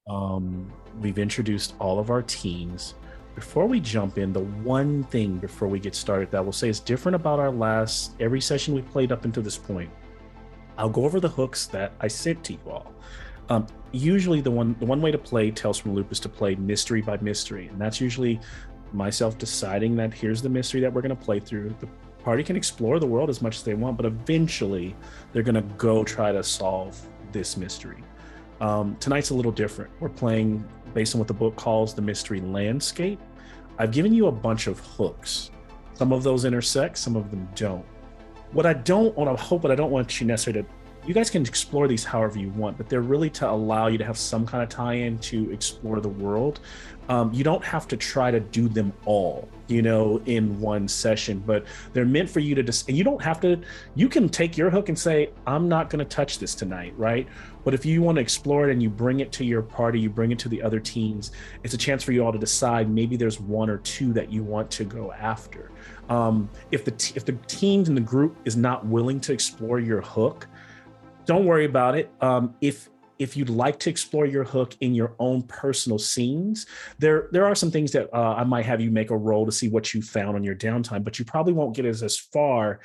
We've introduced all of our teams. Before we jump in, the one thing before we get started that I will say is different about our last every session we played up until this point. I'll go over the hooks that I sent to you all. Usually, the one way to play Tales from the Loop is to play mystery by mystery, and that's usually myself deciding that here's the mystery that we're going to play through. The party can explore the world as much as they want, but eventually they're going to go try to solve this mystery. Tonight's a little different. We're playing based on what the book calls the mystery landscape. I've given you a bunch of hooks. Some of those intersect, some of them don't. What I hope, what I don't want you necessarily to, you guys can explore these however you want, but they're really to allow you to have some kind of tie-in to explore the world. You don't have to try to do them all, in one session, but they're meant for you to just, and you don't have to, you can take your hook and say, I'm not going to touch this tonight, right? But if you want to explore it and you bring it to your party, you bring it to the other teams, it's a chance for you all to decide maybe there's one or two that you want to go after. If the teams in the group is not willing to explore your hook, don't worry about it. If you'd like to explore your hook in your own personal scenes, there are some things that I might have you make a roll to see what you found on your downtime, but you probably won't get as far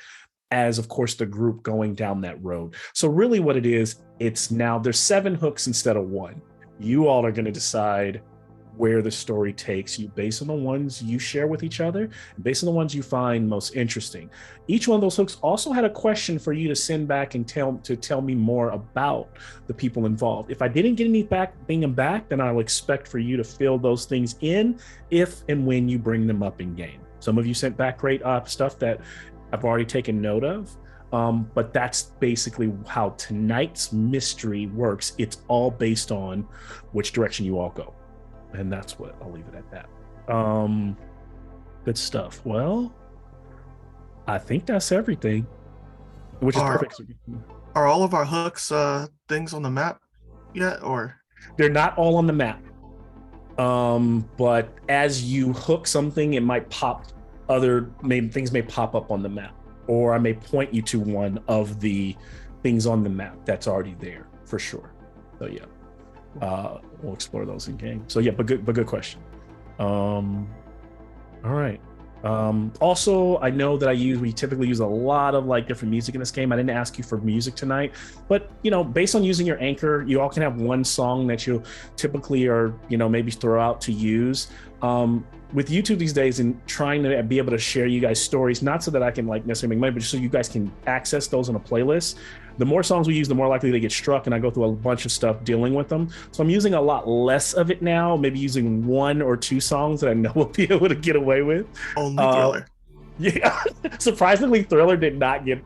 as, of course, the group going down that road. So really what it is, it's now there's 7 hooks instead of 1. You all are going to decide where the story takes you based on the ones you share with each other and based on the ones you find most interesting. Each one of those hooks also had a question for you to send back and tell me more about the people involved. If I didn't get any bring them back, then I'll expect for you to fill those things in if and when you bring them up in game. Some of you sent back great stuff that I've already taken note of. But that's basically how tonight's mystery works. It's all based on which direction you all go. And that's what I'll leave it at that. Good stuff. Well, I think that's everything, which is Are perfect. are all of our hooks things on the map yet, or They're not all on the map. But as you hook something, it might pop things may pop up on the map, or I may point you to one of the things on the map that's already there for sure. So yeah. We'll explore those in game. So yeah, but good question. All right. Also, I know that we typically use a lot of like different music in this game. I didn't ask you for music tonight, but based on using your anchor, you all can have one song that you typically are, maybe throw out to use. With YouTube these days and trying to be able to share you guys stories, not so that I can like necessarily make money, but just so you guys can access those on a playlist. The more songs we use, the more likely they get struck, and I go through a bunch of stuff dealing with them. So I'm using a lot less of it now, maybe using 1 or 2 songs that I know we'll be able to get away with. only Uh, Thriller? yeah, surprisingly, Thriller did not get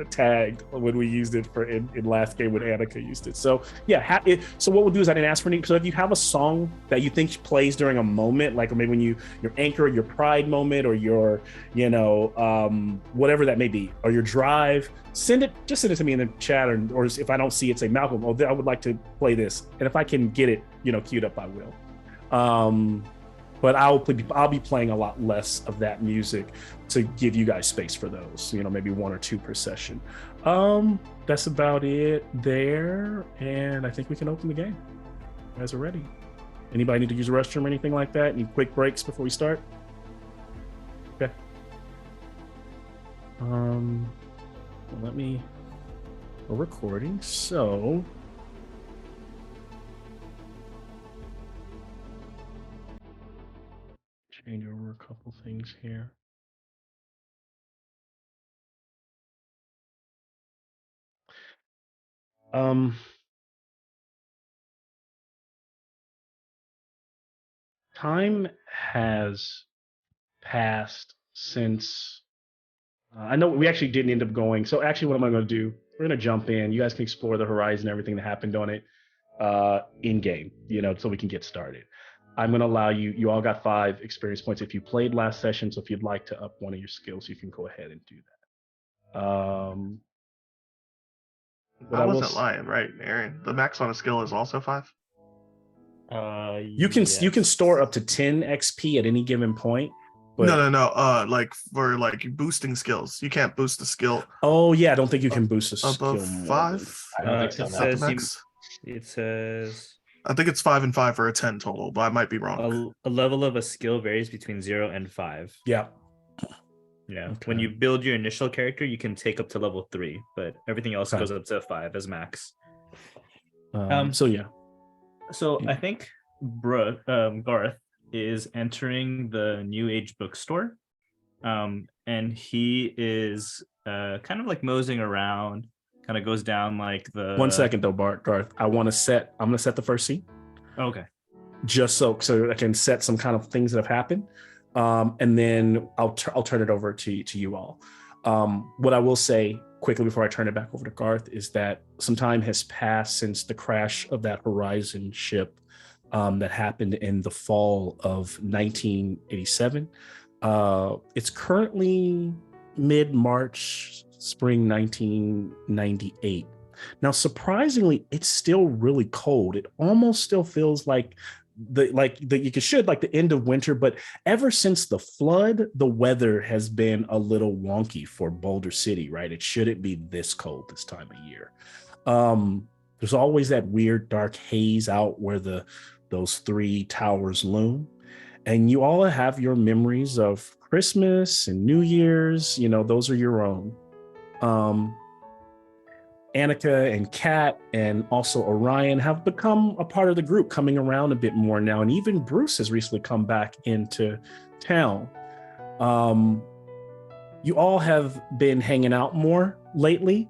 tagged when we used it in last game when Annika used it. So yeah, so what we'll do is I didn't ask for any. So if you have a song that you think plays during a moment, like maybe when your anchor, your pride moment, or your whatever that may be, or your drive, send it to me in the chat, or if I don't see it, say Malcolm, I would like to play this, and if I can get it queued up, I will. But I'll be playing a lot less of that music to give you guys space for those, maybe 1 or 2 per session. That's about it there, and I think we can open the game. You guys are ready. Anybody need to use a restroom or anything like that? Any quick breaks before we start? Okay. We're recording, so change over a couple things here. Time has passed since I know we actually didn't end up going. So actually, what am I going to do? We're going to jump in. You guys can explore the horizon, everything that happened on it in game, so we can get started. I'm going to allow you. You all got 5 experience points if you played last session. So if you'd like to up one of your skills, you can go ahead and do that. I wasn't lying, right, Aaron? The max on a skill is also 5. You can store up to 10 XP at any given point. But no. Like for like boosting skills, you can't boost the skill. Oh yeah, I don't think you can boost a above skill 5. I don't think so. Is that the max? It says I think it's 5 and 5 for a 10 total, but I might be wrong. A level of a skill varies between 0 and 5. Yeah. Yeah. Okay. When you build your initial character, you can take up to level 3, but everything else Okay. goes up to 5 as max. So yeah. So Yeah. I think Garth is entering the New Age bookstore, and he is kind of like moseying around. Kind of goes down like the. 1 second though, Garth. I'm gonna set the first scene. Okay. Just so I can set some kind of things that have happened, and then I'll turn it over to you all. What I will say quickly before I turn it back over to Garth is that some time has passed since the crash of that Horizon ship that happened in the fall of 1987. It's currently mid-March, spring 1998. Now, surprisingly, it's still really cold. It almost still feels like the end of winter, but ever since the flood, the weather has been a little wonky for Boulder City, right? It shouldn't be this cold this time of year. There's always that weird dark haze out where those three towers loom. And you all have your memories of Christmas and New Year's, those are your own. Annika and Kat and also Orion have become a part of the group, coming around a bit more now. And even Bruce has recently come back into town. You all have been hanging out more lately.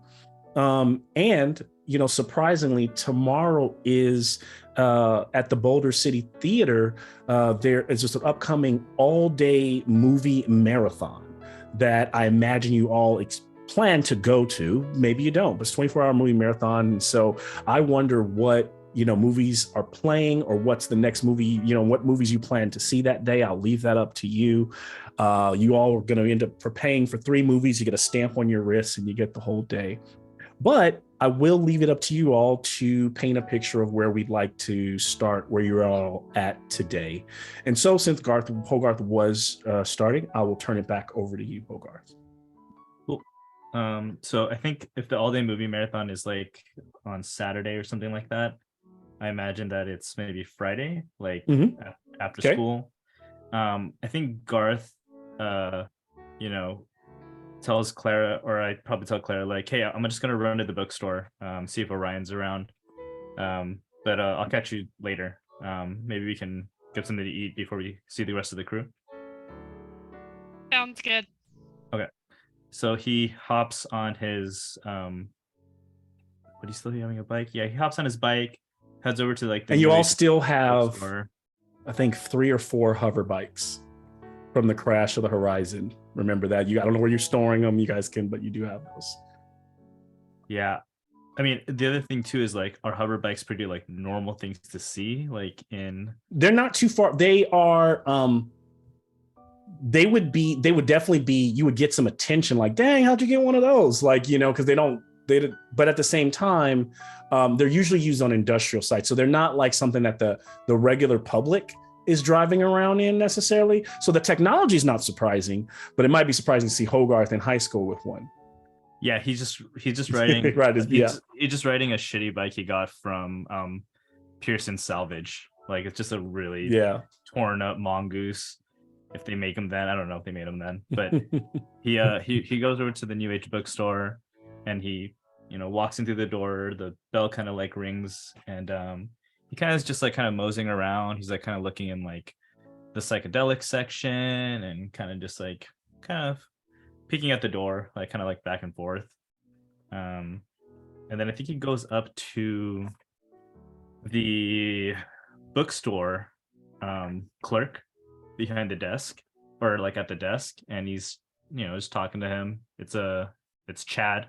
And, surprisingly, tomorrow is at the Boulder City Theater. There is just an upcoming all-day movie marathon that I imagine you all plan to go to. Maybe you don't, but it's a 24-hour movie marathon. And so I wonder what movies are playing, or what's the next movie, what movies you plan to see that day. I'll leave that up to you. You all are going to end up for paying for 3 movies. You get a stamp on your wrist and you get the whole day. But I will leave it up to you all to paint a picture of where we'd like to start, where you're all at today. And so since Hogarth was starting, I will turn it back over to you, Hogarth. Cool. So I think if the all-day movie marathon is like on Saturday or something like that, I imagine that it's maybe Friday, like after school. I think Garth, tells Clara, or I probably tell Clara, like, hey, I'm just gonna run to the bookstore, see if Orion's around. But I'll catch you later. Maybe we can get something to eat before we see the rest of the crew. Sounds good. Okay. So he hops on his but he's still having a bike. Yeah, he hops on his bike, heads over to like the. And you all still have, I think, 3 or 4 hover bikes from the crash of the Horizon. Remember that. I don't know where you're storing them. You guys can, but you do have those. Yeah. I mean, the other thing too is like, are hover bikes pretty like normal things to see? Like they're not too far. They are they would definitely be, you would get some attention, like, dang, how'd you get one of those? Like, because but at the same time, they're usually used on industrial sites. So they're not like something that the regular public is driving around in necessarily. So the technology is not surprising, but it might be surprising to see Hogarth in high school with one. Yeah, he's just riding right, he's just riding a shitty bike he got from Pearson Salvage. Like, it's just a really torn up mongoose. If they make them then, I don't know if they made them then, but he goes over to the New Age bookstore, and he walks in through the door. The bell kind of like rings, and he kind of is just like kind of moseying around. He's like kind of looking in like the psychedelic section, and kind of just like kind of peeking at the door, like kind of like back and forth. And then I think he goes up to the bookstore clerk behind the desk, or like at the desk, and he's just talking to him. It's Chad.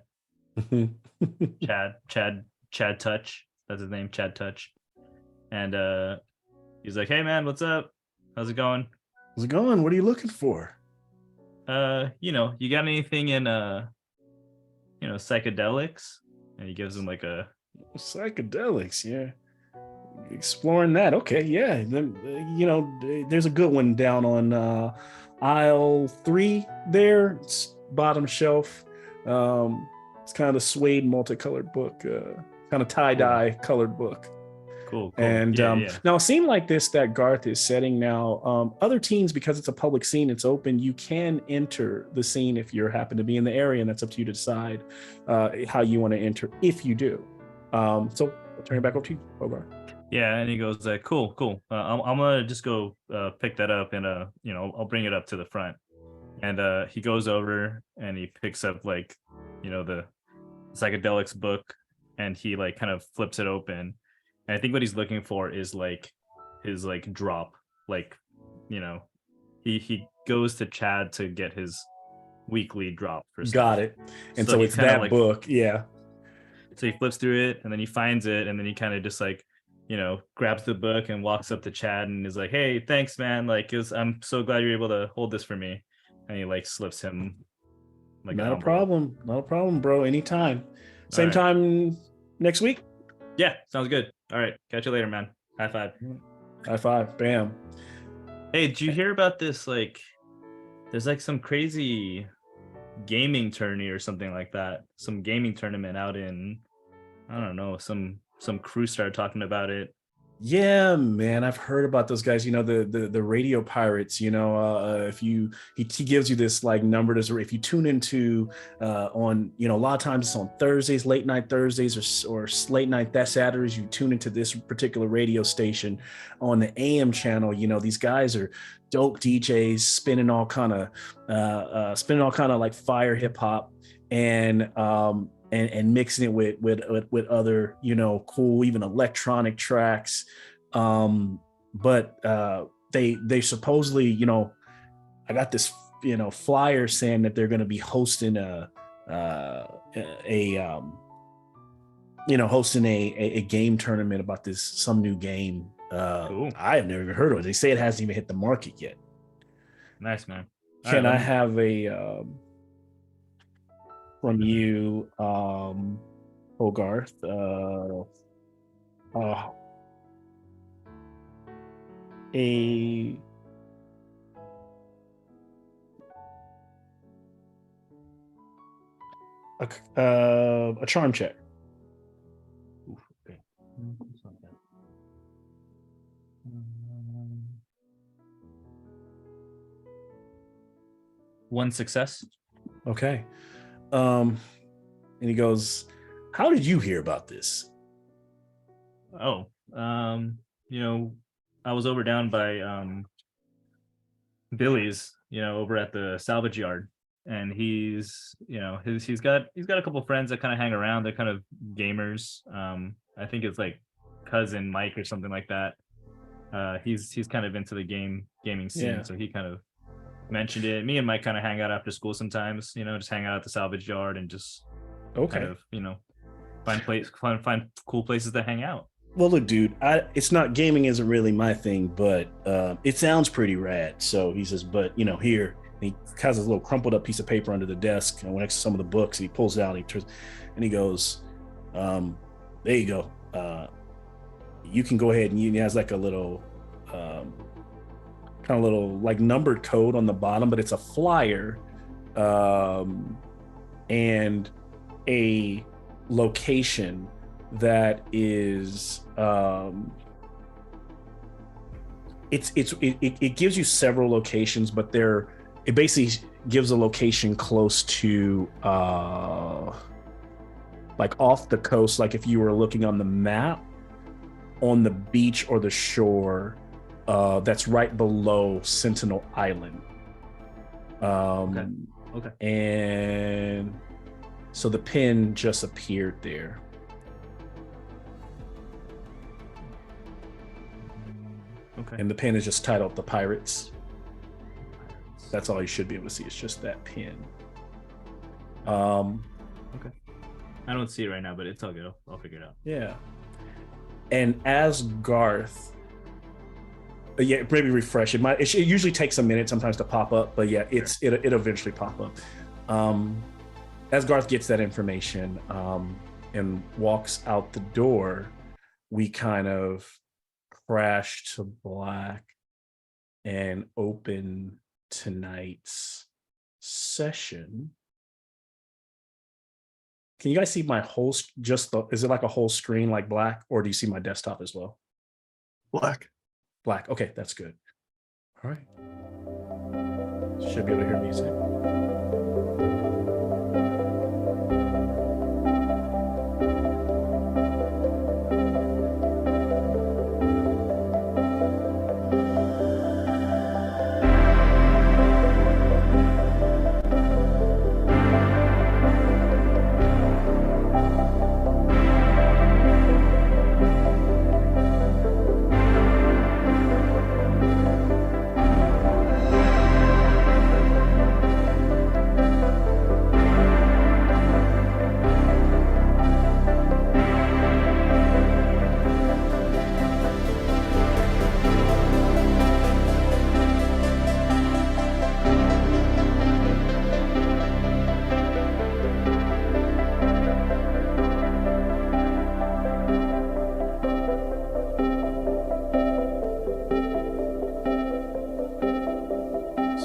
Chad Touch. That's his name, Chad Touch. And he's like, hey man, what's up? How's it going? How's it going? What are you looking for? You got anything in psychedelics? And he gives him like a psychedelics, yeah. Exploring that. Okay, yeah. There's a good one down on aisle 3 there. It's bottom shelf. It's kind of a suede multicolored book, kind of tie-dye colored book. Cool. And now a scene like this that Garth is setting now, other teams, because it's a public scene, it's open, you can enter the scene if you happen to be in the area, and that's up to you to decide how you want to enter if you do. So I'll turn it back over to you, Bogar. Yeah, and he goes like, cool. I'm gonna just go pick that up, and I'll bring it up to the front. And he goes over and he picks up like, the psychedelics book, and he like kind of flips it open. And I think what he's looking for is like his like drop, like, he goes to Chad to get his weekly drop for stuff. Got it. And so it's that like, book. Yeah. So he flips through it and then he finds it, and then he kind of just like, grabs the book and walks up to Chad and is like, hey, thanks, man. Like, I'm so glad you're able to hold this for me. And he like slips him like not a problem, bro. Anytime. Same right. time next week. Yeah, sounds good. All right, catch you later, man. High five. High five. Bam. Hey, did you hear about this? Like, there's like some crazy gaming tourney or something like that. Some gaming tournament out in, I don't know, some crew started talking about it. Yeah, man, I've heard about those guys. The radio pirates. If he gives you this like number to, if you tune into on, a lot of times it's on Thursdays, late night Thursdays, or late night that Saturdays. You tune into this particular radio station on the AM channel. These guys are dope DJs spinning all kind of like fire hip hop and mixing it with other, cool, even electronic tracks. But they supposedly, I got this, flyer saying that they're going to be hosting hosting a game tournament about some new game. Cool. I have never even heard of it. They say it hasn't even hit the market yet. Nice, man. Can I have from you, Hogarth? A charm check. Oof, okay. One success. Okay. And he goes, how did you hear about this? Oh, I was over down by Billy's, over at the salvage yard, and he's got a couple friends that kind of hang around. They're kind of gamers. I think it's like cousin Mike or something like that. He's kind of into the gaming scene, so he kind of mentioned it. Me and Mike kind of hang out after school sometimes, just hang out at the salvage yard and just kind of, find cool places to hang out. Well, look, dude, it's not, gaming isn't really my thing, but it sounds pretty rad. So he says, but here, and he has this little crumpled up piece of paper under the desk next to some of the books, and he pulls it out and he goes, there you go. You can go ahead, and he has like a little kind of little like numbered code on the bottom, but it's a flyer and a location that is it gives you several locations, but it basically gives a location close to like off the coast, like if you were looking on the map, on the beach or the shore, that's right below Sentinel Island. Okay. And so the pin just appeared there. Okay. And the pin is just titled "The Pirates." That's all you should be able to see. It's just that pin. Okay. I don't see it right now, but it's all good. I'll figure it out. Yeah. And as Garth, maybe refresh it. It usually takes a minute sometimes to pop up, but yeah, it'll eventually pop up. As Garth gets that information and walks out the door, we kind of crash to black and open tonight's session Can you guys see my whole, is it like a whole screen like black, or do you see my desktop as well? Black. Black. Okay, that's good. All right. Should be able to hear music.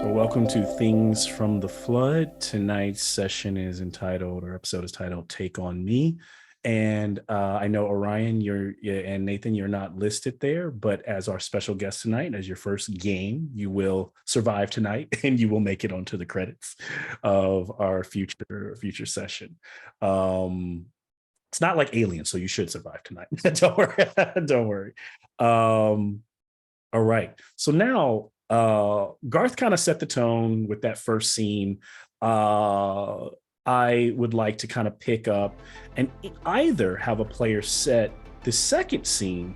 Welcome to Things from the Flood. Tonight's session is entitled, or episode is titled, Take on Me. And I know Orion, and Nathan, you're not listed there, but as our special guest tonight, as your first game, you will survive tonight and you will make it onto the credits of our future session. It's not like Alien, so you should survive tonight. Don't worry. Don't worry. All right. So now, Garth kind of set the tone with that first scene. I would like to kind of pick up and either have a player set the second scene,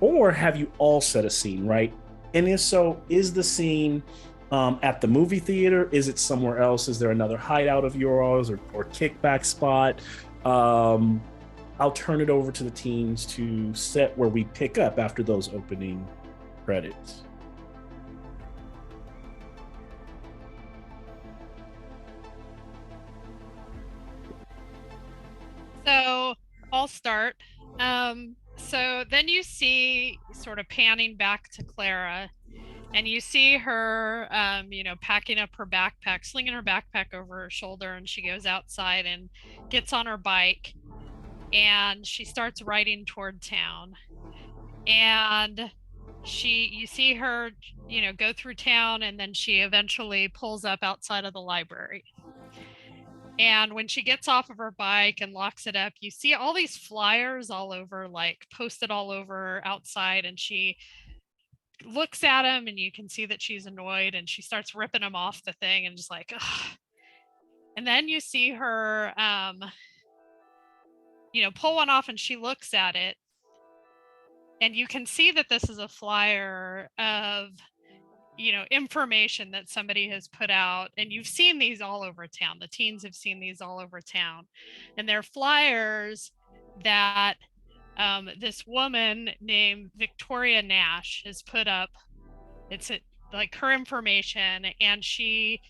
or have you all set a scene, right? And if so, is the scene at the movie theater? Is it somewhere else? Is there another hideout of yours or kickback spot? I'll turn it over to the teams to set where we pick up after those opening credits. So I'll start. So then you see, sort of panning back to Clara, and you see her, packing up her backpack, slinging her backpack over her shoulder, and she goes outside and gets on her bike, and she starts riding toward town. And you see her, go through town, and then she eventually pulls up outside of the library. And when she gets off of her bike and locks it up, you see all these flyers all over, like posted all over outside. And she looks at them, and you can see that she's annoyed, and she starts ripping them off the thing and just like, ugh. And then you see her, pull one off, and she looks at it. And you can see that this is a flyer of, information that somebody has put out, and you've seen these all over town. The teens have seen these all over town, and they're flyers that this woman named Victoria Nash has put up. It's like her information, and she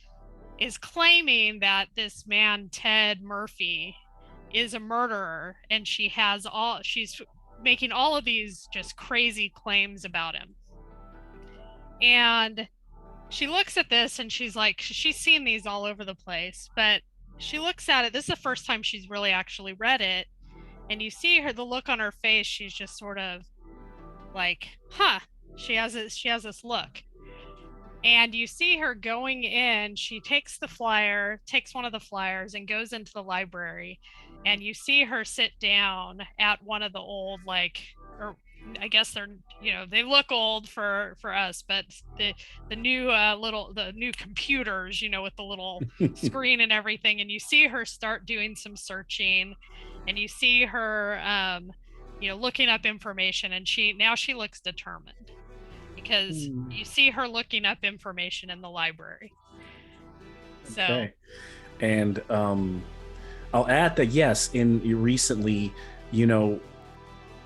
is claiming that this man Ted Murphy is a murderer, and she's making all of these just crazy claims about him. And she looks at this, and she's like, she's seen these all over the place, but she looks at it. This is the first time she's really actually read it. And you see the look on her face. She's just sort of like, huh, she has this look. And you see her going in. She takes one of the flyers and goes into the library. And you see her sit down at one of the old, or I guess they're, they look old for us, but the new the new computers, with the little screen and everything. And you see her start doing some searching, and you see her, looking up information, and she looks determined, because you see her looking up information in the library. So, okay. And I'll add that, yes, recently,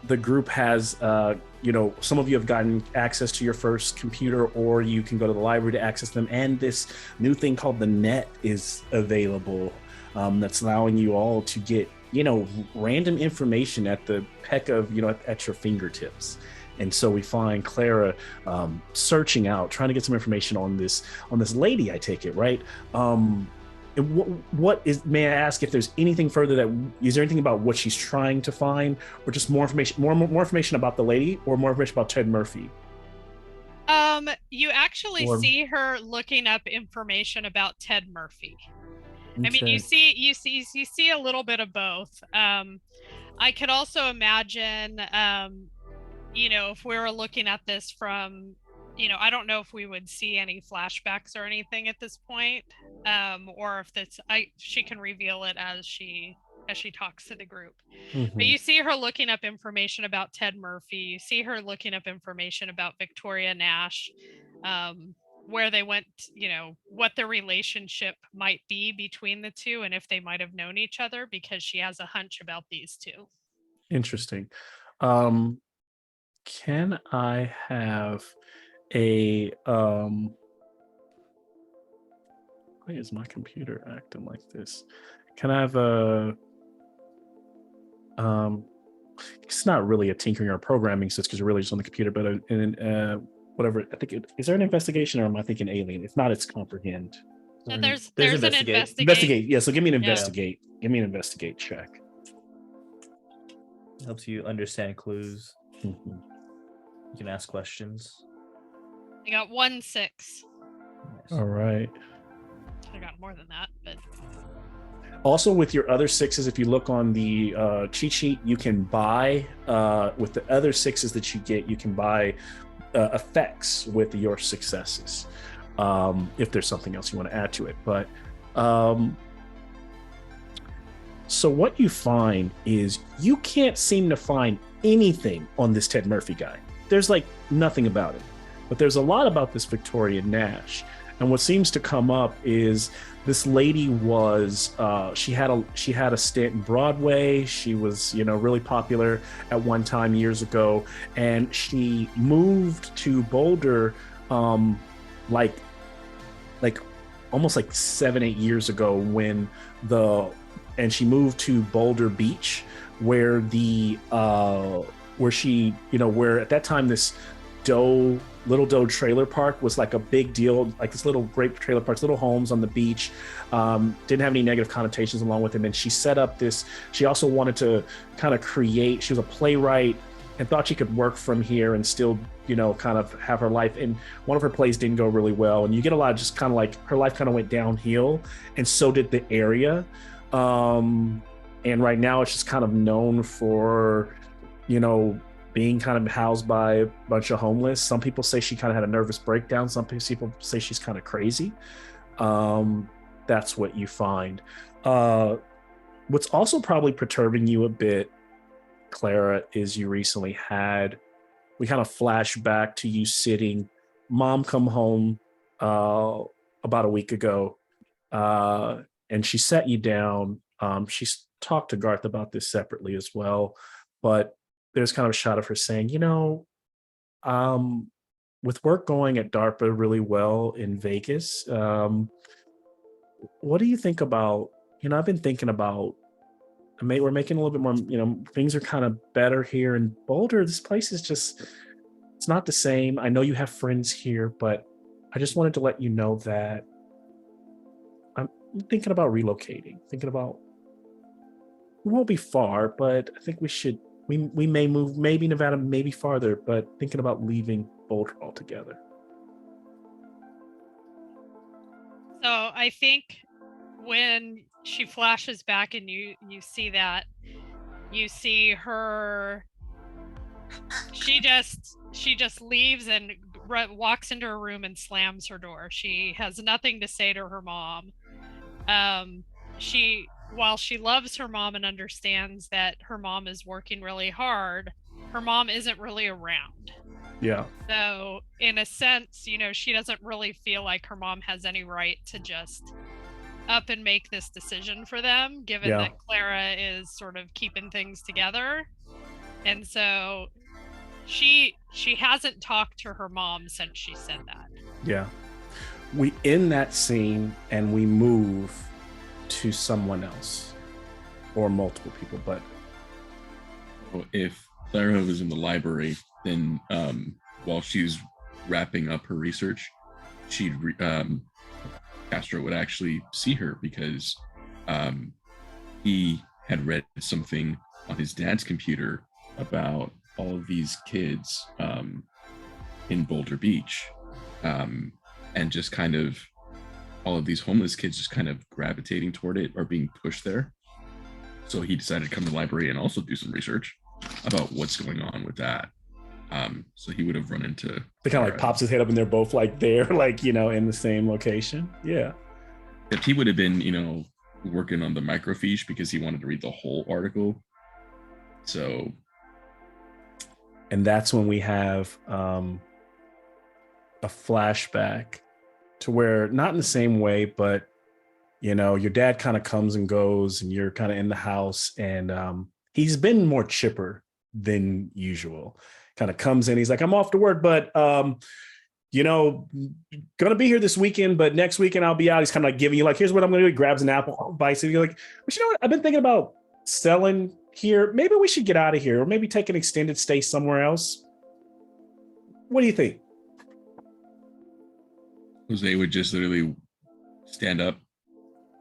the group has, some of you have gotten access to your first computer, or you can go to the library to access them. And this new thing called the net is available, that's allowing you all to get, random information at the peck of, at your fingertips. And so we find Clara trying to get some information on this lady, I take it, right? And what is? May I ask if there's anything further that is there anything about what she's trying to find, or just more information, more information about the lady, or more information about Ted Murphy? You actually see her looking up information about Ted Murphy. Okay. I mean, you see a little bit of both. I could also imagine, if we were looking at this from, I don't know if we would see any flashbacks or anything at this point, or if she can reveal it as she talks to the group. Mm-hmm. But you see her looking up information about Ted Murphy. You see her looking up information about Victoria Nash, where they went, what the relationship might be between the two, and if they might have known each other, because she has a hunch about these two. Interesting. Can I have a why is my computer acting like this? Can I have a it's not really a tinkering or programming system because you're really just on the computer, but whatever. I think is there an investigation, or am I thinking alien? If not, it's comprehend. No, there's an investigate. Investigate. Yeah, so give me an investigate. Yeah. Give me an investigate check. Helps you understand clues. Mm-hmm. You can ask questions. I got 1 6. Nice. All right. I got more than that, but also with your other 6s, if you look on the cheat sheet, you can buy with the other 6s that you get, you can buy effects with your successes. If there's something else you want to add to it, but so what you find is you can't seem to find anything on this Ted Murphy guy. There's like nothing about it, but there's a lot about this Victoria Nash. And what seems to come up is this lady was she had a stint in Broadway. She was really popular at one time years ago, and she moved to Boulder like almost like 7-8 years ago and she moved to Boulder Beach, where she where at that time this Little Doe trailer park was like a big deal, like this little great trailer parks, little homes on the beach, didn't have any negative connotations along with them. And she set up this, she also wanted to kind of create, she was a playwright and thought she could work from here and still, kind of have her life. And one of her plays didn't go really well. And you get a lot of just kind of like her life kind of went downhill, and so did the area. And right now it's just kind of known for, being kind of housed by a bunch of homeless. Some people say she kind of had a nervous breakdown. Some people say she's kind of crazy. That's what you find. What's also probably perturbing you a bit, Clara, is we kind of flash back to you sitting, Mom come home about a week ago, and she sat you down. She's talked to Garth about this separately as well, but there's kind of a shot of her saying, with work going at DARPA really well in Vegas, what do you think about, I've been thinking about, we're making a little bit more, things are kind of better here in Boulder. This place is just, it's not the same. I know you have friends here, but I just wanted to let you know that I'm thinking about relocating, we won't be far, but I think we may move, maybe Nevada, maybe farther, but thinking about leaving Boulder altogether. So I think when she flashes back and you see that, you see her, she just leaves and walks into her room and slams her door. She has nothing to say to her mom. While she loves her mom and understands that her mom is working really hard, her mom isn't really around. Yeah. So in a sense, she doesn't really feel like her mom has any right to just up and make this decision for them, given that Clara is sort of keeping things together. And so she hasn't talked to her mom since she said that. Yeah. We end that scene and we move to someone else or multiple people, but if Clara was in the library, then while she's wrapping up her research, she'd Castro would actually see her because he had read something on his dad's computer about all of these kids in Boulder Beach, and just kind of all of these homeless kids just kind of gravitating toward it or being pushed there. So he decided to come to the library and also do some research about what's going on with that. So he would have run into. They kind of like pops his head up, and they're both like there, like, you know, in the same location. Yeah. If he would have been, you know, working on the microfiche because he wanted to read the whole article. So. And that's when we have a flashback to where, not in the same way, but, you know, your dad kind of comes and goes, and you're kind of in the house, and he's been more chipper than usual. Kind of comes in, he's like, I'm off to work, but you know, gonna be here this weekend, but next weekend I'll be out. He's kind of like giving you like, here's what I'm gonna do. He grabs an apple, bites it. You're like, but you know what? I've been thinking about selling here. Maybe we should get out of here, or maybe take an extended stay somewhere else. What do you think? Jose would just literally stand up,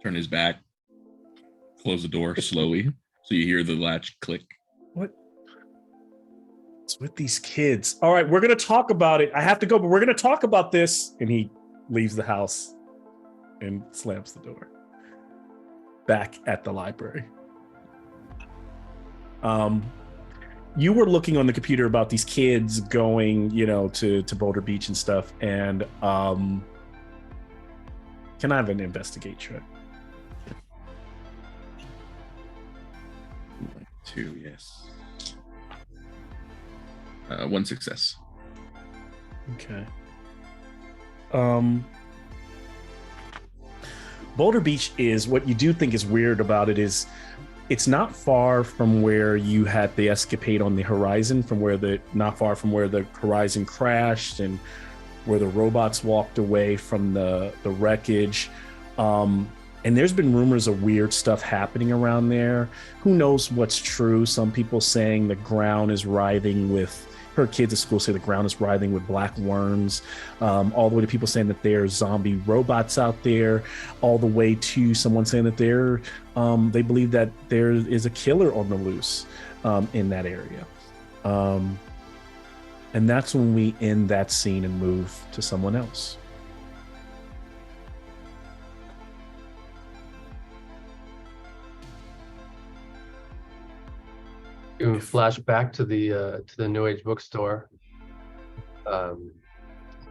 turn his back, close the door slowly, so you hear the latch click. What? It's with these kids. All right, we're going to talk about it. I have to go, but we're going to talk about this. And he leaves the house and slams the door. Back at the library. You were looking on the computer about these kids going, you know, to Boulder Beach and stuff. And can I have an investigate check? 2, yes. 1 success. Okay. Boulder Beach is, what you do think is weird about it is it's not far from where you had the escapade on the horizon, not far from where the horizon crashed and where the robots walked away from the wreckage. And there's been rumors of weird stuff happening around there. Who knows what's true? Some people saying the ground is writhing with, her kids at school say the ground is writhing with black worms, all the way to people saying that there's zombie robots out there, all the way to someone saying that they believe that there is a killer on the loose in that area. And that's when we end that scene and move to someone else. You flash back to the New Age bookstore.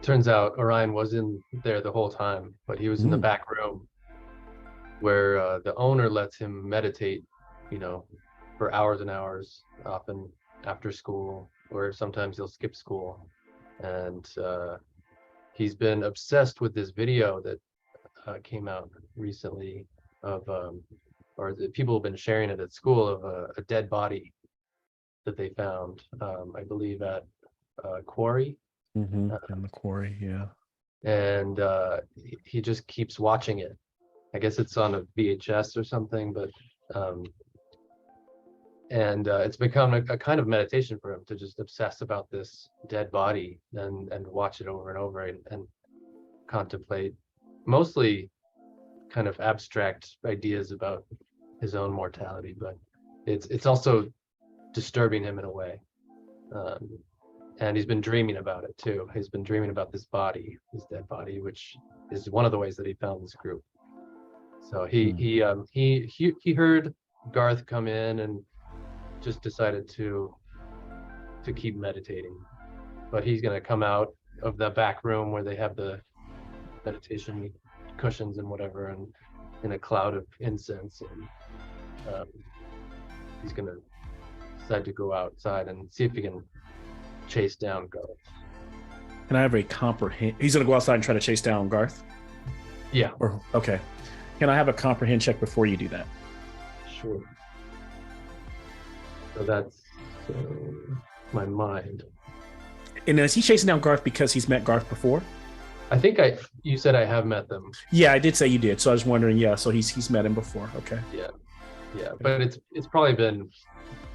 Turns out Orion was in there the whole time, but he was in the back room where the owner lets him meditate, you know, for hours and hours, often after school, or sometimes he'll skip school. And he's been obsessed with this video that came out recently of, or the people have been sharing it at school, of a dead body that they found, I believe at Quarry. In the Quarry, yeah. And he just keeps watching it. I guess it's on a VHS or something, but it's become a kind of meditation for him to just obsess about this dead body and watch it over and over and contemplate mostly kind of abstract ideas about his own mortality, but it's also disturbing him in a way. And he's been dreaming about it too. He's been dreaming about this body, this dead body, which is one of the ways that he found this group. So he heard Garth come in and just decided to keep meditating. But he's gonna come out of the back room where they have the meditation cushions and whatever, and in a cloud of incense, and he's gonna decide to go outside and see if he can chase down Garth. Can I have a comprehend? He's gonna go outside and try to chase down Garth? Yeah. Or okay. Can I have a comprehend check before you do that? Sure. So that's my mind. And is he chasing down Garth because he's met Garth before? I think you said I have met them. Yeah, I did say you did. So I was wondering, yeah, so he's met him before. Okay. Yeah. But it's probably been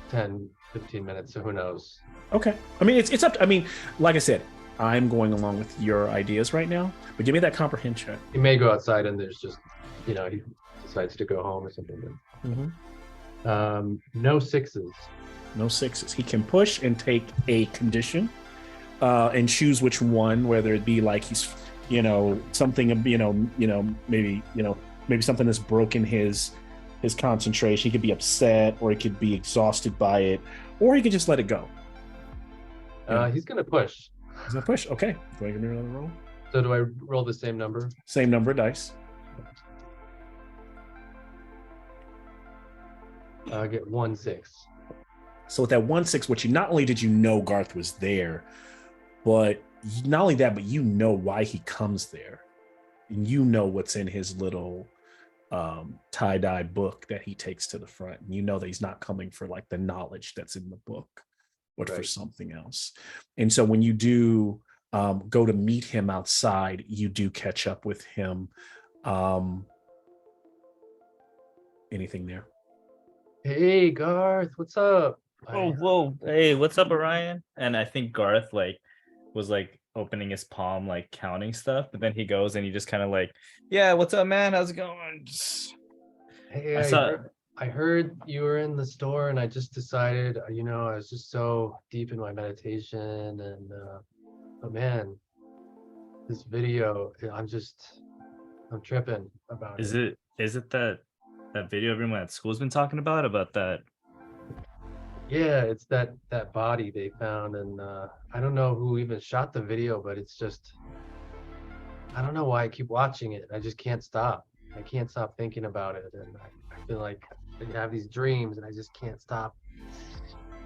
10, 15 minutes, so who knows? Okay. I mean, it's up to, I mean, like I said, I'm going along with your ideas right now, but give me that comprehension. He may go outside and there's just, he decides to go home or something. No sixes. No sixes. He can push and take a condition and choose which one, whether it be like he's, something, maybe something that's broken his concentration. He could be upset, or he could be exhausted by it, or he could just let it go. He's gonna push. He's gonna push. Okay. Do I give me another roll? So do I roll the same number? Same number of dice. I get 1 6. So with that 1 6, what you not only did you know Garth was there, but not only that, but you know why he comes there, and you know what's in his little tie-dye book that he takes to the front, and you know that he's not coming for like the knowledge that's in the book, but for something else. And so when you do go to meet him outside, you do catch up with him. Anything there? Hey Garth, what's up? Oh, whoa. Hey, what's up, Orion? And I think Garth was opening his palm, counting stuff, but then he goes and he just kind of yeah, what's up, man? How's it going? Hey, I heard you were in the store, and I just decided, I was just so deep in my meditation, and but man, this video, I'm tripping about it. Is it that video everyone at school's been talking about that? Yeah, it's that body they found, and I don't know who even shot the video, but it's just, I don't know why I keep watching it. I just can't stop. I can't stop thinking about it, and I feel like I have these dreams, and I just can't stop.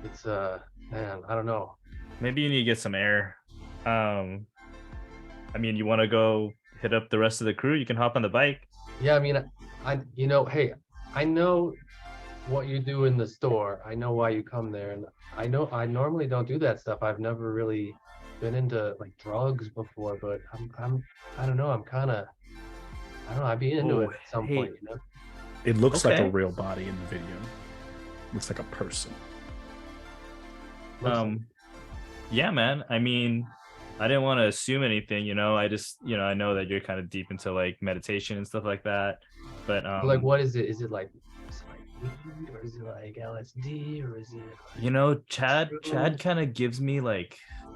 It's man, I don't know. Maybe you need to get some air. I mean, you want to go hit up the rest of the crew? You can hop on the bike. Yeah, I mean, hey, I know what you do in the store. I know why you come there, and I know I normally don't do that stuff. I've never really been into drugs before, but I don't know. I'd be into it at some point. It looks like a real body in the video. Looks like a person. Yeah, man. I mean, I didn't want to assume anything, I just, I know that you're kind of deep into meditation and stuff like that. But what is it? Is it weed, or is it LSD, or is it Chad kind of gives me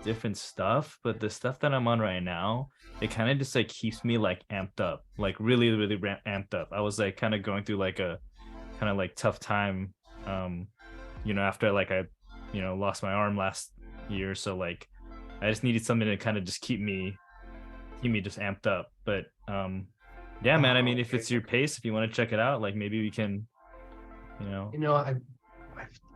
different stuff, but the stuff that I'm on right now, it kind of just keeps me amped up, really, really amped up. I was kind of going through a kind of tough time, after I lost my arm last year, so I just needed something to kind of just keep me just amped up. But yeah, man, I mean, if it's your pace, if you want to check it out, maybe we can,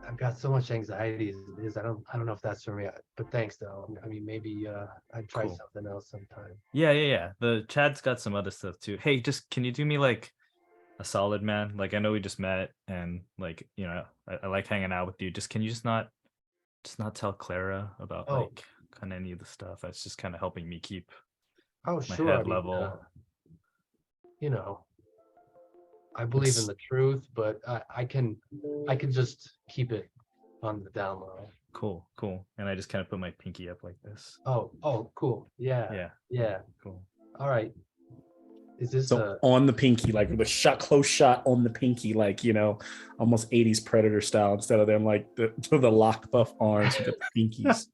I've got so much anxiety as it is. I don't know if that's for me, but thanks though. I mean, maybe I'd try something else sometime. Yeah. The Chad's got some other stuff too. Hey, just can you do me a solid, man? I know we just met, and I like hanging out with you. Just can you just not tell Clara about kind of any of the stuff that's just kind of helping me keep my head level. I believe in the truth, but I can just keep it on the down low. Cool. And I just kind of put my pinky up like this. Oh, cool. Yeah. Cool. All right. Is this on the pinky, the close shot on the pinky, almost 80s Predator style, instead of them the lock buff arms with the pinkies.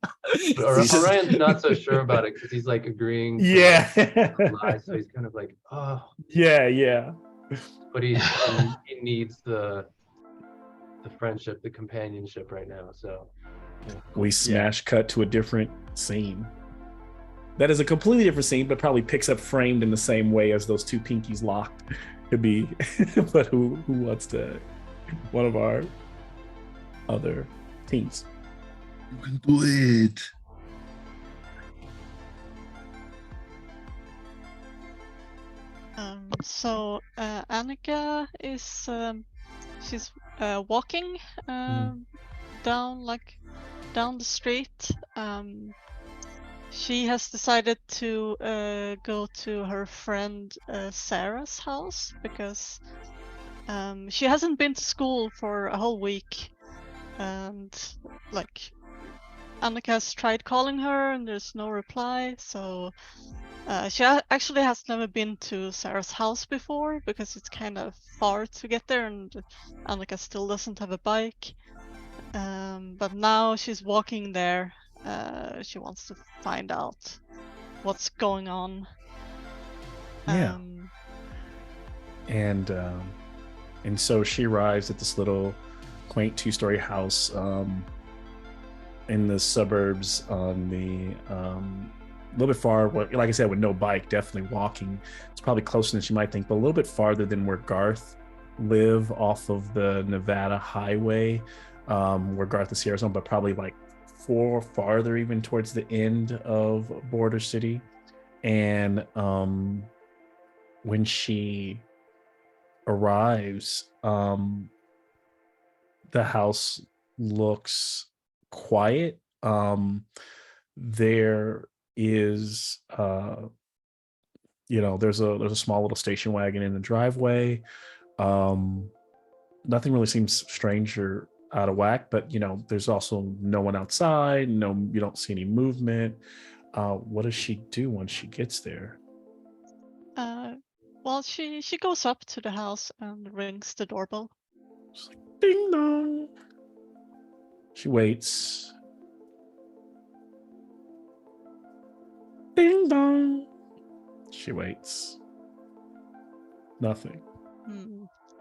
Orion's not so sure about it because he's agreeing. Yeah. So he's kind of oh. Yeah. But he needs the friendship, the companionship right now. So we smash cut to a different scene. That is a completely different scene, but probably picks up framed in the same way as those two pinkies locked could be. But who wants to? One of our other teams. You can do it. So Annika is she's walking down the street. She has decided to go to her friend Sarah's house because she hasn't been to school for a whole week, and Annika's tried calling her and there's no reply, so she actually has never been to Sarah's house before because it's kind of far to get there, and Annika still doesn't have a bike. But now she's walking there. She wants to find out what's going on. Yeah. And so she arrives at this little quaint 2-story house in the suburbs on the a little bit far, like I said, with no bike, definitely walking. It's probably closer than she might think, but a little bit farther than where Garth live off of the Nevada highway, where Garth is here, but probably like farther even towards the end of Border City. And when she arrives, the house looks quiet. There is there's a small little station wagon in the driveway. Nothing really seems strange or out of whack, but there's also no one outside. No, you don't see any movement. What does she do once she gets there? Well, she goes up to the house and rings the doorbell. She's like, ding dong. She waits. Ding dong. She waits. Nothing.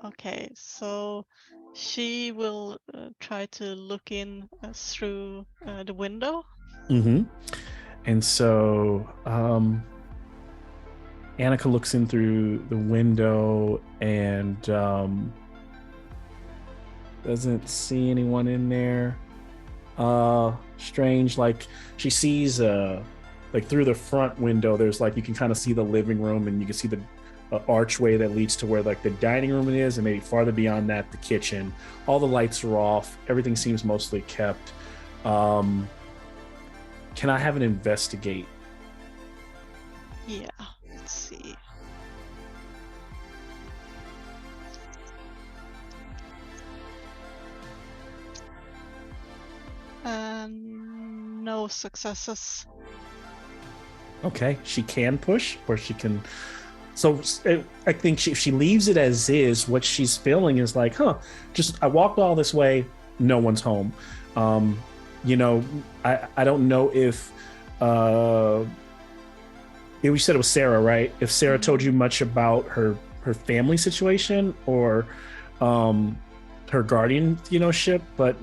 Okay, so she will try to look in through the window. And so Annika looks in through the window and doesn't see anyone in there. Strange, like she sees like through the front window, there's like you can kind of see the living room, and you can see the archway that leads to where like the dining room is, and maybe farther beyond that the kitchen. All the lights are off. Everything seems mostly kept. Can I have an investigate? Yeah, let's see. No successes. Okay, she can push, or she can. So I think if she leaves it as is, what she's feeling is like, just I walked all this way, no one's home. I don't know if you said it was Sarah, right? If Sarah told you much about her family situation or her guardianship, but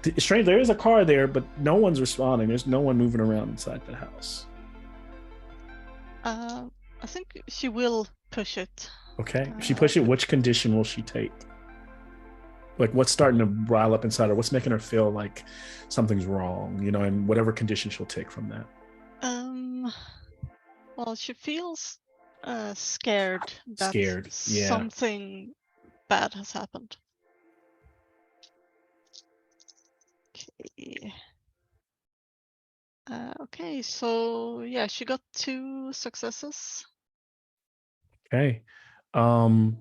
it's strange. There is a car there, but no one's responding. There's no one moving around inside the house. I think she will push it. Okay. If she push it, which condition will she take? Like, what's starting to rile up inside her? What's making her feel like something's wrong? And whatever condition she'll take from that. Well, she feels scared that yeah. something bad has happened. Okay. Okay, so yeah, she got 2 successes. Okay. So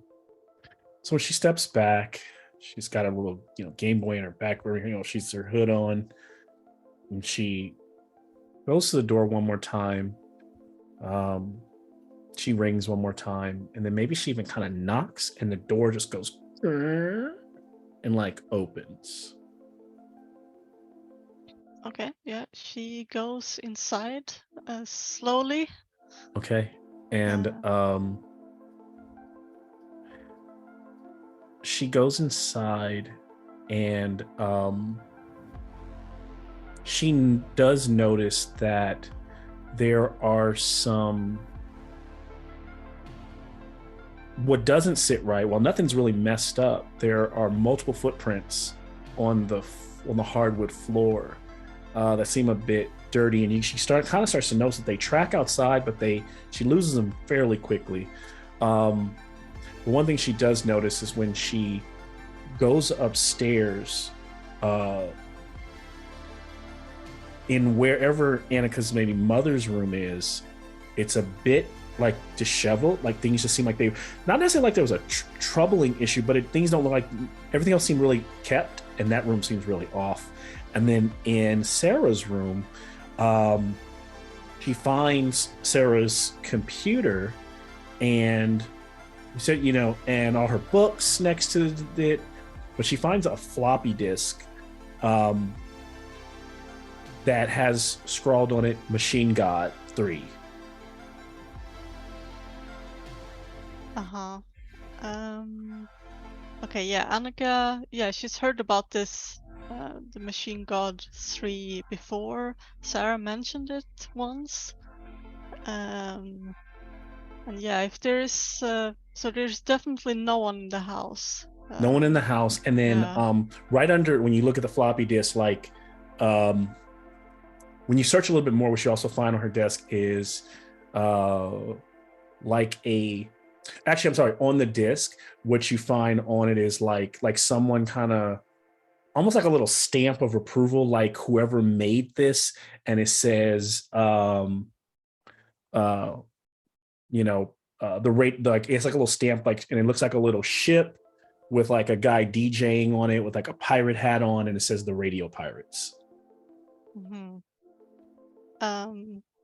when she steps back, she's got a little, Game Boy in her back where, she's her hood on, and she goes to the door one more time. She rings one more time, and then maybe she even kind of knocks, and the door just goes and like opens. Okay, yeah, she goes inside slowly. Okay, and she goes inside, and she does notice that there are some. What doesn't sit right, well, nothing's really messed up. There are multiple footprints on the hardwood floor that seem a bit dirty, and she starts to notice that they track outside, but she loses them fairly quickly. One thing she does notice is when she goes upstairs, in wherever Annika's maybe mother's room is, it's a bit like disheveled. Like things just seem like not necessarily like there was a troubling issue, but things don't look like, everything else seemed really kept, and that room seems really off. And then in Sarah's room, she finds Sarah's computer, and and all her books next to it, but she finds a floppy disk that has scrawled on it Machine God 3. Okay, yeah, Annika, she's heard about this, the Machine God 3 before. Sarah mentioned it once. And yeah, if there's, so there's definitely no one in the house. No one in the house. And then right under, when you look at the floppy disk, like, when you search a little bit more, what you also find on her desk is like actually, I'm sorry, on the disk, what you find on it is like someone kind of almost like a little stamp of approval, like whoever made this, and it says the rate, like it's like a little stamp, like, and it looks like a little ship with like a guy DJing on it with like a pirate hat on, and it says the Radio Pirates.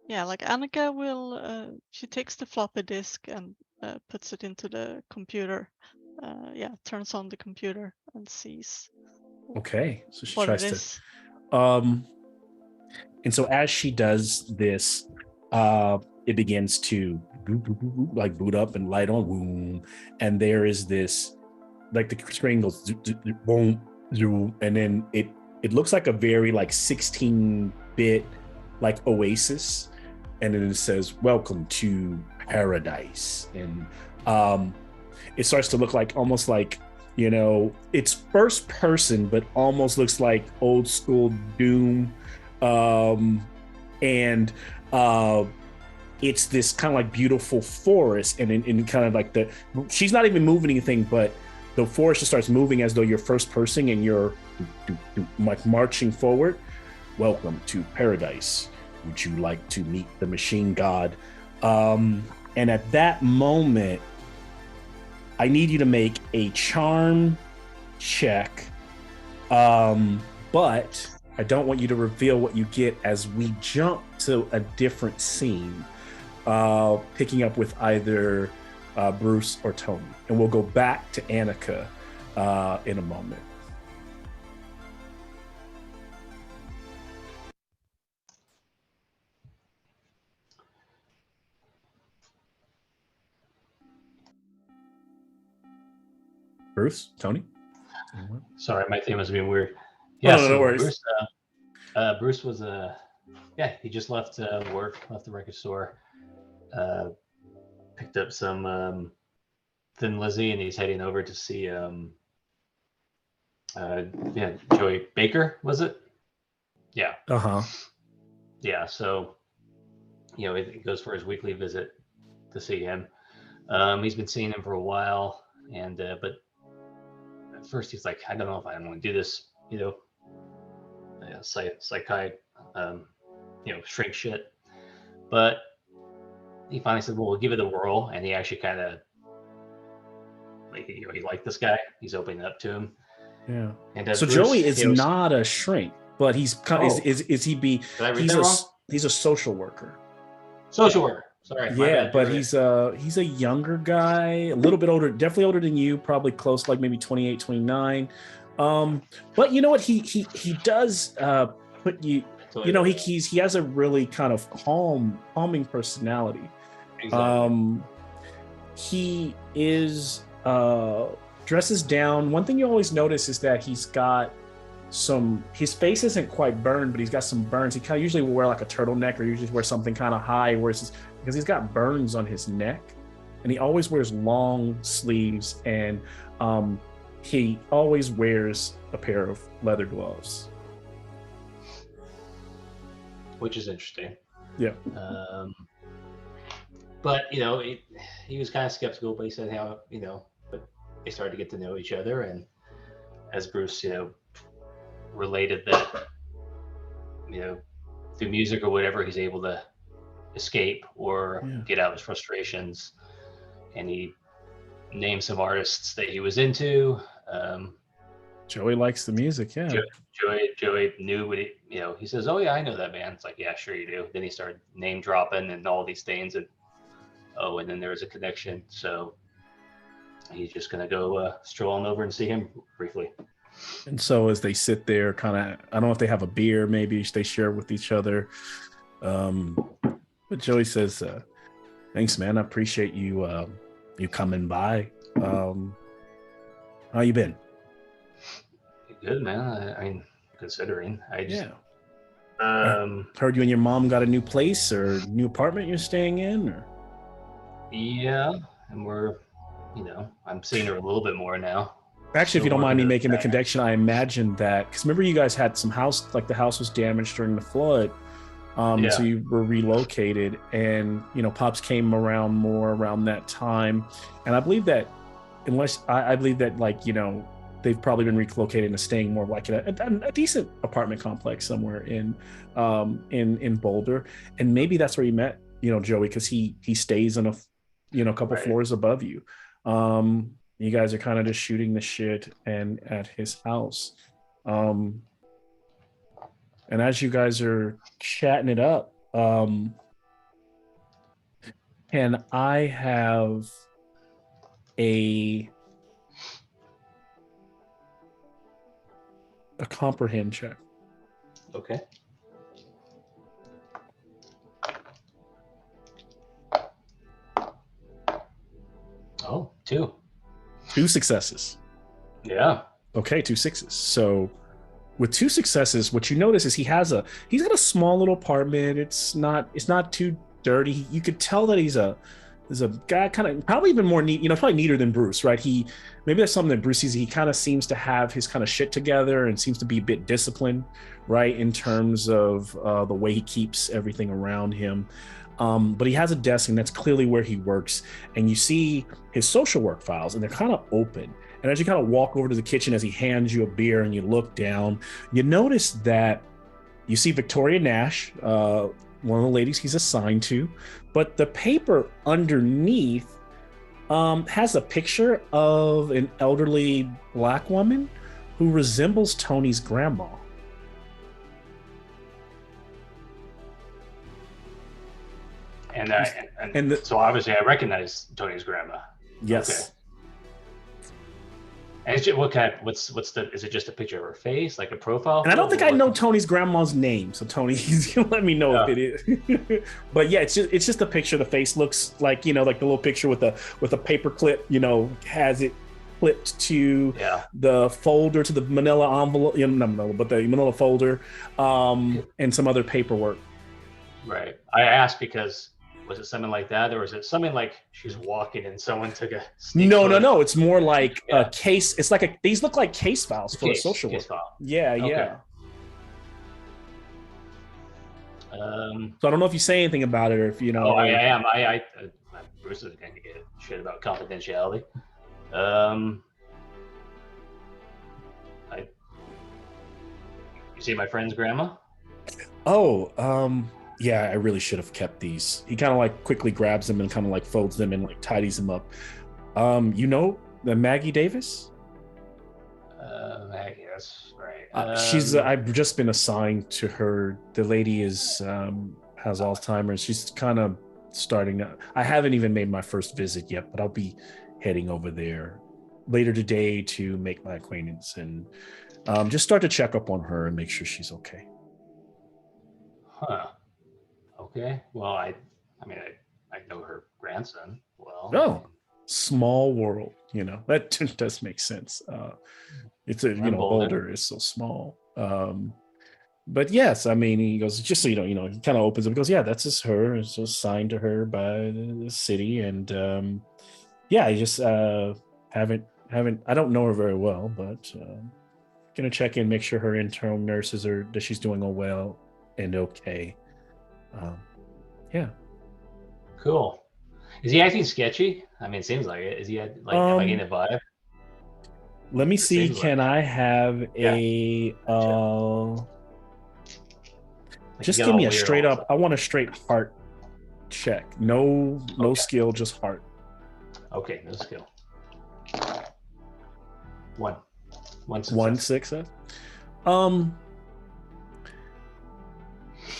Yeah, like Annika will, she takes the floppy disk and puts it into the computer. Turns on the computer and sees. Okay, so she what tries it is. to. And so as she does this, it begins to like boot up and light on, boom, and there is this, like the screen goes boom, and then it looks like a very like 16-bit like Oasis, and then it says welcome to paradise, and it starts to look like almost like, it's first person but almost looks like old school Doom, and it's this kind of like beautiful forest, and in kind of like she's not even moving anything, but the forest just starts moving as though you're first person and you're like marching forward. Welcome to paradise. Would you like to meet the Machine God? And at that moment, I need you to make a charm check. But I don't want you to reveal what you get as we jump to a different scene, picking up with either Bruce or Tony. And we'll go back to Annika in a moment. Bruce, Tony? Sorry, my thing was being weird. Yeah, no worries. Bruce was he just left work, left the record store, picked up some Thin Lizzy, and he's heading over to see Joey Baker, was it? Yeah. Yeah, so he goes for his weekly visit to see him. He's been seeing him for a while, and but at first he's like, I don't know if I want to do this, shrink shit. But he finally said, well, we'll give it a whirl, and he actually kind of he liked this guy. He's opening up to him. Yeah. And so Bruce, Joey is not a shrink, but he's kind of, is he be? He's a social worker. Social worker. Sorry. Yeah, but he's a younger guy, a little bit older, definitely older than you, probably close, like maybe 28, 29. But you know what? He does put you. He has a really kind of calming personality. Exactly. He is dresses down. One thing you always notice is that he's got his face isn't quite burned, but he's got some burns. He kind of usually will wear like a turtleneck, or usually wear something kind of high, because he's got burns on his neck, and he always wears long sleeves, and he always wears a pair of leather gloves, which is interesting. Yeah. But he was kind of skeptical, but he said but they started to get to know each other, and as Bruce related that through music or whatever, he's able to escape or get out his frustrations, and he named some artists that he was into, Joey likes the music, yeah. Joey knew what he says, "Oh yeah, I know that band." It's like, yeah, sure you do. Then he started name dropping and all these things, and then there was a connection. So he's just gonna go stroll on over and see him briefly. And so as they sit there, kind of, I don't know if they have a beer, maybe they share with each other. But Joey says, "Thanks, man. I appreciate you coming by. How you been?" Good, man. I mean, considering heard you and your mom got a new place or new apartment you're staying in, or yeah, and we're, I'm seeing her a little bit more now. Actually, if you don't mind me making the connection, I imagine that because remember you guys had some house, like the house was damaged during the flood. So you were relocated, and Pops came around more around that time, and I believe that I believe that they've probably been relocated and staying more like a decent apartment complex somewhere in Boulder, and maybe that's where you met Joey, because he stays in a couple floors above you. You guys are kind of just shooting the shit and at his house. And as you guys are chatting it up, can I have a comprehend check? Okay. Oh, 2. 2 successes. Yeah. Okay, 2 6s. So with 2 successes, what you notice is he's got a small little apartment. It's not too dirty. You could tell that he's a guy kind of probably even more neat, probably neater than Bruce, right? Maybe there's something that Bruce sees. He kind of seems to have his kind of shit together and seems to be a bit disciplined, right? In terms of the way he keeps everything around him. But he has a desk, and that's clearly where he works. And you see his social work files, and they're kind of open. And as you kind of walk over to the kitchen, as he hands you a beer and you look down, you notice that you see Victoria Nash, one of the ladies he's assigned to, but the paper underneath has a picture of an elderly Black woman who resembles Tony's grandma. So obviously I recognize Tony's grandma. Yes. Okay. And it's just, is it just a picture of her face, like a profile? And I don't think I know Tony's grandma's name, so Tony, he's gonna let me know if it is. But yeah, it's just a picture. The face looks like like the little picture with a paper clip, has it clipped to the folder, to the manila envelope, not manila, but the manila folder, and some other paperwork. Right. I asked because was it something like that, or is it something like she's walking and someone took a No. It's more like a case. It's like these look like case files for a social work. File. Yeah. Okay. So I don't know if you say anything about it, or if I am. Bruce is going to get shit about confidentiality. You see my friend's grandma? Oh, yeah, I really should have kept these. He kind of quickly grabs them and kind of folds them and tidies them up. The Maggie Davis? Maggie, that's right. I've just been assigned to her. The lady has Alzheimer's. She's kind of starting to. I haven't even made my first visit yet, but I'll be heading over there later today to make my acquaintance and just start to check up on her and make sure she's okay. Huh. Okay. Well, I know her grandson well. Oh, small world. That does make sense. It's Boulder is so small. But yes, he goes, just so he kind of opens up. He goes, yeah, that's just her. It's assigned to her by the city, and I just haven't. I don't know her very well, but gonna check in, make sure her internal nurses that she's doing all well and okay. Cool. Is he acting sketchy? It seems like it. Is he am I getting a vibe? Let me see. Can I have a just give me a straight up? I want a straight heart check. No skill, just heart. Okay, no skill. 1. One success. One success.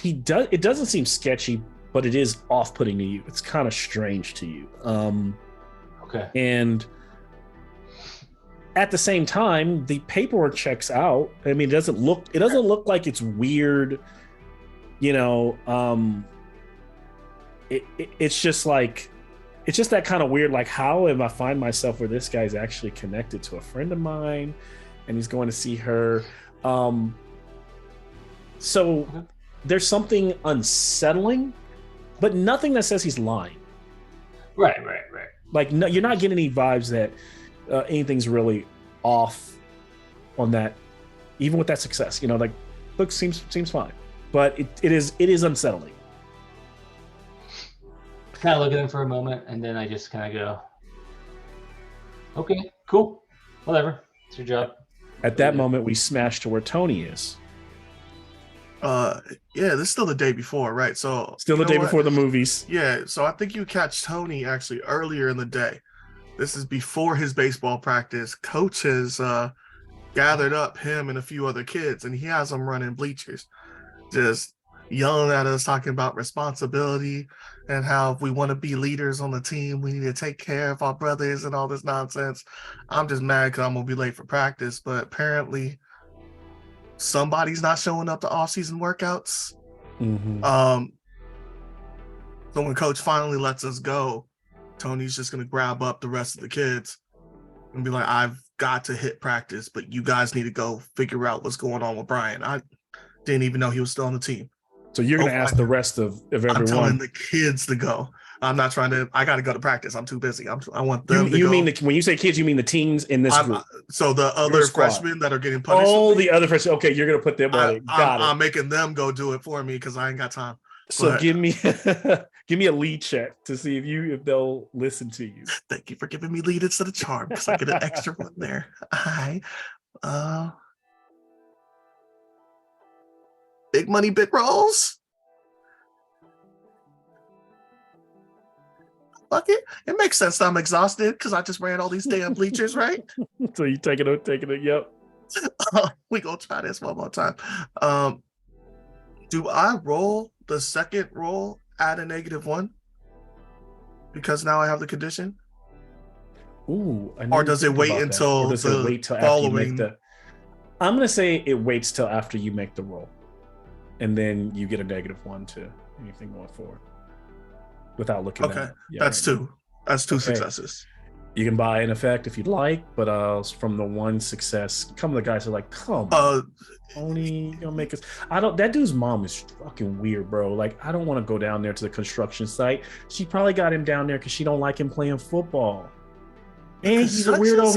It doesn't seem sketchy, but it is off-putting to you. It's kind of strange to you. Okay. And at the same time, the paperwork checks out. I mean, it doesn't look like it's weird. You know, it's just that kind of weird. Like, how am I find myself where this guy's actually connected to a friend of mine, and he's going to see her. So there's something unsettling, but nothing that says he's lying. Right. Like, no, you're not getting any vibes that anything's really off on that, even with that success. You know, like, look, seems fine, but it is unsettling. Kind of look at him for a moment, and then I just kind of go, okay, cool, whatever, it's your job. At that moment, we smash to where Tony is. Yeah, this is still the day before, right? So still the day before the movies. Yeah, so I think you catch Tony actually earlier in the day. This is before his baseball practice. Coach has gathered up him and a few other kids, and he has them running bleachers, just yelling at us, talking about responsibility and how if we want to be leaders on the team, we need to take care of our brothers and all this nonsense. I'm just mad because I'm gonna be late for practice, but apparently somebody's not showing up to off-season workouts. Mm-hmm. So when coach finally lets us go, Tony's just gonna grab up the rest of the kids and be like, I've got to hit practice, but you guys need to go figure out what's going on with Brian. I didn't even know he was still on the team. So you're going to ask the rest of everyone. I'm telling the kids to go. I'm not trying to. I got to go to practice. I'm too busy. I want them to you go. Mean when you say kids, you mean the teens in this group? So the other freshmen that are getting punished. Oh, the other freshmen. Okay, you're going to put them on it. Got it. I'm making them go do it for me because I ain't got time. So give me a lead check to see if they'll listen to you. Thank you for giving me lead instead of charm because I get an extra one there. Big money, big rolls. Fuck it. It makes sense that I'm exhausted because I just ran all these damn bleachers, right? So you taking it, yep. We gonna try this one more time. Do I roll the second roll at a -1? Because now I have the condition? Ooh. Or does it wait until the following? I'm gonna say it waits till after you make the roll. And then you get a -1 to anything going forward. Without looking at it. Okay, that's two. That's two successes. You can buy an effect if you'd like, but from the one success, some of the guys are like, come on, Tony, you're gonna make us. That dude's mom is fucking weird, bro. Like, I don't want to go down there to the construction site. She probably got him down there because she don't like him playing football. And he's a weirdo.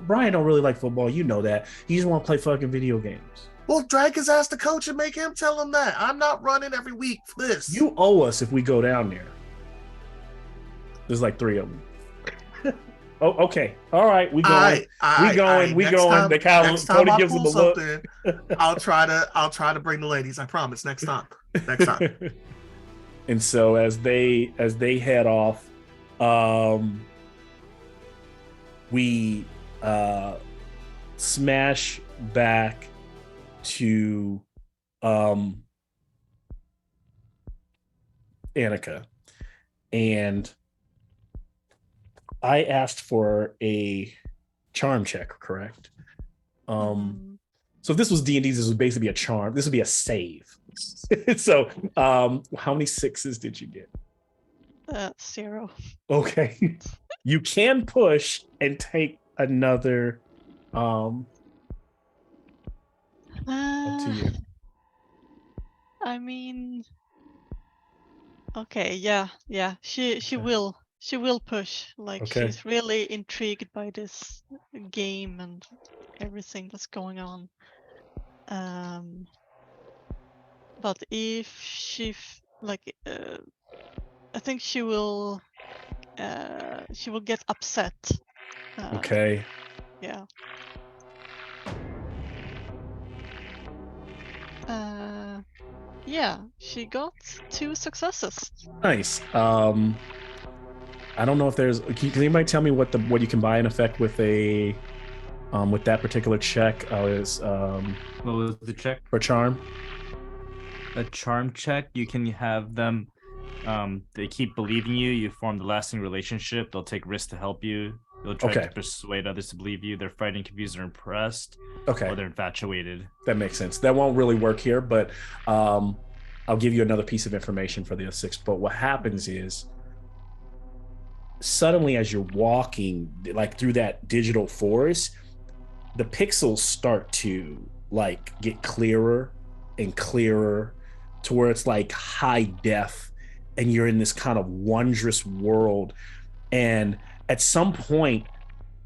Brian don't really like football. You know that. He just want to play fucking video games. Well, drag his ass to coach and make him tell him that. I'm not running every week for this. You owe us if we go down there. There's like 3 of them. Oh, okay. All right. We going. We going. The cow. Tony gives him a look. I'll try to bring the ladies. I promise. Next time. And so as they head off, we smash back to Annika, and I asked for a charm check, correct? So if this was D&D, this would basically be a charm. This would be a save. So how many 6s did you get? 0. Okay. You can push and take another up to you. I mean, okay, yeah. She will push. Like, she's really intrigued by this game and everything that's going on. But if she I think she will get upset. Okay. Yeah. Yeah, she got 2 successes. Nice. I don't know if there's. Can anybody tell me what you can buy an effect with a With that particular check, is what was the check? For charm. A charm check. You can have them. They keep believing you. You form the lasting relationship. They'll take risks to help you. They'll try to persuade others to believe you. They're fighting, confused, or impressed. Okay. Or they're infatuated. That makes sense. That won't really work here, but I'll give you another piece of information for the 6. But what happens is, suddenly as you're walking like through that digital forest, the pixels start to like get clearer and clearer to where it's like high def, and you're in this kind of wondrous world. And at some point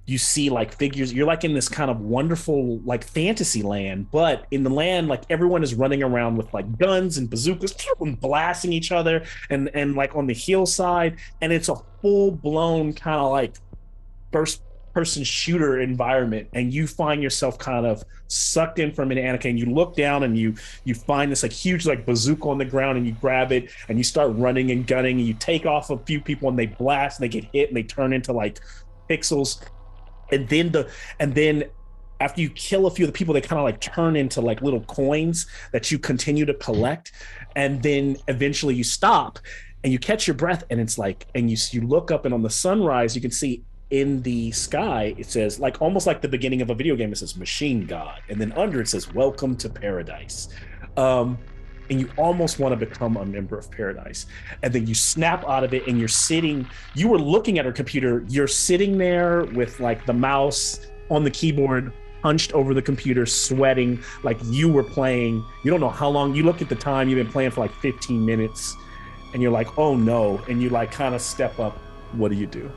you see like figures, you're like in this kind of wonderful like fantasy land, but in the land like everyone is running around with like guns and bazookas and blasting each other, and like on the hillside, and it's a full-blown kind of like first person shooter environment, and you find yourself kind of sucked in from an Anakin, and you look down and you find this like huge like bazooka on the ground, and you grab it and you start running and gunning, and you take off a few people and they blast and they get hit and they turn into like pixels. And then after you kill a few of the people, they kind of like turn into like little coins that you continue to collect. And then eventually you stop and you catch your breath, and it's like, and you look up, and on the sunrise, you can see in the sky, it says like almost like the beginning of a video game, it says Machine God. And then under it says, welcome to paradise. And you almost want to become a member of paradise. And then you snap out of it, and you were looking at her computer, you're sitting there with like the mouse on the keyboard, hunched over the computer, sweating like you were playing. You don't know how long, you look at the time, you've been playing for like 15 minutes, and you're like, oh no. And you like kind of step up. What do you do?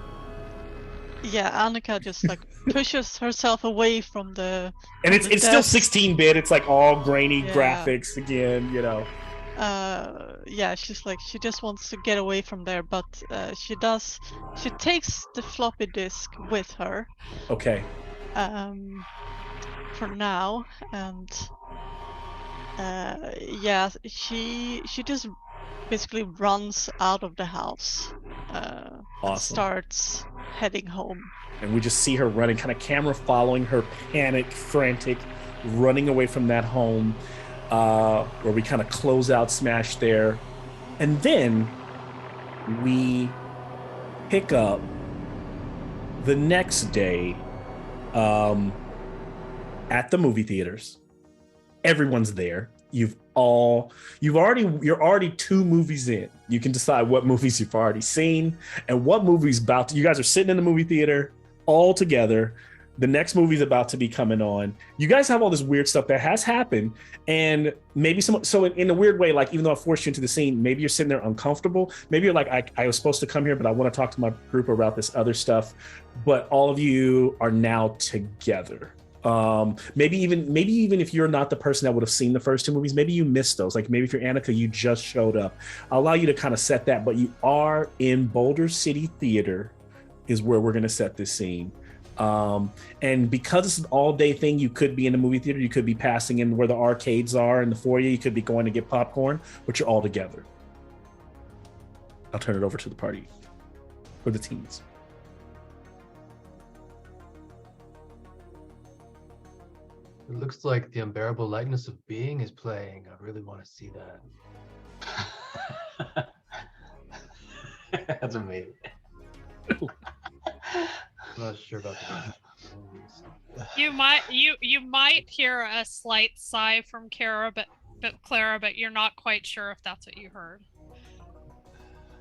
Yeah, Annika just like pushes herself away from the. And it's still 16-bit. It's like all grainy graphics again, you know. Yeah, she's like, she just wants to get away from there, but she takes the floppy disk with her. Okay. For now, and yeah, she just basically runs out of the house. And starts heading home. And we just see her running, kind of camera following her, panic, frantic, running away from that home, where we kind of close out Smash there. And then we pick up the next day at the movie theaters. Everyone's there. You're already 2 movies in. You can decide what movies you've already seen and what movie's about to. You guys are sitting in the movie theater all together. The next movie's about to be coming on. You guys have all this weird stuff that has happened, and maybe so in a weird way, like even though I forced you into the scene, maybe you're sitting there uncomfortable. Maybe you're like, I was supposed to come here, but I want to talk to my group about this other stuff. But all of you are now together. Maybe even if you're not the person that would have seen the first 2 movies, maybe you missed those. Like maybe if you're Annika, you just showed up. I'll allow you to kind of set that, but you are in Boulder City Theater is where we're going to set this scene. And because it's an all-day thing, you could be in the movie theater, you could be passing in where the arcades are in the foyer, you could be going to get popcorn, but you're all together. I'll turn it over to the party for the teens. It looks like The Unbearable Lightness of Being is playing. I really want to see that. That's amazing. I'm not sure about that. You might hear a slight sigh from Clara, but you're not quite sure if that's what you heard.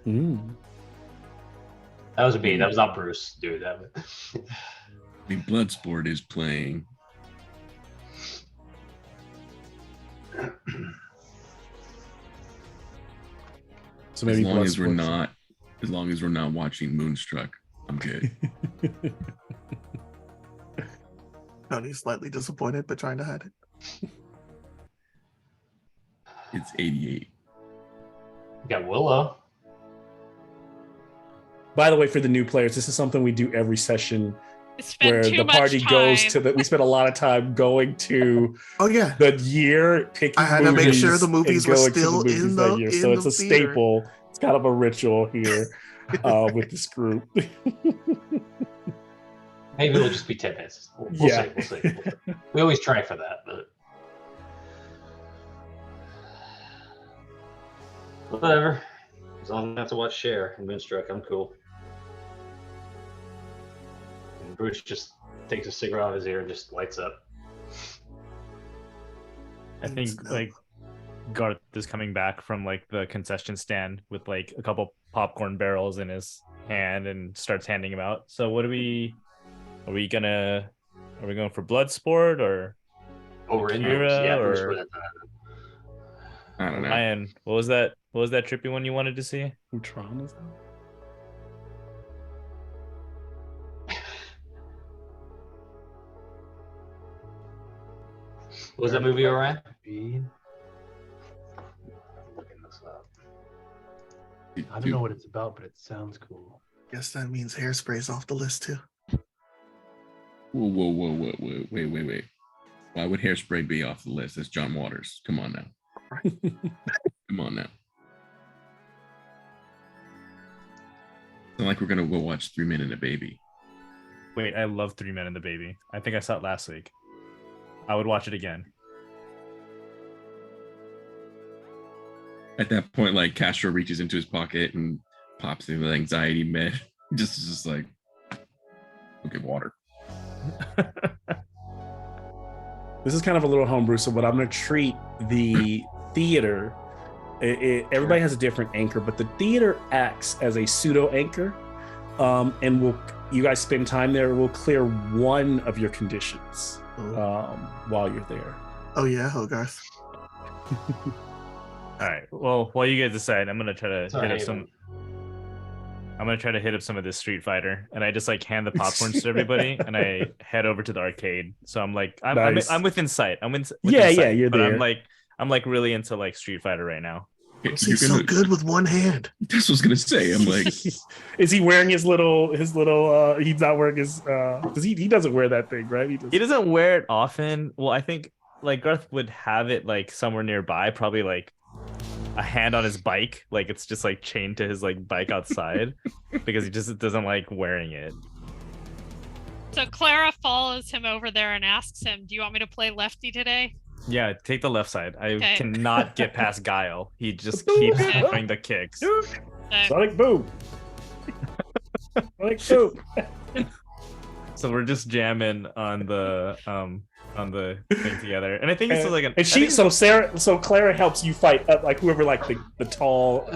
That was me. That was not Bruce, dude. I mean, Bloodsport is playing. So maybe as long as we're not watching Moonstruck, I'm good. Tony's slightly disappointed, but trying to hide it. It's 88. You got Willow. By the way, for the new players, this is something we do every session where the party goes to we spent a lot of time going to the year, picking I had to make sure the movies were still in the year. So it's a staple. It's kind of a ritual here with this group. Maybe it'll just be 10 minutes. We'll see. We'll see. We always try for that, but whatever. As long as I don't have to watch Cher and Moonstruck, I'm cool. And Bruce just takes a cigarette out of his ear and just lights up. I think like Garth is coming back from like the concession stand with like a couple popcorn barrels in his hand and starts handing them out. So what are we going for Bloodsport or we're in Akira or I don't know. Ryan, what was that trippy one you wanted to see? Utron is that? What was that movie, Orion? I'm looking this up. I don't know what it's about, but it sounds cool. Guess that means Hairspray's off the list too. Whoa. Wait. Why would Hairspray be off the list? That's John Waters. Come on now. Come on now. It's not like we're going to go watch 3 Men and a Baby. Wait, I love 3 Men and the Baby. I think I saw it last week. I would watch it again. At that point, like Castro reaches into his pocket and pops in with anxiety med. Just like, okay, water. This is kind of a little homebrew, so what I'm going to treat the theater. Everybody has a different anchor, but the theater acts as a pseudo anchor, and you guys spend time there. We'll clear one of your conditions while you're there. Oh yeah, Hogarth. All right. Well, while you guys decide, I'm gonna try to hit up some. I'm gonna try to hit up some of this Street Fighter, and I just like hand the popcorns to everybody, and I head over to the arcade. So I'm like, I'm within sight. I'm within sight, you're there. I'm like really into like Street Fighter right now. He's so good with one hand. That's what I was gonna say. I'm like, is he wearing his little? He's not wearing his. Because he doesn't wear that thing, right? He doesn't wear it often. Well, I think like Garth would have it like somewhere nearby, probably like a hand on his bike, like it's just like chained to his like bike outside because he just doesn't like wearing it. So Clara follows him over there and asks him, do you want me to play lefty today? Yeah, take the left side. I cannot get past Guile. He just keeps doing the kicks. Sonic boom. Sonic boom. So we're just jamming on the thing together, and I think this is like so Clara helps you fight like whoever like the tall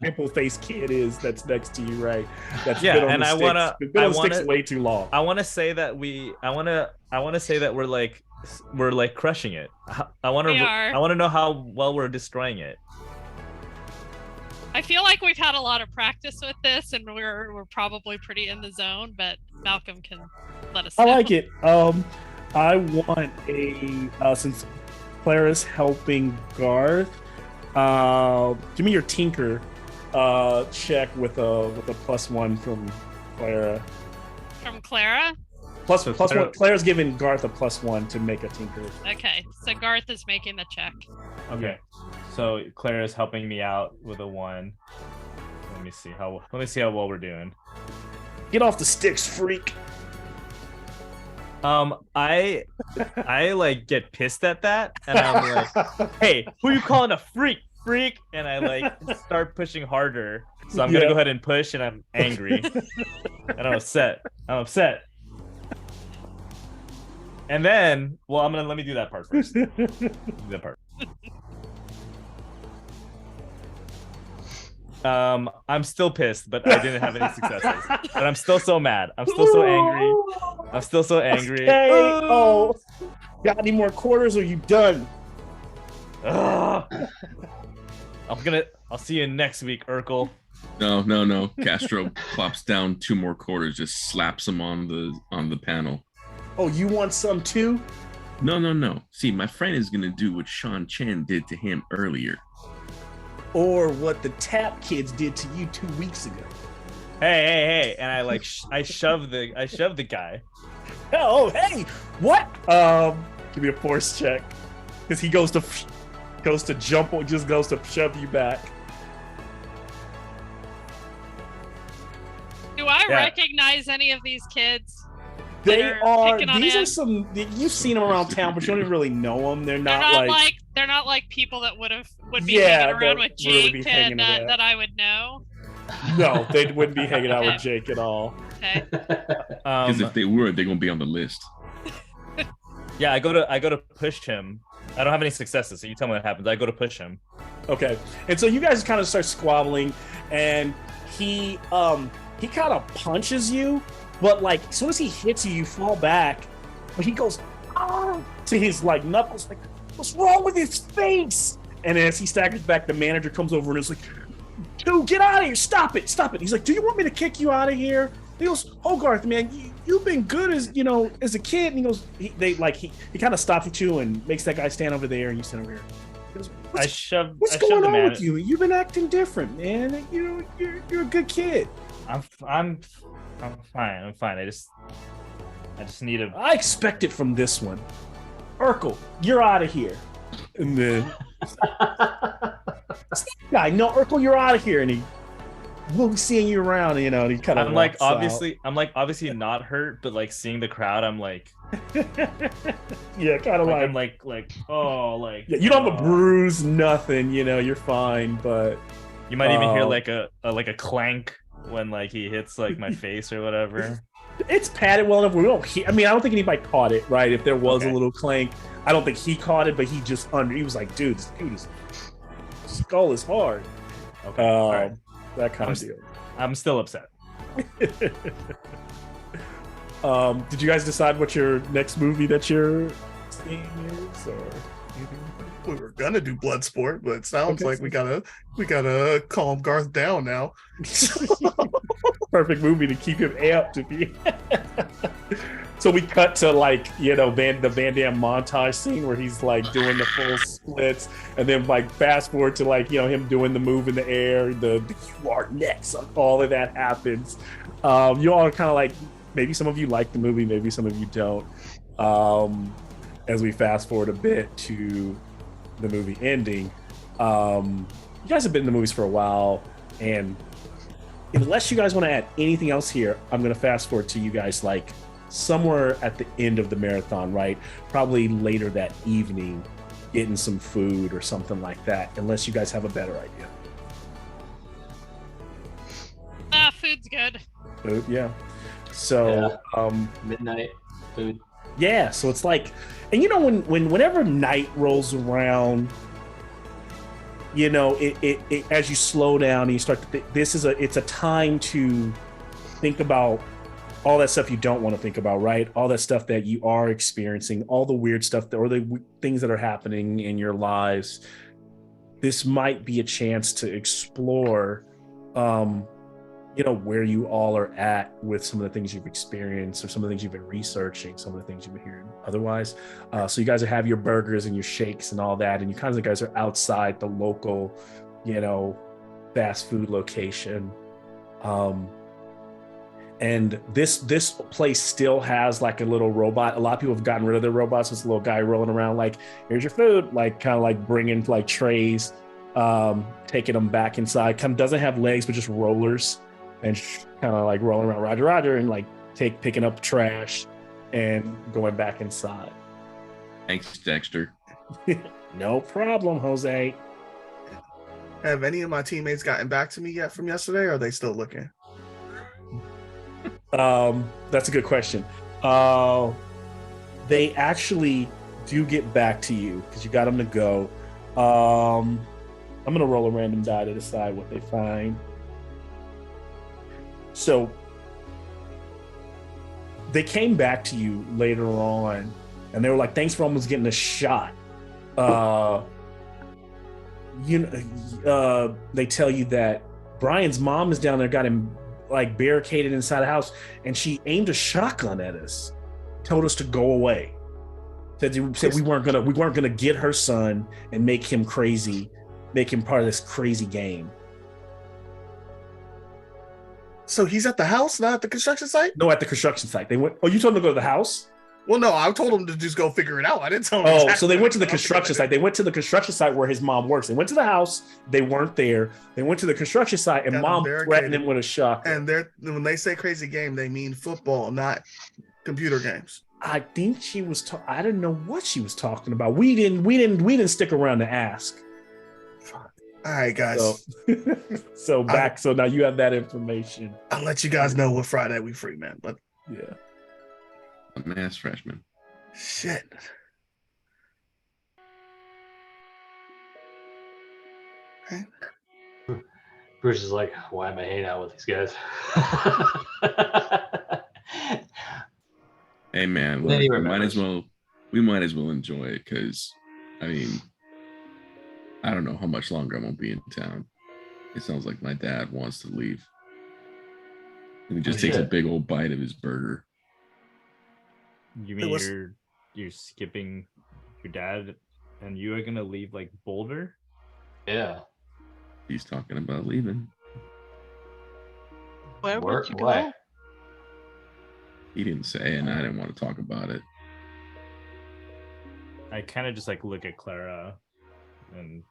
pimple faced kid is that's next to you, right? That's and I want to way too long. I want to say that we're like crushing it. I want to know how well we're destroying it. I feel like we've had a lot of practice with this, and we're probably pretty in the zone. But Malcolm can let us know. I like it. I want since Clara's helping Garth, give me your tinker check with a +1 from Clara. From Clara? Plus one. Clara's giving Garth a +1 to make a tinker. Okay, so Garth is making the check. Okay, so Clara's helping me out with a 1. Let me see how well we're doing. Get off the sticks, freak. I like get pissed at that, and I'm like, hey, who are you calling a freak? And I like start pushing harder. So I'm gonna go ahead and push, and I'm angry, and I'm upset. And then, well, let me do that part first. That part. I'm still pissed, but I didn't have any successes. But I'm still so mad. I'm still so angry. Okay. Oh, got any more quarters? Or are you done? I'll see you next week, Urkel. No. Castro plops down 2 more quarters, just slaps them on the panel. Oh, you want some too? No. See, my friend is gonna do what Sean Chen did to him earlier. Or what the Tap Kids did to you 2 weeks ago. Hey! And I shove the guy. Oh, hey! What? Give me a force check, because he goes to jump or just goes to shove you back. Do I recognize any of these kids? They that are. picking on These him? are some. You've seen them around town, but you don't even really know them. They're not like they're not like people that would be hanging around with really Jake that I would know. No, they wouldn't be hanging out Okay. with Jake at all. Okay. Because if they were, they're gonna be on the list. Yeah, I go to push him. I don't have any successes, so you tell me what happens. I go to push him. Okay, and so you guys kind of start squabbling, and he kind of punches you, but like as soon as he hits you, you fall back. But he goes to his like knuckles, like, what's wrong with his face? And as he staggers back, the manager comes over and is like, dude, get out of here! Stop it! He's like, do you want me to kick you out of here? He goes, Hogarth, man, you've been good as a kid. And he goes, he kind of stops at you and makes that guy stand over there, and you stand over here. He goes, what's going on with you? You've been acting different, man. You're a good kid. I'm fine. I'm fine. I just need a. I expect it from this one. Urkel, you're out of here. And then guy, no, Urkel, you're out of here. And we'll be seeing you around, and he kind of. I'm like obviously not hurt, but like seeing the crowd, I'm like. Yeah, kind of like I'm like yeah, you don't have a bruise, nothing, you're fine, but you might even hear like a clank when like he hits like my face or whatever. It's padded well enough. We don't hear. I mean, I don't think anybody caught it, right? If there was a little clank, I don't think he caught it, but he was like, dude, this dude's skull is hard. Okay, all right. That kind of deal. I'm still upset. Did you guys decide what your next movie that you're seeing is, or we were gonna do Bloodsport, but it sounds like we gotta calm Garth down now. Perfect movie to keep him amped to be. So we cut to like the Van Damme montage scene where he's like doing the full splits, and then like fast forward to like him doing the move in the air, the you are next. All of that happens. You all are kind of like, maybe some of you like the movie, maybe some of you don't. As we fast forward a bit to the movie ending, you guys have been in the movies for a while, and unless you guys want to add anything else here, I'm going to fast forward to you guys like somewhere at the end of the marathon, right? Probably later that evening, getting some food or something like that, unless you guys have a better idea. Food's good. Food, yeah. So midnight food. Yeah, so it's like, and whenever night rolls around, it as you slow down and you start to think, it's a time to think about all that stuff you don't want to think about, right? All that stuff that you are experiencing, all the weird stuff or the things that are happening in your lives. This might be a chance to explore where you all are at with some of the things you've experienced, or some of the things you've been researching, some of the things you've been hearing otherwise. So you guys have your burgers and your shakes and all that, and you kind of guys are outside the local, fast food location. And this place still has like a little robot. A lot of people have gotten rid of their robots. It's a little guy rolling around like, here's your food, like kind of like bringing like trays, taking them back inside. Kind of doesn't have legs, but just rollers, and kind of like rolling around, Roger, and like picking up trash and going back inside. Thanks, Dexter. No problem, Jose. Have any of my teammates gotten back to me yet from yesterday, or are they still looking? That's a good question. They actually do get back to you because you got them to go. I'm gonna roll a random die to decide what they find. So they came back to you later on, and they were like, "Thanks for almost getting a shot." They tell you that Brian's mom is down there, got him like barricaded inside the house, and she aimed a shotgun at us, told us to go away. Said we weren't gonna get her son and make him crazy, make him part of this crazy game. So he's at the house, not at the construction site? No, at the construction site. They went. Oh, you told them to go to the house? Well, no, I told him to just go figure it out. I didn't tell him. Oh, exactly so they went to the construction site. They went to the construction site where his mom works. They went to the house. They weren't there. They went to the construction site, and mom threatened him with a shotgun. And when they say crazy game, they mean football, not computer games. I think she was. I didn't know what she was talking about. We didn't stick around to ask. Fuck. All right, guys. So now you have that information. I'll let you guys know what Friday we free, man. But yeah, a mass freshman. Shit. Okay. Bruce is like, why am I hanging out with these guys? Hey man, look, we might as well enjoy it, because I mean, I don't know how much longer I'm gonna be in town. It sounds like my dad wants to leave. And he just takes a big old bite of his burger. You mean you're skipping your dad and you are gonna leave like Boulder? Yeah. He's talking about leaving. Where would you go? Why? He didn't say, and I didn't want to talk about it. I kind of just like look at Clara, and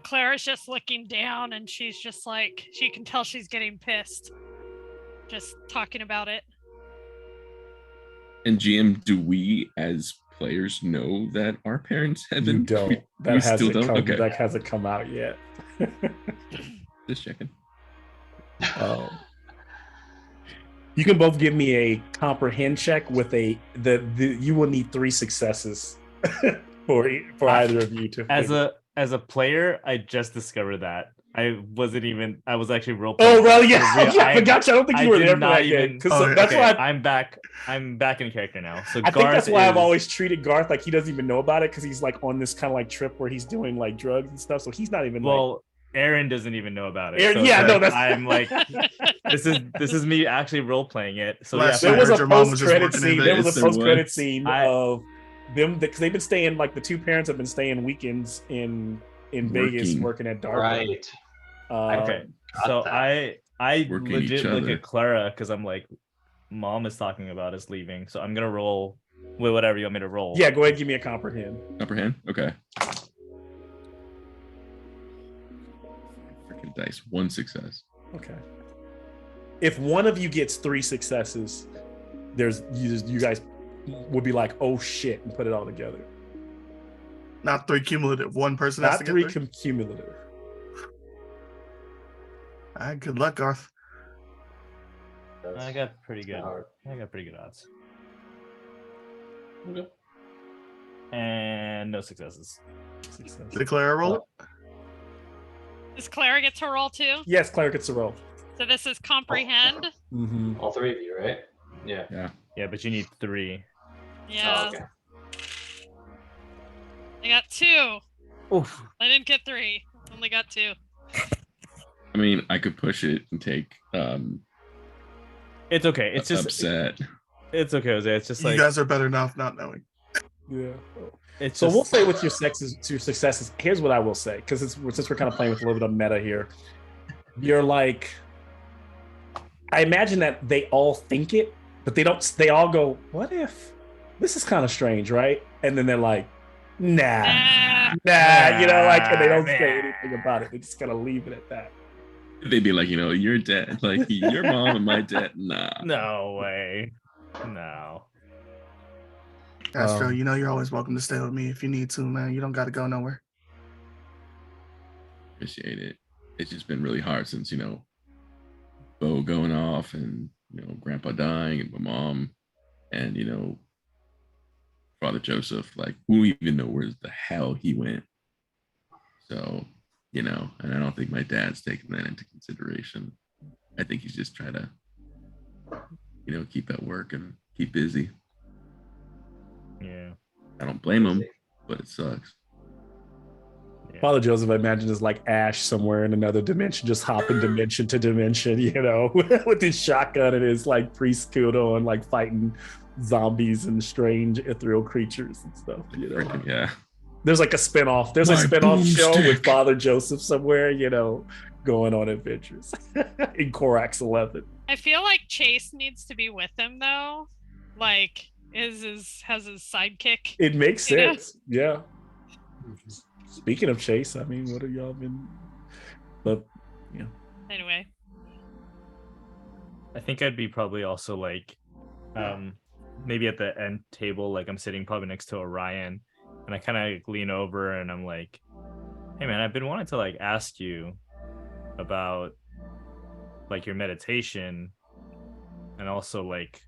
Clara's just looking down, and she's just like, she can tell she's getting pissed just talking about it. And GM, do we as players know that our parents have been? You don't. That hasn't come out yet. Just checking. You can both give me a comprehend check with you will need 3 successes for either of you to. As a player, I just discovered that. I was actually role playing. Oh, well, yeah. I forgot you. I don't think you were there for that game. That's why I'm back in character now. So I think that's why I've always treated Garth like he doesn't even know about it, because he's like on this kind of like trip where he's doing like drugs and stuff. So he's not even Aaron doesn't even know about it. I'm like, this is me actually role playing it. So there was a post-credit scene. There was a post-credit scene of them, because they've been staying, like the 2 parents have been staying weekends in Vegas working at Dark. Right. Okay. So I legit look at Clara, because I'm like, Mom is talking about us leaving, so I'm gonna roll with whatever you want me to roll. Yeah, go ahead and give me a comprehend. Comprehend? Okay. Freaking dice. 1 success. Okay. If one of you gets 3 successes, you guys would be like, oh shit, and put it all together. Not 3 cumulative. One person has to get 3 cumulative. All right, good luck, Garth. I got pretty good odds. Okay. And no successes. Did Clara roll? Does Clara get to roll too? Yes, Clara gets to roll. So this is comprehend. Mm-hmm. All 3 of you, right? Yeah. Yeah, but you need 3. Yeah. Oh, okay. I got 2. Oof. I didn't get 3. Only got 2. I mean, I could push it and take. It's okay. It's just upset. It's okay, Jose. It's just like you guys are better enough not knowing. Yeah. We'll say with your successes. Here's what I will say, because since we're kind of playing with a little bit of meta here, you're like, I imagine that they all think it, but they don't. They all go, "What if this is kind of strange, right?" And then they're like, "Nah, and they don't say anything about it. They just kind of leave it at that. They'd be like, your dad, like your mom and my dad, nah. No way. No. Astro, you're always welcome to stay with me if you need to, man. You don't got to go nowhere. Appreciate it. It's just been really hard since, Bo going off and, Grandpa dying and my mom and, Father Joseph, like, we don't even know where the hell he went. So, and I don't think my dad's taking that into consideration. I think he's just trying to, keep at work and keep busy. Yeah. I don't blame him, but it sucks. Yeah. Father Joseph, I imagine, is like Ash somewhere in another dimension, just hopping dimension to dimension, with his shotgun and his like priest kudo and like fighting zombies and strange ethereal creatures and stuff. Freaking, yeah. There's like a spinoff. There's a spinoff show with Father Joseph somewhere, going on adventures in Corax 11. I feel like Chase needs to be with him though. Like, has his sidekick. It makes sense. Yeah. Speaking of Chase, I mean, what have y'all been? But yeah. Anyway. I think I'd be probably also like, maybe at the end table, like I'm sitting probably next to Orion, and I kind of lean over and I'm like, hey man, I've been wanting to like ask you about like your meditation, and also like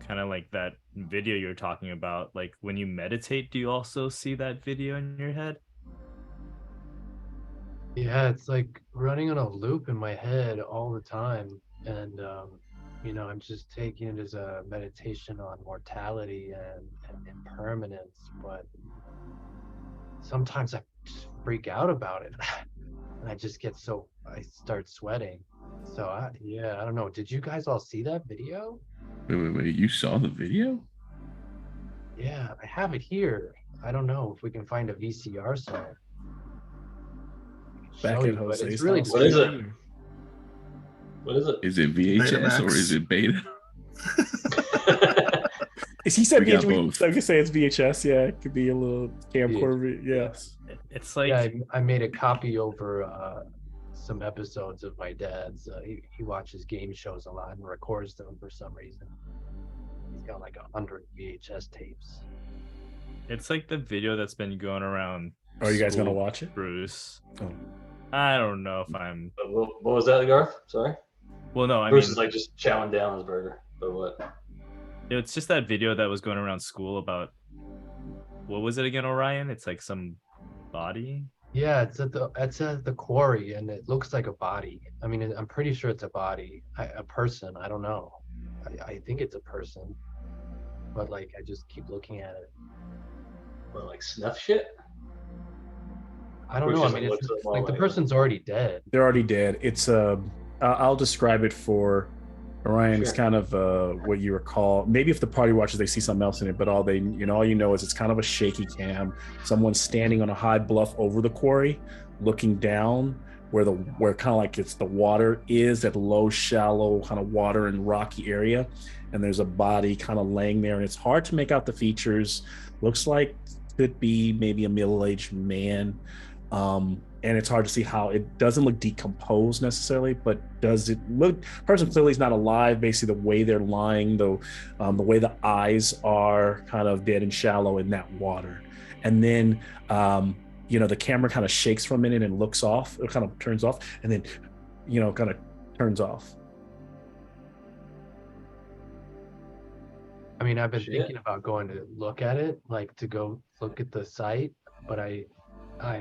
kind of like that video you're talking about. Like when you meditate, do you also see that video in your head? Yeah, it's like running on a loop in my head all the time. And, I'm just taking it as a meditation on mortality and impermanence. But sometimes I just freak out about it. And I just I start sweating. So, I don't know. Did you guys all see that video? Wait. You saw the video? Yeah, I have it here. I don't know if we can find a VCR somewhere. Back at Jose's it's really house. What is it? What is it? Is it VHS Betamax. or is it beta? He said We got VHS. both. I could say it's VHS. Yeah, it could be a little camcorder. Yes. It's like Yeah, I made a copy over some episodes of my dad's. He watches game shows a lot and records them for some reason. He's got like 100 VHS tapes. it's like the video that's been going around. Are you guys gonna school, watch it? Bruce? Oh. I don't know if I'm. What was that, Garth? Sorry. Well, no, I Bruce mean, is like just chowing down his burger. But what? it's just that video that was going around school about what was it again, Orion? It's like some body. Yeah, it's at the quarry, and it looks like a body. I mean, I'm pretty sure it's a body, a person. I don't know. I think it's a person, but like I just keep looking at it. What, like snuff shit? I don't Bruce know. I just, mean, like, it's looks at them all like the like- person's already dead. They're already dead. It's I'll describe it for Orion. It's Sure. kind of what you recall. Maybe if the party watches, they see something else in it, but all you know is it's kind of a shaky cam. Someone's standing on a high bluff over the quarry, looking down where kind of like it's the water is, that low, shallow kind of water and rocky area, and there's a body kind of laying there, and it's hard to make out the features. Looks like could be maybe a middle-aged man. And it's hard to see how it doesn't look decomposed necessarily, but does it look? Person clearly is not alive. Basically, the way they're lying, the way the eyes are kind of dead and shallow in that water, and then the camera kind of shakes for a minute and looks off. It kind of turns off, and then kind of turns off. I mean, I've been Shit. thinking about going to look at it, like to go look at the site, but I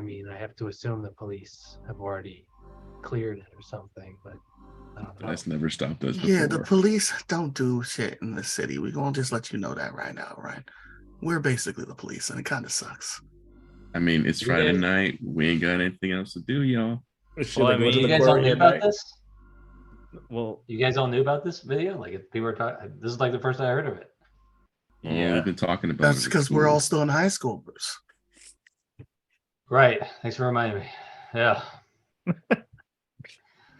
mean, I have to assume the police have already cleared it or something, but I don't know. That's never stopped us before. Yeah, the police don't do shit in the city. We're gonna just let you know that right now, right? We're basically the police, and it kind of sucks. I mean, it's Friday Yeah. night. We ain't got anything else to do, y'all. Should Well, I I go mean, to You the guys all quarry knew at about night? this? Well, You guys all knew about this video? Like, if people were talking, this is like the first time I heard of it. Well, yeah. we've been talking about That's it at because we're school. all still in high school, Bruce. Right. Thanks for reminding me. Yeah.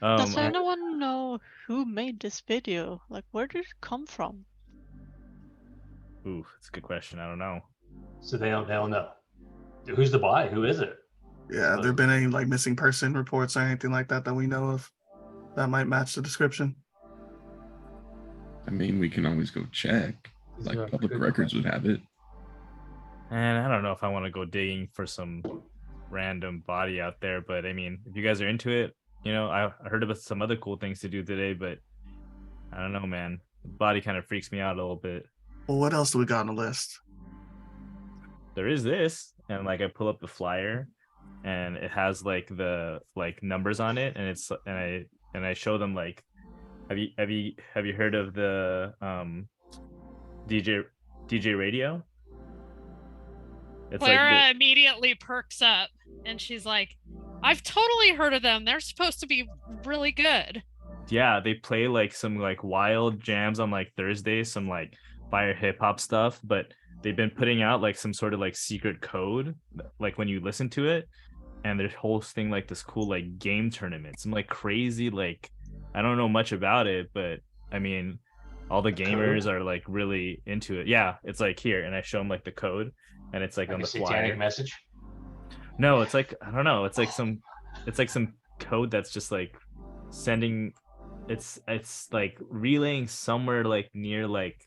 Does I- anyone know who made this video? Like, where did it come from? ooh, that's a good question. I don't know. So they don't know. Who's the buy? Who is it? Yeah, have there been any like missing person reports or anything like that we know of that might match the description? I mean, we can always go check. These Like are public good records would have it. And I don't know if I want to go digging for some random body out there, but I mean, if you guys are into it, I heard about some other cool things to do today, but I don't know, man. The body kind of freaks me out a little bit. Well, what else do we got on the list? There is this, and like I pull up the flyer, and it has like the numbers on it, and it's and I show them like, have you heard of the DJ radio? It's Clara immediately perks up and she's like, I've totally heard of them. They're supposed to be really good. yeah, they play like some like wild jams on like Thursdays, some like fire hip hop stuff, but they've been putting out like some sort of like secret code, like when you listen to it, and they're hosting like this cool like game tournament, some like crazy, like I don't know much about it, but I mean, all the gamers are like really into it. Yeah, it's like here, and I show them like the code, and it's like on a the satanic flyer. message. No, it's like I don't know. It's like some code that's just like sending. It's like relaying somewhere like near like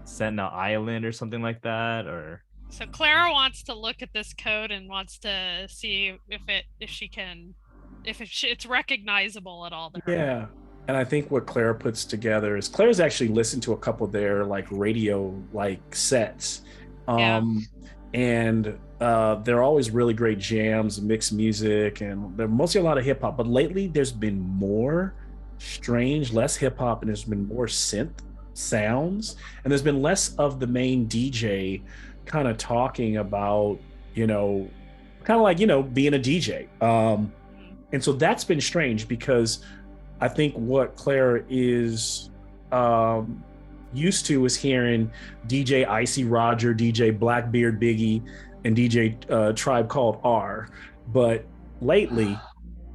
Sentinel Island or something like that, or. So Clara wants to look at this code and wants to see if it's recognizable at all to her. Yeah. And I think what Clara puts together is Clara's actually listened to a couple of their like radio like sets. And they're always really great jams, mixed music, and they're mostly a lot of hip hop. But lately there's been more strange, less hip hop, and there's been more synth sounds. And there's been less of the main DJ kind of talking about, kind of like, being a DJ. And so that's been strange because I think what Claire is used to is hearing DJ Icy Roger, DJ Blackbeard Biggie, and DJ Tribe Called R. But lately,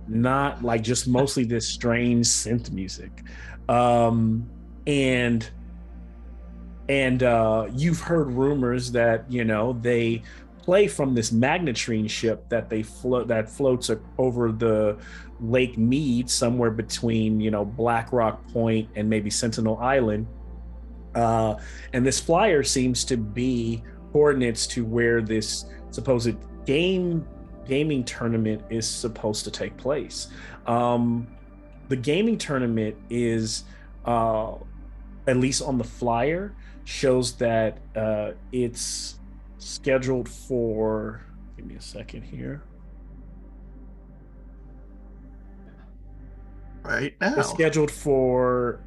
not like just mostly this strange synth music. And you've heard rumors that, they play from this magnetrine ship that that floats over the Lake Mead somewhere between Black Rock Point and maybe Sentinel Island, and this flyer seems to be coordinates to where this supposed gaming tournament is supposed to take place. The gaming tournament is at least on the flyer shows that it's scheduled for, give me a second here. Right now. It's scheduled for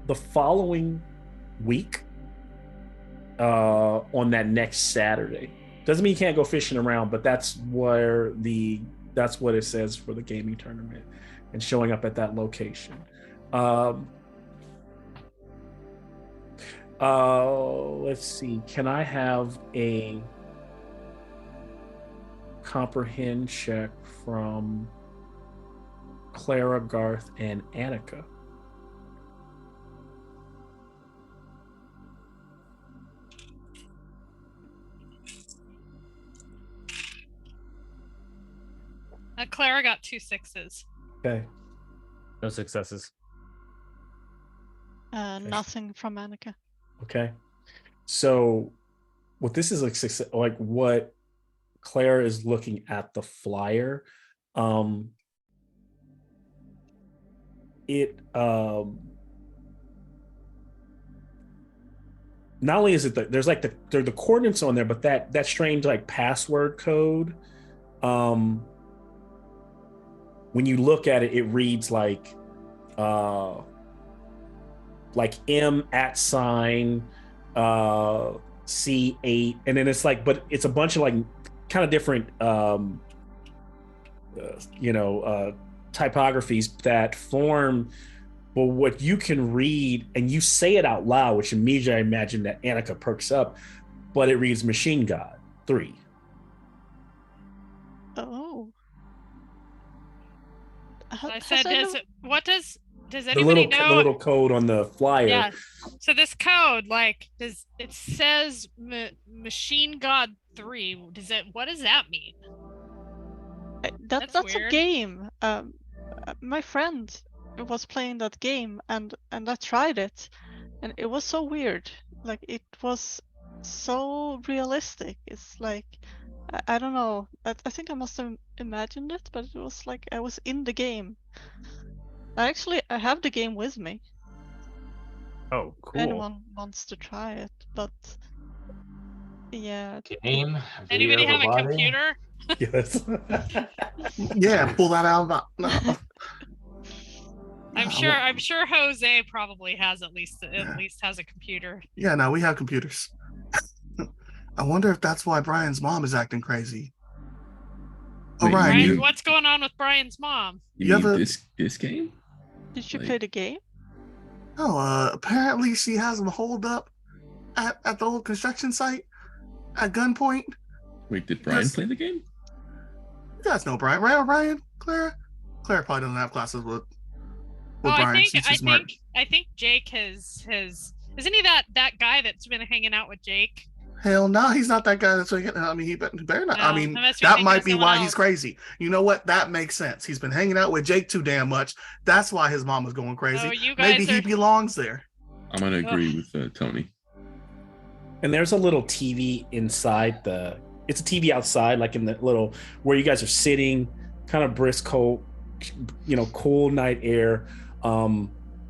the following week on that next Saturday. Doesn't mean you can't go fishing around, but that's what it says for the gaming tournament and showing up at that location. Let's see. Can I have a comprehend check from Clara, Garth, and Annika? Clara got 2 6s. Okay. No successes. Nothing from Annika. Okay. So what this is like what Claire is looking at the flyer. It not only is it there's like there are the coordinates on there, but that strange like password code. When you look at it, it reads like M @ C8, and then it's like, but it's a bunch of like kind of different typographies that form what you can read, and you say it out loud, which immediately I imagine that Annika perks up, but it reads Machine God 3. Oh. I said, does anybody know the little code on the flyer? Yeah. So this code, it says Machine God 3. What does that mean? That's a game. My friend was playing that game, and I tried it, and it was so weird. Like, it was so realistic. It's like, I don't know. I think I must have imagined it, but it was like I was in the game. I have the game with me. Oh, cool. If anyone wants to try it, but yeah. Game. Anybody have a computer? Yes. Yeah, pull that out. No. I'm sure Jose probably has at least has a computer. Yeah, no, we have computers. I wonder if that's why Brian's mom is acting crazy. Wait, Ryan, what's going on with Brian's mom? You mean this game? Did you play the game? Oh, apparently she has him holed up at the old construction site at gunpoint. Wait, did Brian play the game? You guys know Brian, right? Brian, Clara probably doesn't have classes with Brian. I think Jake has isn't he that guy that's been hanging out with Jake? Hell no, he's not that guy that's like, I mean, he better not. No, I mean, that might be why he's crazy. You know what? That makes sense. He's been hanging out with Jake too damn much. That's why his mom is going crazy. Oh, you guys Maybe he belongs there. I'm gonna agree with Tony. And there's a little TV inside it's a TV outside, like in the little where you guys are sitting, kind of brisk, cold, cool night air.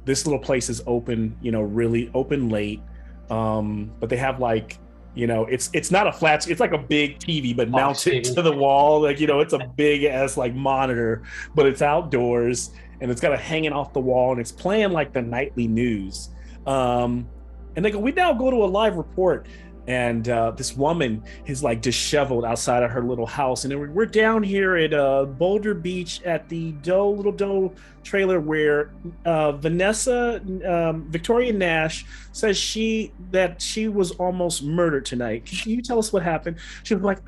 This little place is open, really open late. But they have like, it's not a flat, it's like a big TV, but mounted to the wall. Like, it's a big ass like monitor, but it's outdoors and it's got a hanging off the wall and it's playing like the nightly news. And they go, we now go to a live report. And this woman is like disheveled outside of her little house. And we're down here at Boulder Beach at the Little Doe trailer where Victoria Nash says that she was almost murdered tonight. Can you tell us what happened? She was like,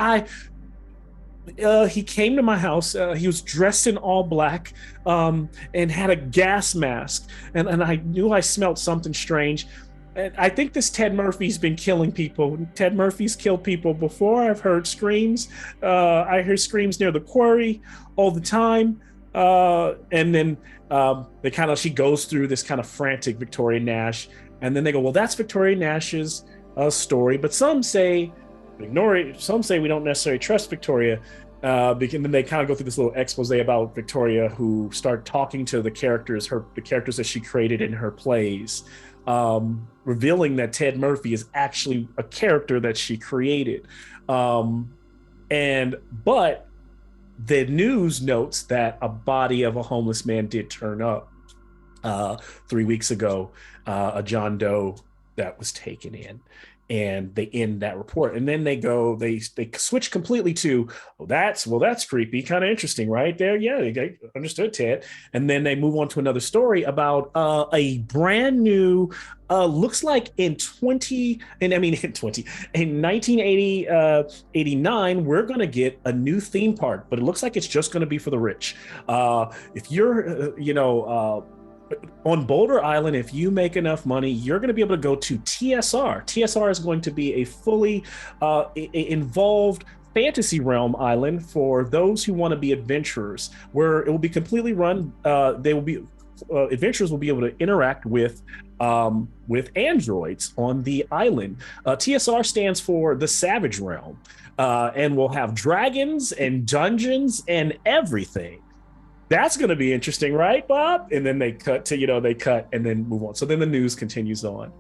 he came to my house. He was dressed in all black and had a gas mask. And I knew I smelled something strange. And I think this Ted Murphy's been killing people. Ted Murphy's killed people before. I've heard screams. I hear screams near the quarry all the time. And then she goes through this kind of frantic Victoria Nash. And then they go, well, that's Victoria Nash's story. But some say we don't necessarily trust Victoria. And then they kind of go through this little expose about Victoria, who start talking to the characters that she created in her plays. Revealing that Ted Murphy is actually a character that she created. But the news notes that a body of a homeless man did turn up 3 weeks ago, a John Doe that was taken in. And they end that report, and then they switch completely to, that's creepy, kind of interesting, right there. Yeah, they understood Ted, and then they move on to another story about a brand new, looks like in 1989, we're going to get a new theme park, but it looks like it's just going to be for the rich. If you're, on Boulder Island, if you make enough money, you're going to be able to go to TSR. TSR is going to be a fully involved fantasy realm island for those who want to be adventurers, where it will be completely run. Adventurers will be able to interact with androids on the island. TSR stands for the Savage Realm, and we'll have dragons and dungeons and everything. That's going to be interesting, right, Bob? And then they cut and then move on. So then the news continues on.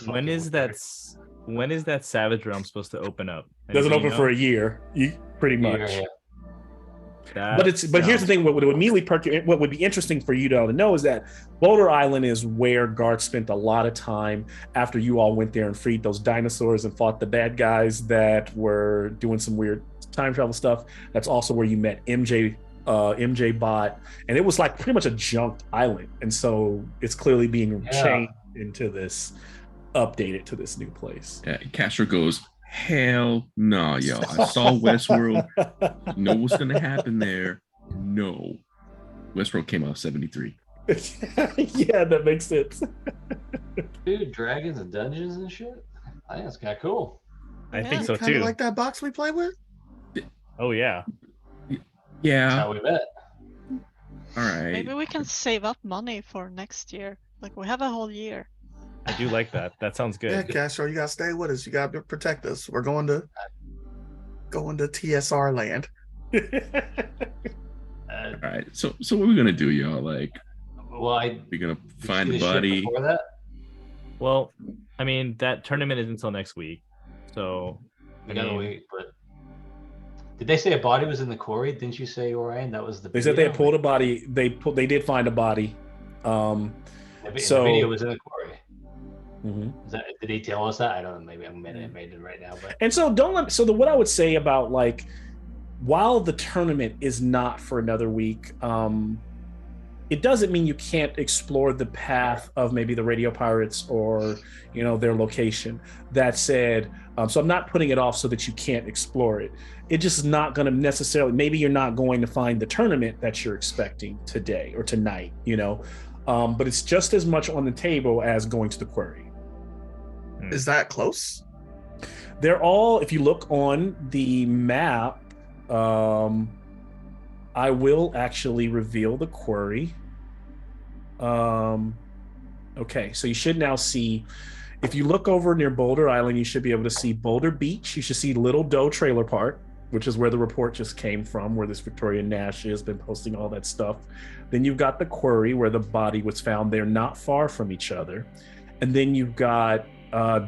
When is that Savage Realm supposed to open up? Doesn't open for a year, pretty much. Yeah. But here's the thing: what would be interesting for you to know is that Boulder Island is where Garth spent a lot of time after you all went there and freed those dinosaurs and fought the bad guys that were doing some weird time travel stuff. That's also where you met MJ Bot, and it was like pretty much a junked island, and so it's clearly being changed into this, updated to this new place. Yeah, Castro goes, hell no, yo. I saw Westworld. Know what's gonna happen there. No. Westworld came out 73. Yeah, that makes sense. Dude, dragons and dungeons and shit? I think that's kind of cool. I think so kind too. of like that box we play with? Oh, yeah. Yeah. That's how we met. All right. Maybe we can save up money for next year. Like, we have a whole year. I do like that. That sounds good. Yeah, Castro, you gotta stay with us. You gotta protect us. We're going to TSR land. All right. So what are we gonna do, y'all? Like, we're gonna find the body. Before that? Well, I mean, that tournament is until next week, so we gotta wait. But did they say a body was in the quarry? Didn't you say, Orion? That was the. They said they had pulled a body. They did find a body. The video was in the quarry. Mm-hmm. Did he tell us that? I don't know. Maybe I'm made it right now. But and so what I would say about, like, while the tournament is not for another week, it doesn't mean you can't explore the path of maybe the Radio Pirates or their location. That said, so I'm not putting it off so that you can't explore it. It's just not going to necessarily. Maybe you're not going to find the tournament that you're expecting today or tonight. But it's just as much on the table as going to the quarry. Is that close? They're all, if you look on the map, I will actually reveal the quarry. Okay, so you should now see, if you look over near Boulder Island, you should be able to see Boulder Beach. You should see Little Doe Trailer Park, which is where the report just came from, where this Victoria Nash has been posting all that stuff. Then you've got the quarry where the body was found. They're not far from each other. And then you've got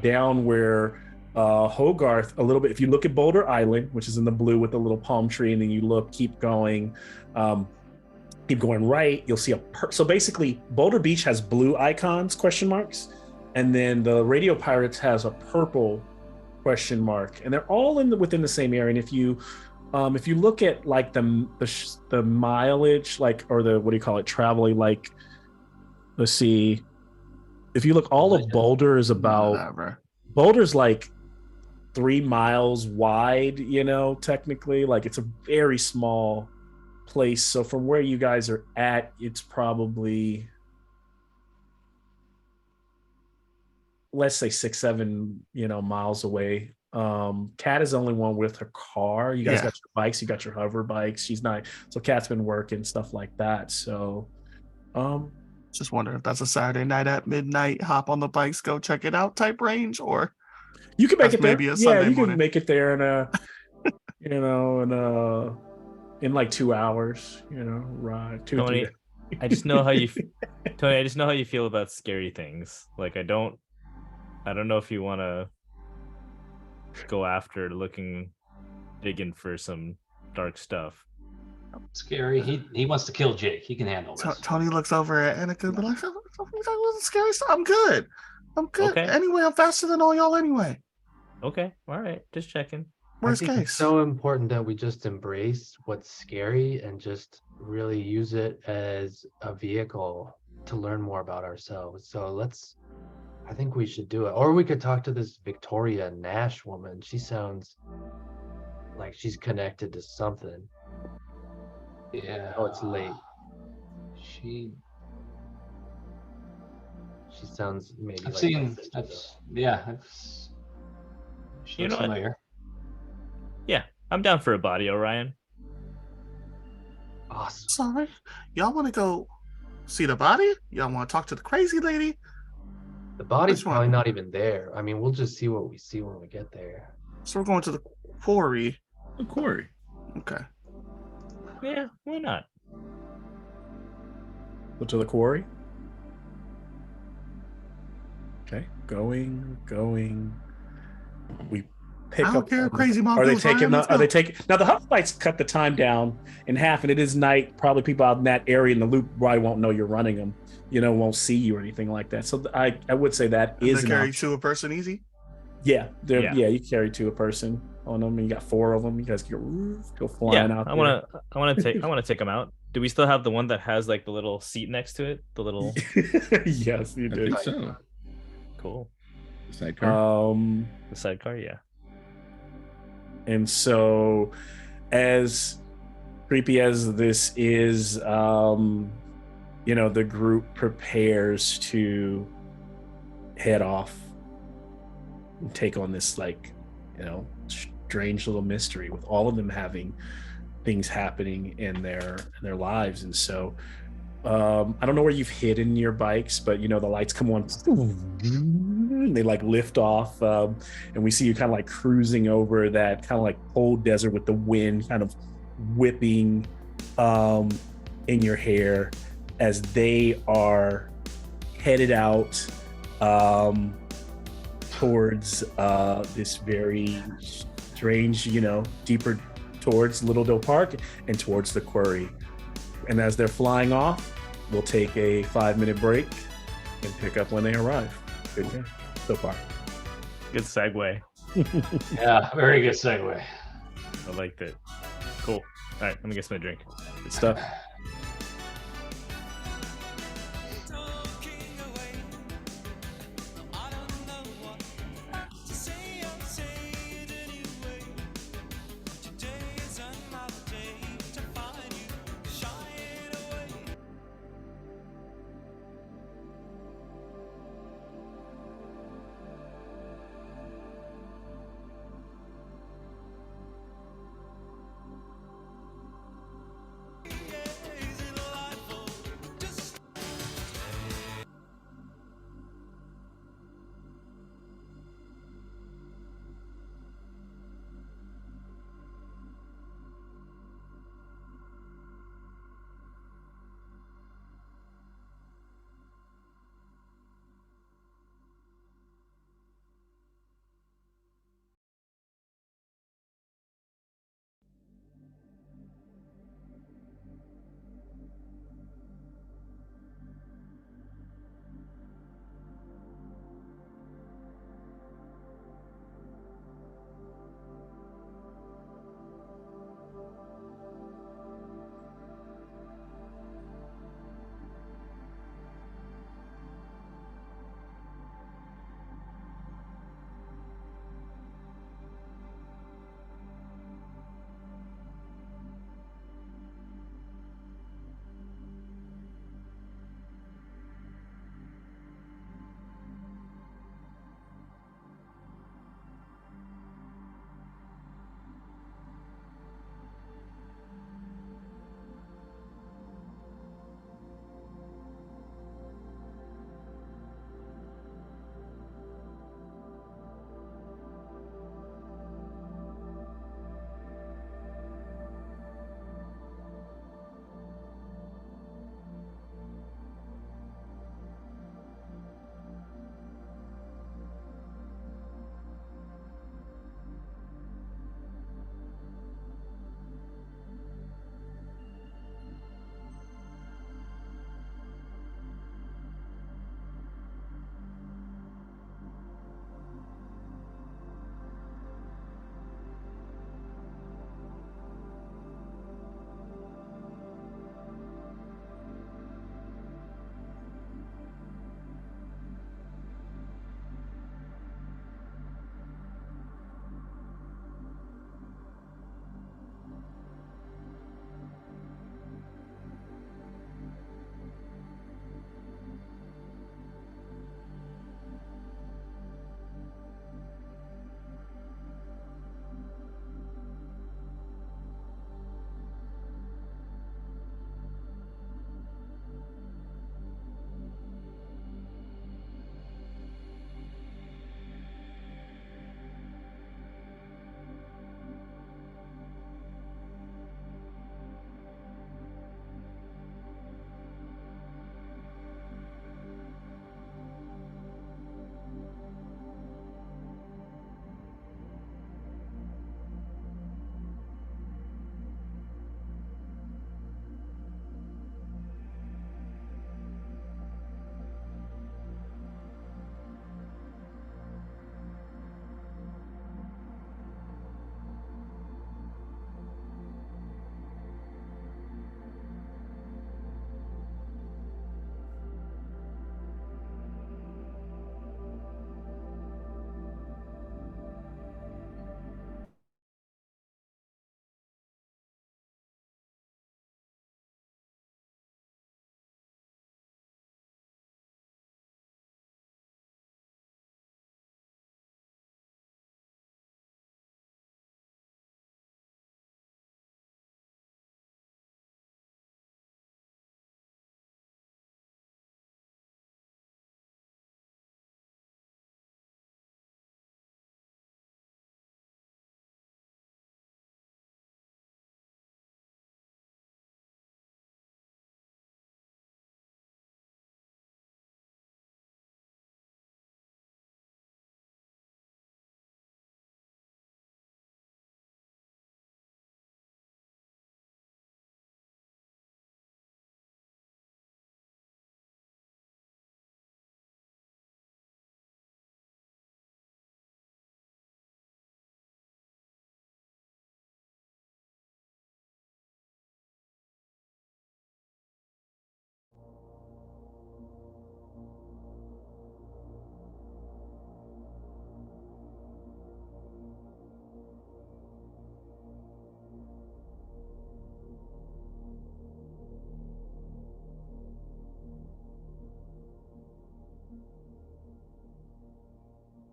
down where Hogarth, a little bit, if you look at Boulder Island, which is in the blue with the little palm tree, and then you keep going right, you'll see so basically Boulder Beach has blue icons, question marks, and then the Radio Pirates has a purple question mark, and they're all within the same area. And if you look at like the mileage, like, or the, what do you call it, traveling, like, let's see, if you look, all of Boulder is Boulder's like 3 miles wide, technically, like it's a very small place. So from where you guys are at, it's probably, let's say 6-7 miles away. Kat is the only one with her car. You guys got your bikes, you got your hover bikes. She's not, so Kat's been working, stuff like that. So just wondering if that's a Saturday night at midnight, hop on the bikes, go check it out type range, or you can make it there. Maybe a Sunday morning. Can make it there in like 2 hours, ride. Tony, I just know how you Tony, I just know how you feel about scary things. Like, I don't know if you want to go after digging for some dark stuff. Scary. He wants to kill Jake. He can handle this. Tony looks over at Annika and be like, scary stuff. I'm good. Okay. Anyway, I'm faster than all y'all anyway. Okay. All right. Just checking. Worst case. It's so important that we just embrace what's scary and just really use it as a vehicle to learn more about ourselves. So I think we should do it. Or we could talk to this Victoria Nash woman. She sounds like she's connected to something. Yeah. Oh, it's late. She sounds maybe. I've like seen. She looks familiar. Yeah, I'm down for a body, Orion. Awesome. Sorry, y'all want to go see the body? Y'all want to talk to the crazy lady? The body's probably not even there. I mean, we'll just see what we see when we get there. So we're going to the quarry. The quarry. Okay. Yeah, why not? Go to the quarry. Okay, going. We pick I don't up. care, crazy mom. Are they taking? Are they taking? Now the hover bikes cut the time down in half, and it is night. Probably people out in that area in the loop probably won't know you're running them. Won't see you or anything like that. So I would say that is they carry to a person easy. Yeah, you carry to a person on them, and you got 4 of them. You guys go flying out. I want to take them out. Do we still have the one that has like the little seat next to it? The little. Yes, you do. I think so. Cool. The sidecar. The sidecar, yeah. And so, as creepy as this is, the group prepares to head off and take on this, strange little mystery, with all of them having things happening in their lives. And so, I don't know where you've hidden your bikes, but the lights come on, and they lift off, and we see you kind of cruising over that kind of cold desert with the wind kind of whipping in your hair as they are headed out towards this very strange, deeper towards Little Doe Park and towards the quarry. And as they're flying off, we'll take a 5-minute break and pick up when they arrive. Good game so far. Good segue. Yeah, very good segue. I liked it. Cool. All right, let me get some drink. Good stuff.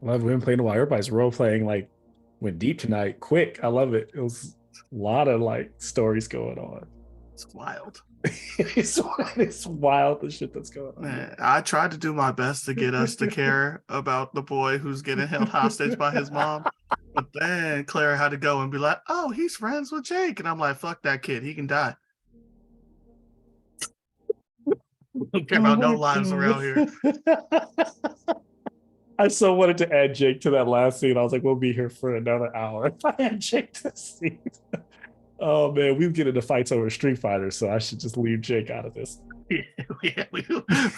Love women playing a while. Everybody's role playing like went deep tonight. Quick. I love it. It was a lot of like stories going on. It's wild. It's wild the shit that's going on. Man, I tried to do my best to get us to care about the boy who's getting held hostage by his mom. But then Claire had to go and be like, oh, he's friends with Jake. And I'm like, fuck that kid. He can die. Don't care about no lives around here. I so wanted to add Jake to that last scene. I was like, we'll be here for another hour if I had Jake to see. Oh man, we get into fights over Street Fighter, so I should just leave Jake out of this. Yeah,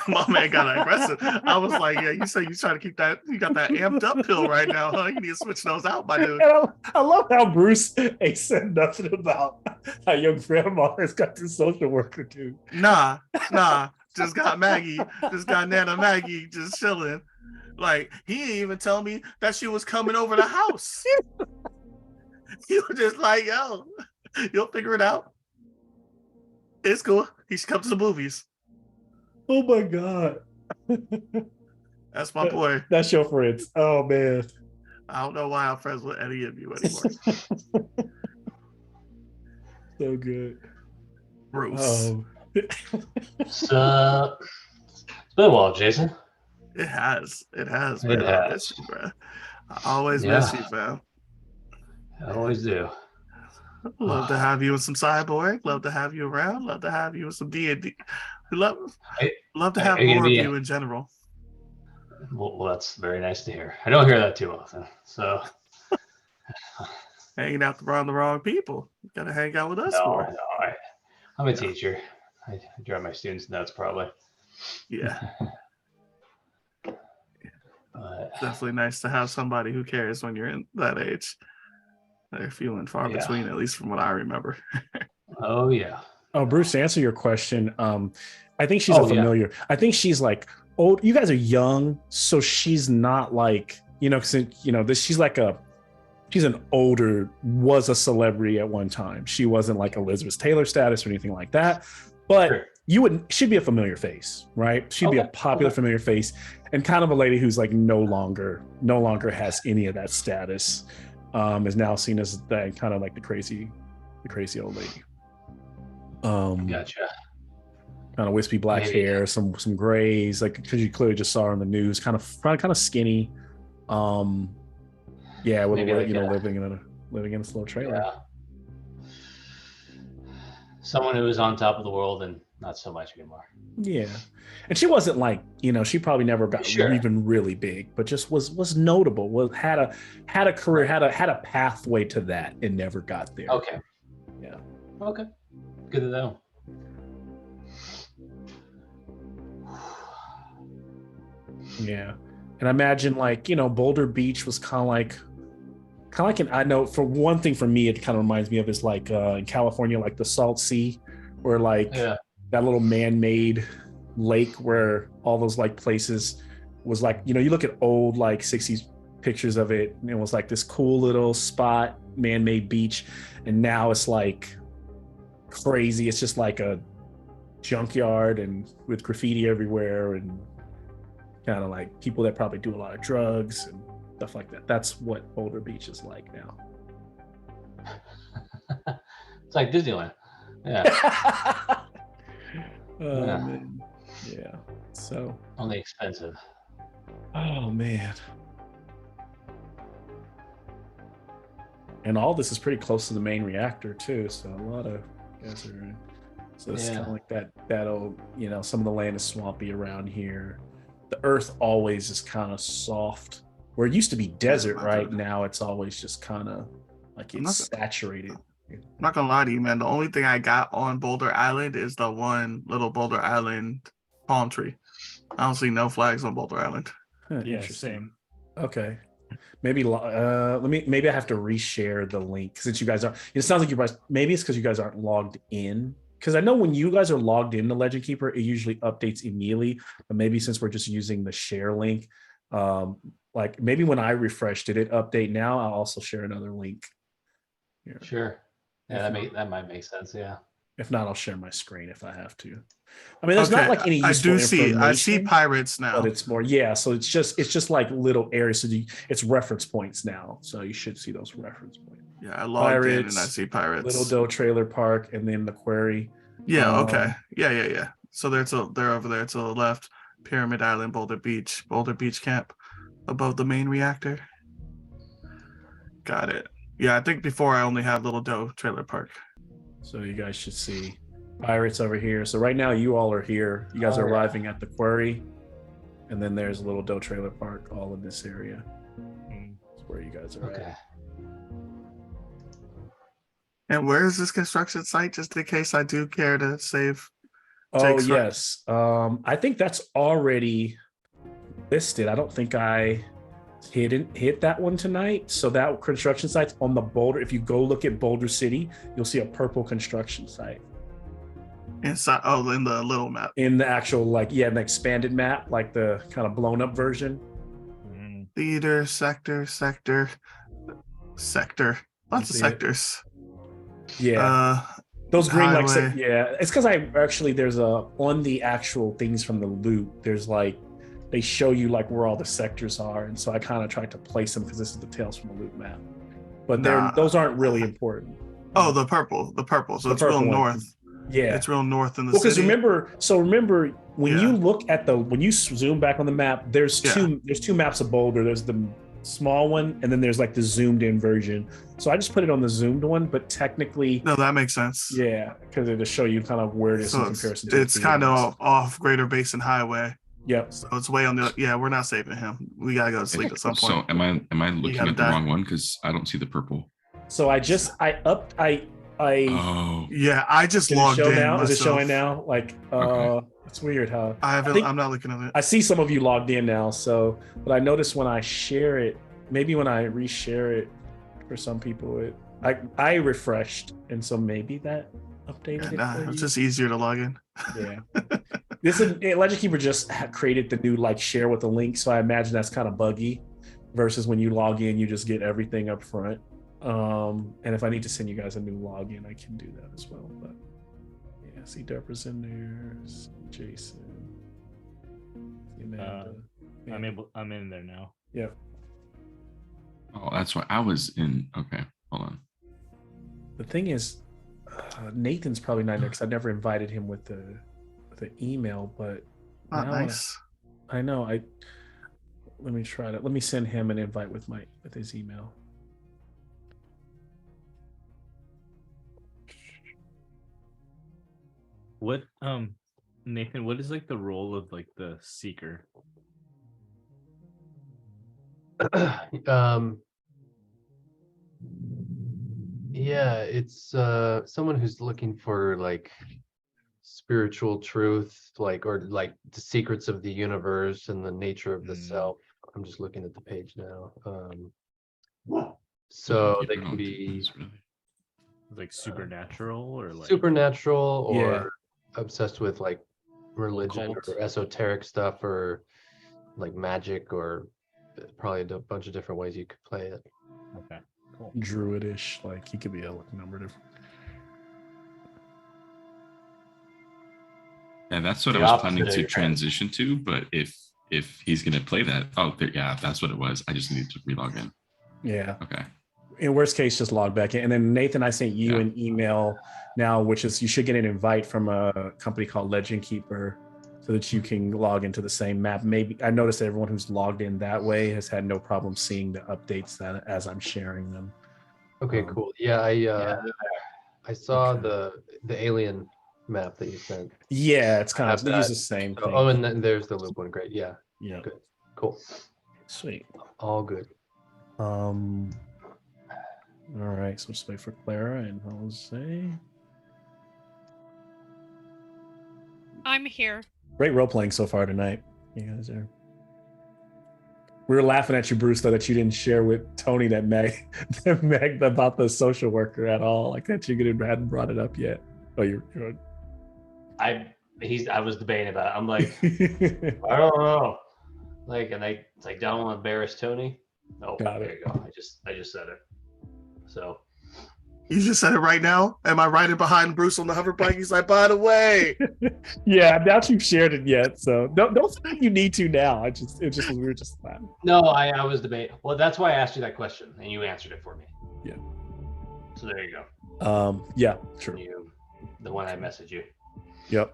my man got aggressive. I was like, yeah, you say you trying to keep that, you got that amped up pill right now, huh? You need to switch those out, my dude. I love how Bruce ain't said nothing about how your grandma has got this social worker too. Nah, just got Maggie, just got Nana Maggie just chilling. Like, he didn't even tell me that she was coming over the house. He was just like, yo, you'll figure it out. It's cool. He should come to the movies. Oh my God. That's my boy. That's your friends. Oh man. I don't know why I'm friends with any of you anymore. So good. Bruce. So, it's been a while, Jason. It has, man. I miss you, bro. I always miss you, fam. I always do. Love to have you with some Cyborg. Love to have you around. Love to have you with some D&D. Love to have more of you in general. Well, that's very nice to hear. I don't hear that too often. So hanging out around the wrong people. You gotta hang out with us more. No, I'm a teacher. I drive my students nuts, probably. Yeah. It's definitely nice to have somebody who cares when you're in that age. They're few and far between, at least from what I remember. Oh yeah. Oh, Bruce, to answer your question, I think she's a familiar. Yeah. I think she's like old. You guys are young, so she's not like, she's like she's an older, was a celebrity at one time. She wasn't like Elizabeth Taylor status or anything like that, but she'd be a familiar face, right? She'd be a popular familiar face, and kind of a lady who's like no longer has any of that status. Is now seen as that kind of like the crazy old lady. Gotcha. Kind of wispy black hair, some grays, like because you clearly just saw her on the news. Kind of skinny. Yeah, with living in a slow trailer. Yeah. Someone who was on top of the world and not so much anymore. Yeah, and she wasn't like, she probably never got even really big, but just was notable. Had a career, had a pathway to that, and never got there. Okay. Yeah. Okay. Good to know. Yeah, and I imagine like Boulder Beach was kind of like I know for one thing for me it kind of reminds me of is like in California, like the Salt Sea, where like that little man-made lake where all those like places was like, you look at old like 60s pictures of it and it was like this cool little spot, man-made beach, and now it's like crazy. It's just like a junkyard and with graffiti everywhere and kind of like people that probably do a lot of drugs and stuff like that. That's what Boulder Beach is like now. It's like Disneyland. Yeah. Man. Yeah. So only expensive. Oh man. And all this is pretty close to the main reactor too, so a lot of guys are in. So it's kind of like that old, some of the land is swampy around here. The earth always is kind of soft. Where it used to be desert, right? Now it's always just kind of like it's saturated. I'm not gonna lie to you, man. The only thing I got on Boulder Island is the one little Boulder Island palm tree. I don't see no flags on Boulder Island. Yeah, same. Okay. Maybe maybe I have to reshare the link since you guys are. It sounds like you guys. Maybe it's because you guys aren't logged in. Because I know when you guys are logged into Legend Keeper, it usually updates immediately. But maybe since we're just using the share link, like maybe when I refreshed it update now. I'll also share another link. Sure. Yeah, that might make sense. Yeah. If not, I'll share my screen if I have to. I mean, there's not like any I useful do see. I see information, pirates now. but it's more, so it's just like little areas. So it's reference points now. So you should see those reference points. Yeah, I logged in and I see pirates. Little Doe Trailer Park, and then the quarry. Yeah. Okay. Yeah. So they're over there to the left. Pyramid Island, Boulder Beach Camp, above the main reactor. Got it. Yeah, I think before I only had Little Doe Trailer Park. So you guys should see pirates over here. So right now you all are here. You guys are arriving at the quarry, and then there's Little Doe Trailer Park, all in this area. That's where you guys are at. And where is this construction site? Just in case I do care to save. Jake's yes. I think that's already listed. I don't think I hit that one tonight. So that construction site's on the Boulder. If you go look at Boulder City, you'll see a purple construction site. Inside, in the little map. In the actual, an expanded map, like the kind of blown up version. Theater, sector. Lots of sectors. Yeah. Those green it's because there's on the actual things from the loot, there's they show you where all the sectors are, and so I kind of tried to place them because this is the Tales from the Loot map. But those aren't really important. Oh, the purple. So it's real north. Yeah, it's real north in the city. Because remember when you look at when you zoom back on the map, there's two maps of Boulder. There's the small one, and then there's the zoomed in version. So I just put it on the zoomed one, but technically that makes sense. Yeah, because it'll show you kind of where it is in comparison to it's kind of off Greater Basin Highway. Yep. So it's way on the we're not saving him. We gotta go to sleep at some point. So am I looking at the wrong one? Because I don't see the purple. So I just I just logged in. Is it showing now? It's weird how I'm not looking at it. I see some of you logged in now, but I noticed when I share it, maybe when I reshare it for some people, I refreshed, and so maybe that updated it. It's just easier to log in. Yeah. Legend Keeper just created the new share with a link, so I imagine that's kind of buggy versus when you log in, you just get everything up front. And if I need to send you guys a new login, I can do that as well. But yeah, see Deborah's in there, Jason. I'm in there now. Yeah. Oh, that's why I was in. Okay, hold on. The thing is, Nathan's probably not there because I never invited him with the email. But nice. I know. Let me try that. Let me send him an invite with his email. What Nathan, what is the role of the seeker? It's someone who's looking for spiritual truth, or the secrets of the universe and the nature of the self. I'm just looking at the page now. So they can be supernatural or obsessed with religion or esoteric stuff or magic, or probably a bunch of different ways you could play it. Okay, cool. Druidish, he could be a number of different. Yeah, that's what I was planning to transition to. But if he's gonna play that, that's what it was. I just needed to relog in. Yeah. Okay. In worst case, just log back in. And then Nathan, I sent you an email now, which is you should get an invite from a company called Legend Keeper so that you can log into the same map. Maybe I noticed that everyone who's logged in that way has had no problem seeing the updates that as I'm sharing them. Okay, cool. Yeah, I saw the alien map that you sent. Yeah, it's kind of they use the same thing. Oh, and then there's the loop one. Great. Yeah. Yeah. Good. Cool. Sweet. All good. All right, so let's wait for Clara and Jose. I'm here. Great role playing so far tonight. You guys are. We were laughing at you, Bruce, though, that you didn't share with Tony that Meg about the social worker at all. That you hadn't brought it up yet. Oh, you're. I was debating about it. I'm like, I don't know. And I don't want to embarrass Tony. Oh, there you go. I just said it. So You just said it right now. Am I riding behind Bruce on the hover bike? He's like, by the way. Yeah, now you've shared it yet, so don't think you need to now. It just was we were just laughing. No, I was debating. Well, that's why I asked you that question, and you answered it for me. Yeah. So there you go. Yeah, true. The one I messaged you. Yep.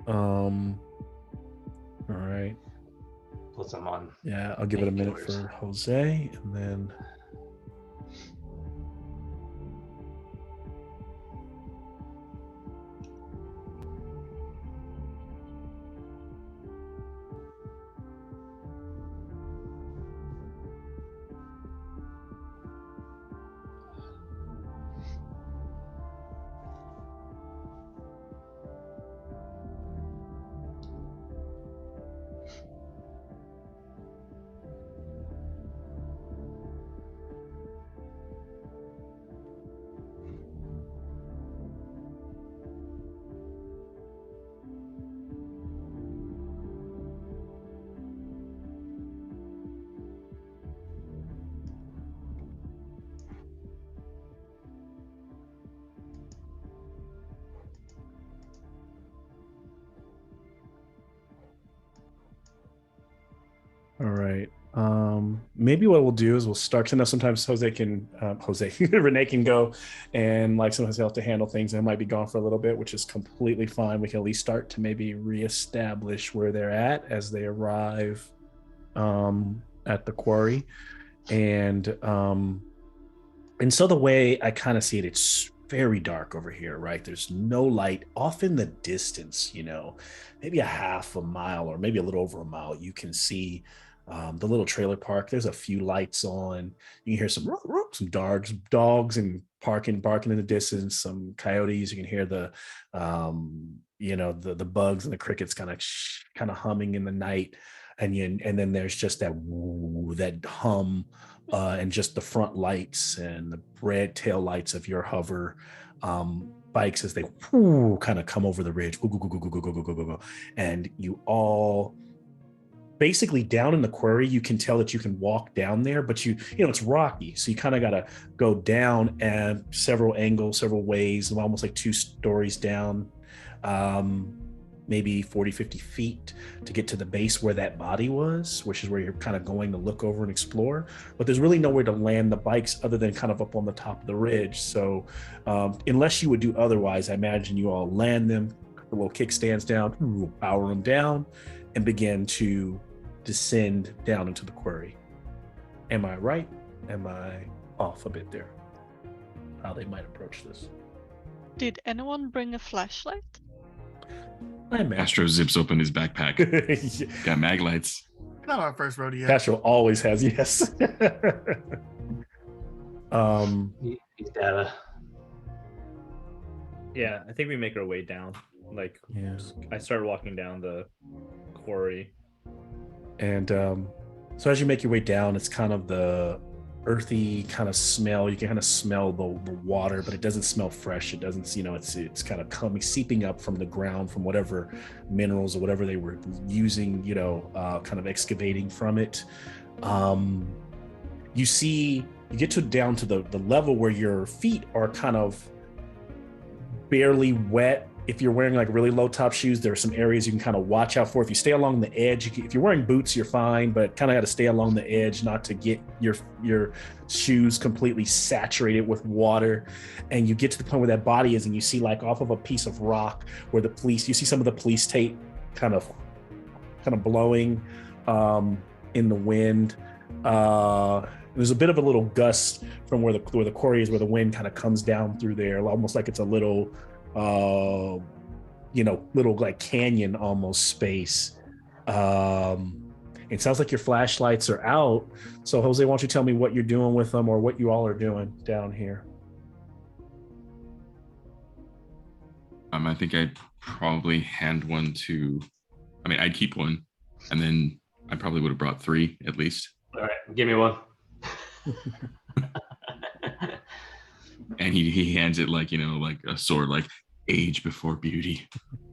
All right. Put some on. Yeah, I'll give it a minute for Jose, and then. All right. Maybe what we'll do is we'll start to know sometimes Renee can go and like sometimes he'll have to handle things and might be gone for a little bit, which is completely fine. We can at least start to maybe reestablish where they're at as they arrive at the quarry. And so the way I kind of see it, it's very dark over here, right? There's no light. Off in the distance, maybe a half a mile or maybe a little over a mile, you can see the little trailer park. There's a few lights on. You can hear some dogs and barking in the distance, some coyotes. You can hear the the bugs and the crickets kind of humming in the night. And then there's just that hum and just the front lights and the red tail lights of your hover bikes as they kind of come over the ridge. And you all basically down in the quarry, you can tell that you can walk down there, but it's rocky. So you kind of got to go down and several angles, several ways, almost like 2 stories down, maybe 40, 50 feet to get to the base where that body was, which is where you're kind of going to look over and explore. But there's really nowhere to land the bikes other than kind of up on the top of the ridge. So unless you would do otherwise, I imagine you all land them, the little kickstands down, power them down, and begin to descend down into the quarry. Am I right? Am I off a bit there? How they might approach this. Did anyone bring a flashlight? Astro zips open his backpack. Got mag lights. Not our first rodeo. Astro always has, yes. He's data. Yeah, I think we make our way down. I started walking down the quarry. And so as you make your way down, it's kind of the earthy kind of smell. You can kind of smell the water, but it doesn't smell fresh. It doesn't, it's kind of seeping up from the ground from whatever minerals or whatever they were using, kind of excavating from it. You get down to the level where your feet are kind of barely wet. If you're wearing like really low top shoes, there are some areas you can kind of watch out for. If you stay along the edge, if you're wearing boots, you're fine, but kind of got to stay along the edge not to get your shoes completely saturated with water. And you get to the point where that body is, and you see like off of a piece of rock where you see some of the police tape kind of blowing in the wind. There's a bit of a little gust from where the quarry is, where the wind kind of comes down through there, almost like it's a little little like canyon almost space. It sounds like your flashlights are out. So Jose, why don't you tell me what you're doing with them or what you all are doing down here? I think I'd probably hand one to, I'd keep one, and then I probably would have brought 3 at least. All right, give me one. And he hands it like a sword, like age before beauty.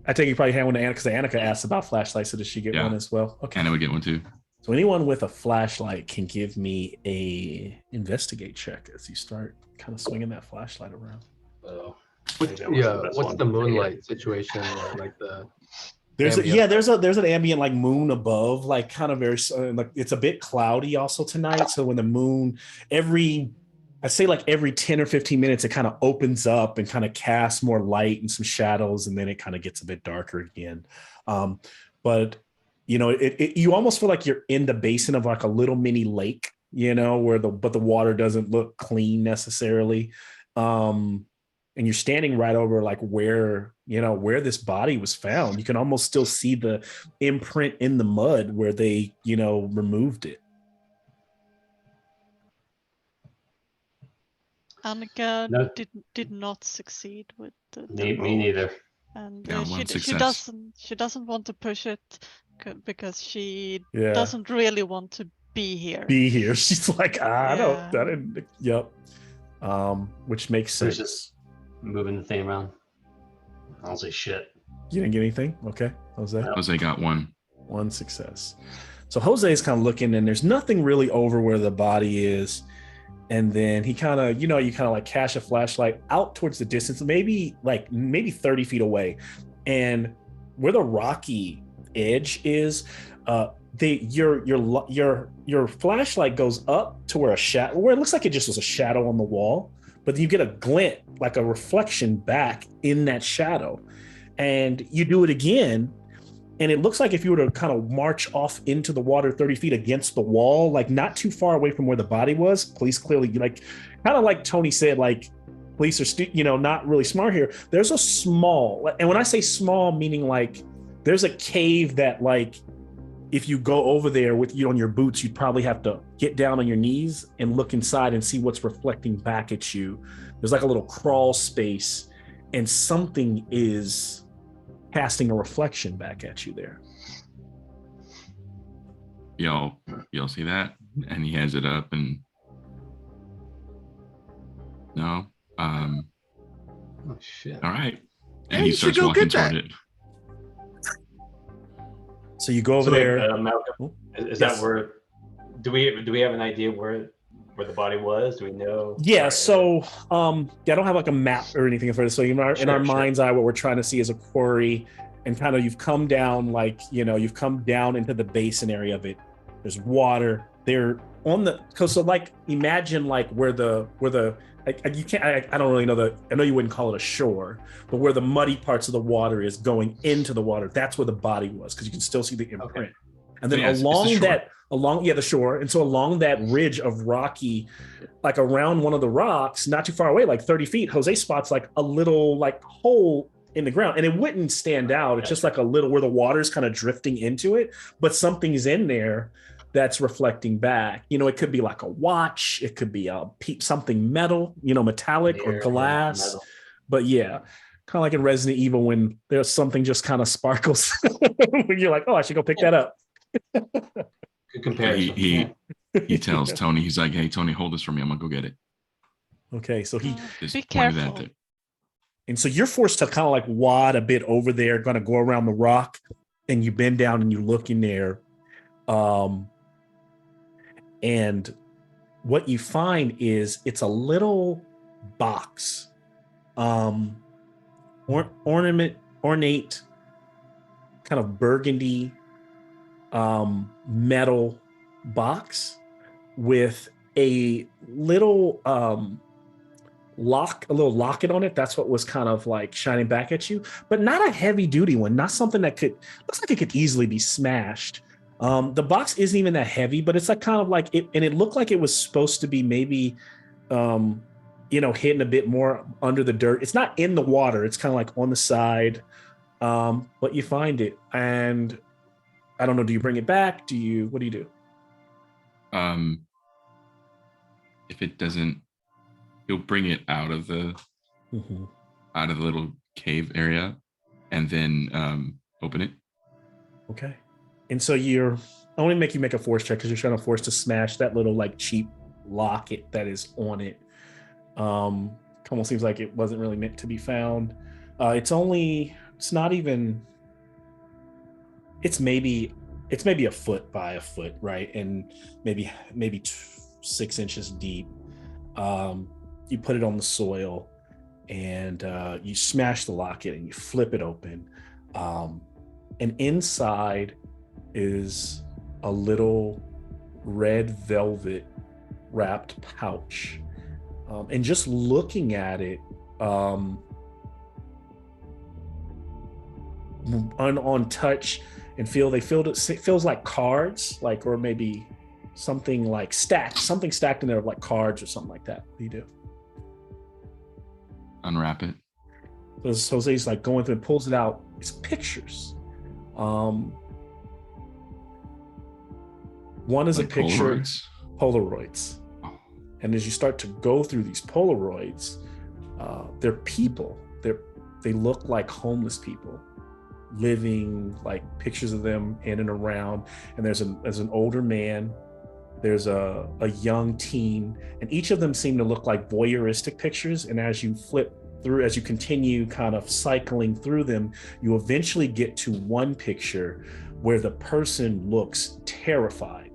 I think you probably hand one to Anna because Annika asked about flashlights, so does she get one as well? Okay. Anna would get one too. So anyone with a flashlight can give me a investigate check as you start kind of swinging that flashlight around. What's the moonlight situation like the there's an ambient like moon above, like kind of very like it's a bit cloudy also tonight. So when the moon I'd say like every 10 or 15 minutes, it kind of opens up and kind of casts more light and some shadows, and then it kind of gets a bit darker again. But you know, you almost feel like you're in the basin of like a little mini lake, you know, but the water doesn't look clean necessarily. And you're standing right over like where this body was found. You can almost still see the imprint in the mud where they, removed it. Annika did not succeed with the me neither. And she doesn't want to push it because she doesn't really want to be here. She's like, yep. Which makes sense. Just moving the thing around. I'll say shit. You didn't get anything? Okay. Jose got one success. So Jose is kind of looking, and there's nothing really over where the body is. And then he kind of, you kind of like cash a flashlight out towards the distance, maybe 30 feet away. And where the rocky edge is, your flashlight goes up to where where it looks like it just was a shadow on the wall, but you get a glint, like a reflection back in that shadow. And you do it again, and it looks like if you were to kind of march off into the water 30 feet against the wall, like not too far away from where the body was. Police clearly, like, kind of like Tony said, like, police are, not really smart here. There's a small, and when I say small, meaning like there's a cave that, like, if you go over there with you on your boots, you'd probably have to get down on your knees and look inside and see what's reflecting back at you. There's like a little crawl space, and something is casting a reflection back at you there. Y'all see that? And he has it up, and no. Oh shit! All right, and he starts walking toward it. So you go over there. Malcolm, is that where? Do we have an idea where the body was? Do we know? Yeah. So I don't have like a map or anything for this. So in our mind's eye, what we're trying to see is a quarry, and kind of you've come down you've come down into the basin area of it. There's water. They're on the coast. So like imagine like where the you can't. I don't really know I know you wouldn't call it a shore, but where the muddy parts of the water is going into the water, that's where the body was, because you can still see the imprint. Okay. And then the shore. And so along that ridge of rocky, like around one of the rocks, not too far away, like 30 feet, Jose spots like a little like hole in the ground, and it wouldn't stand out. It's just like a little where the water's kind of drifting into it, but something's in there that's reflecting back. It could be like a watch, it could be something metal, metallic or glass. Metal. But yeah, kind of like in Resident Evil when there's something just kind of sparkles when you're like, oh, I should go pick that up. Good comparison. He tells Tony, he's like, hey, Tony, hold this for me. I'm gonna go get it. Okay, so he be careful. And so you're forced to kind of like wad a bit over there, gonna go around the rock, and you bend down and you look in there. And what you find is it's a little box, ornate, kind of burgundy, metal box with a little locket on it. That's what was kind of like shining back at you, but not a heavy duty one, not something that looks like it could easily be smashed. The box isn't even that heavy, but it's like kind of like it, and it looked like it was supposed to be maybe hidden a bit more under the dirt. It's not in the water, it's kind of like on the side, but you find it, and I don't know, do you bring it back? What do you do? If it doesn't, he'll bring it out of the little cave area, and then open it. Okay. And so I want to make you make a force check because you're trying to force to smash that little like cheap locket that is on it. Almost seems like it wasn't really meant to be found. It's maybe it's maybe a foot by a foot, right? And maybe 6 inches deep. You put it on the soil, and you smash the locket and you flip it open. And inside is a little red velvet wrapped pouch. And just looking at it, on touch and feel, it feels like cards, like, or maybe something like something stacked in there, like cards or something like that. What do you do? Unwrap it. So Jose's like going through and pulls it out. It's pictures. One is like a picture. Polaroids. Oh. And as you start to go through these Polaroids, they're people. They look like homeless people, living, like pictures of them in and around. And there's an older man. There's a young teen, and each of them seem to look like voyeuristic pictures. And as you flip through, as you continue kind of cycling through them, you eventually get to one picture where the person looks terrified.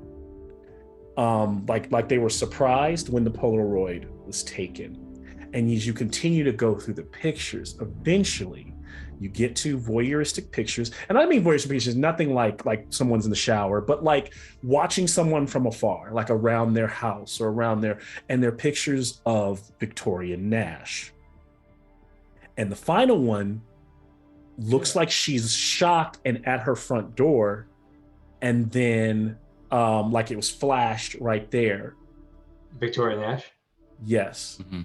Like they were surprised when the Polaroid was taken. And as you continue to go through the pictures, eventually you get to voyeuristic pictures. And I mean voyeuristic pictures, nothing like someone's in the shower, but like watching someone from afar, like around their house or around there, and they're pictures of Victoria Nash. And the final one looks like she's shocked and at her front door, and then like it was flashed right there. Victoria Nash? Yes. Mm-hmm.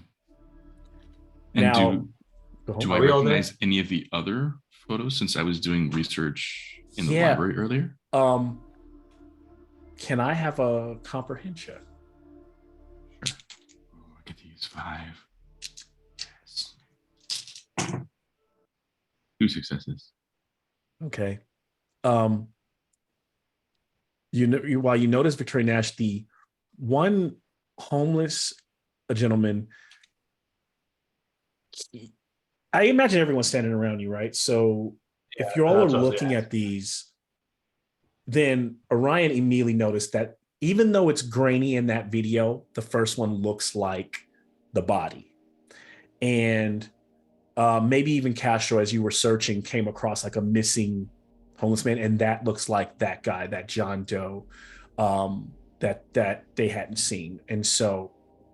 And now, do I recognize any of the other photos, since I was doing research in the library earlier? Can I have a comprehend check? Sure. I get to use 5. 2 successes. Okay. While you notice Victoria Nash, the one homeless gentleman, I imagine everyone's standing around you, right? So if you all are looking at these, then Orion immediately noticed that even though it's grainy in that video, the first one looks like the body. And maybe even Castro, as you were searching, came across like a missing homeless man, and that looks like that guy, that John Doe, that they hadn't seen. And so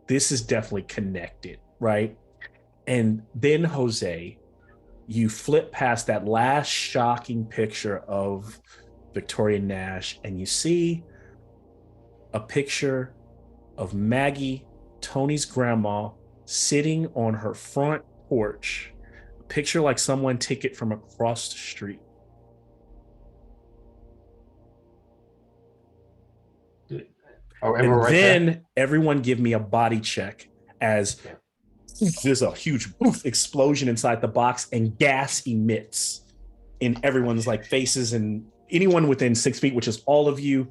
this is definitely connected, right? And then, Jose, you flip past that last shocking picture of Victoria Nash, and you see a picture of Maggie, Tony's grandma, sitting on her front porch. A picture like someone took it from across the street. And then everyone give me a body check as there's a huge explosion inside the box and gas emits in everyone's like faces and anyone within 6 feet, which is all of you.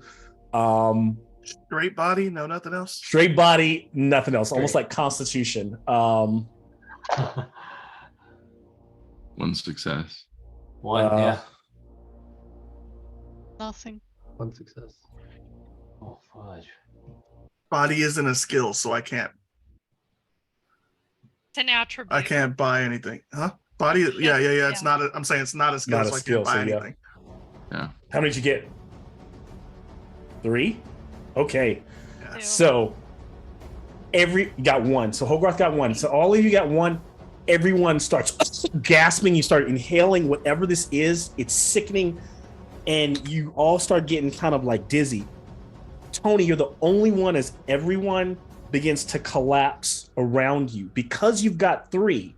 Straight body, no nothing else. Straight body, nothing else. Almost like Constitution. 1 success. 1, yeah. Nothing. 1 success. Oh, fudge. Body isn't a skill, so I can't. It's an attribute. I can't buy anything, huh? Body, yeah. It's not. I'm saying it's not a skill, so I can't buy anything. Yeah. How many did you get? 3. Okay. Yeah. So got 1. So Hogarth got 1. So all of you got 1. Everyone starts gasping. You start inhaling whatever this is. It's sickening, and you all start getting kind of like dizzy. Tony, you're the only one as everyone begins to collapse around you. Because you've got 3,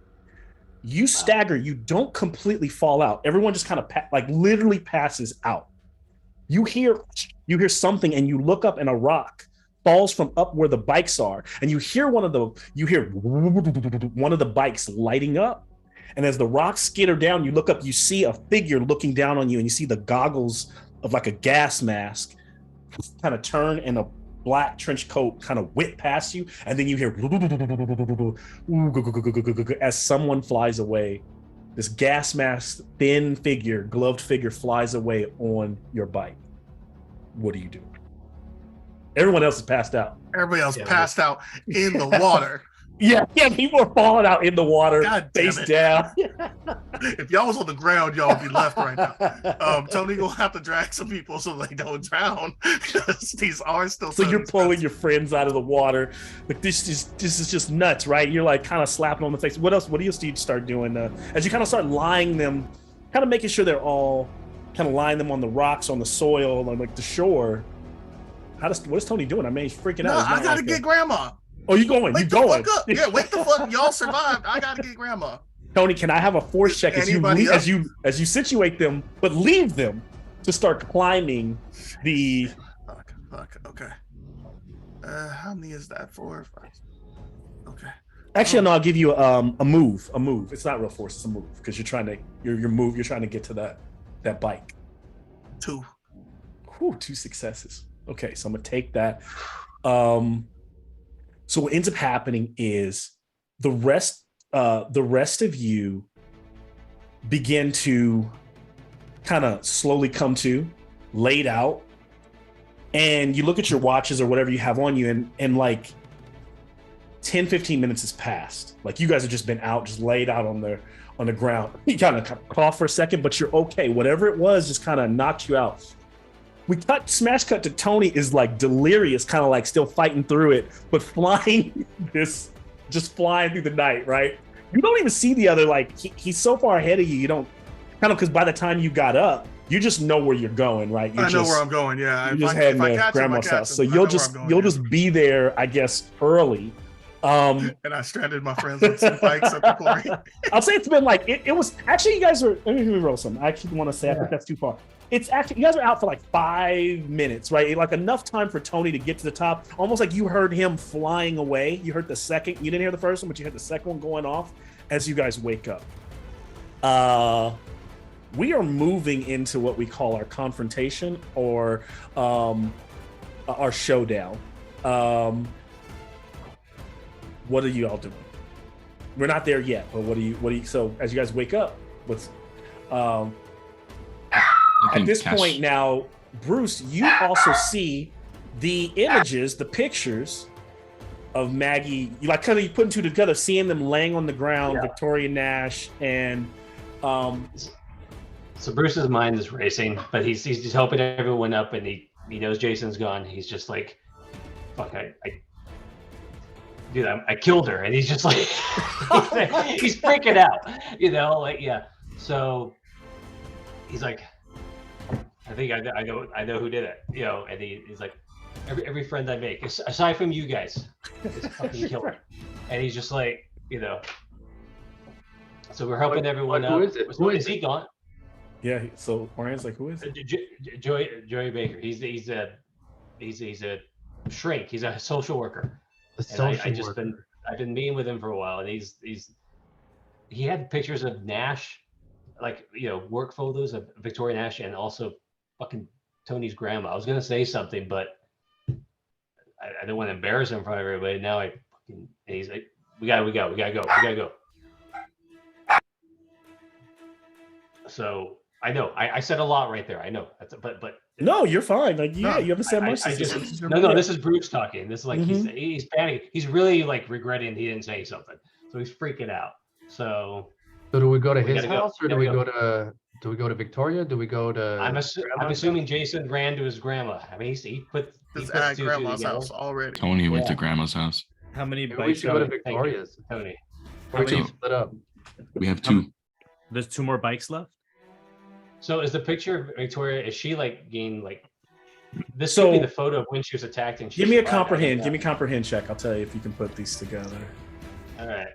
you stagger. You don't completely fall out. Everyone just kind of literally passes out. You hear something, and you look up, and a rock falls from up where the bikes are, and you hear one of the bikes lighting up. And as the rocks skitter down, you look up, you see a figure looking down on you, and you see the goggles of like a gas mask kind of turn, and a black trench coat kind of whip past you, and then you hear as someone flies away. This gas mask, thin figure, gloved figure flies away on your bike. what do you do? Everyone else is passed out. Everybody else passed out in the water. Yeah, people are falling out in the water, face down. If y'all was on the ground, y'all would be left right now. Tony gonna have to drag some people so they don't drown. These are still. So you're pulling your friends out of the water. Like this is just nuts, right? You're like kind of slapping on the face. What else? What else do you start doing as you kind of start lying them, kind of making sure they're all kind of lying them on the rocks, on the soil, on like the shore? What is Tony doing? I mean, he's freaking out. I gotta get Grandma. Oh, you going? You going? Fuck up. Yeah, wake the fuck. Y'all survived. I gotta get Grandma. Tony, can I have a force check as you situate them, but leave them to start climbing the? Fuck. Okay. How many is that? 4 or 5? Okay. Actually, no. I'll give you a move. A move. It's not real force. It's a move because you're trying to You're trying to get to that bike. 2. Whew, 2 successes. Okay, so I'm gonna take that. So what ends up happening is the rest of you begin to kind of slowly come to, laid out, and you look at your watches or whatever you have on you, and like 10-15 minutes has passed. Like you guys have just been out, just laid out on the ground. You kind of cough for a second, but you're okay. Whatever it was just kind of knocked you out. We smash cut to Tony is like delirious, kind of like still fighting through it, but flying just flying through the night, right? You don't even see the other, like he's so far ahead of you, you don't kind of, because by the time you got up, you just know where you're going, right? I know where I'm going, yeah. You're just heading to Grandma's house. So you'll just be there, I guess, early. And I stranded my friends on some bikes at the quarry. I'll say it's been like, it was, actually you guys are, let me roll some. I actually want to say, I think that's too far. It's actually, you guys are out for like 5 minutes, right? Like enough time for Tony to get to the top. Almost like you heard him flying away. You heard the second, you didn't hear the first one, but you heard the second one going off as you guys wake up. We are moving into what we call our confrontation or our showdown. What are you all doing? We're not there yet, but what do you, so as you guys wake up, what's, at this point now, Bruce, you also see the images, the pictures of Maggie. You like kind of putting two together, seeing them laying on the ground, Victoria Nash, and so Bruce's mind is racing, but he's helping everyone up, and he knows Jason's gone. He's just like, fuck, I killed her, and he's just like, he's freaking out, like So he's like, I think I know who did it, and he's like, every friend I make, aside from you guys, is fucking killer. And he's just like, so we're helping everyone who up. Is it? Who is he gone? Yeah, so Orian's like, who is it? Joey Baker. He's a shrink. He's a social worker. I've been meeting with him for a while, and he had pictures of Nash, like work photos of Victoria Nash, and also fucking Tony's grandma. I was gonna say something, but I don't want to embarrass him in front of everybody. Now and he's like, we gotta go. So I know I said a lot right there. I know, but no, you're fine. Like you haven't said much. No, this is Bruce talking. This is like he's panicking. He's really like regretting he didn't say something. So he's freaking out. So do we go to his house or do we go to Victoria? Do we go to? I'm assuming Jason ran to his grandma. I mean, he put at Grandma's house already. Tony went to Grandma's house. How many Maybe bikes? we should go to Victoria's. Tony. Or we split up. We have 2. There's 2 more bikes left. So is the picture of Victoria? Is she like getting like? This could be the photo of when she was attacked. And give me a comprehend. Give me a comprehend check. I'll tell you if you can put these together. All right.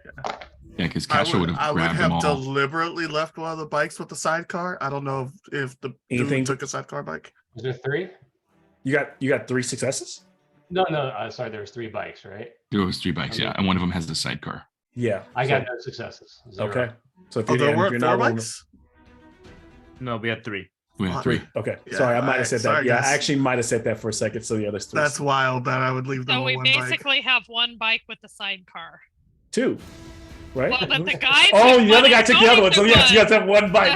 Yeah, because Castro would have grabbed them all. I would have deliberately left one of the bikes with the sidecar. I don't know if the dude took a sidecar bike. Was there 3? You got 3 successes? No. Sorry, there was 3 bikes, right? There was 3 bikes, and one of them has the sidecar. Yeah. I got no successes. 0. Okay. So if there weren't 4 bikes? No, we had 3. We had 3. Okay. Yeah, sorry, I might have said that. Sorry, I actually might have said that for a second. So there's 3. That's wild that I would leave them. So we basically have 1 bike with the sidecar. 2. right? Well, but the guy. Oh, the other guy took the other one. So yes, you guys have one bite.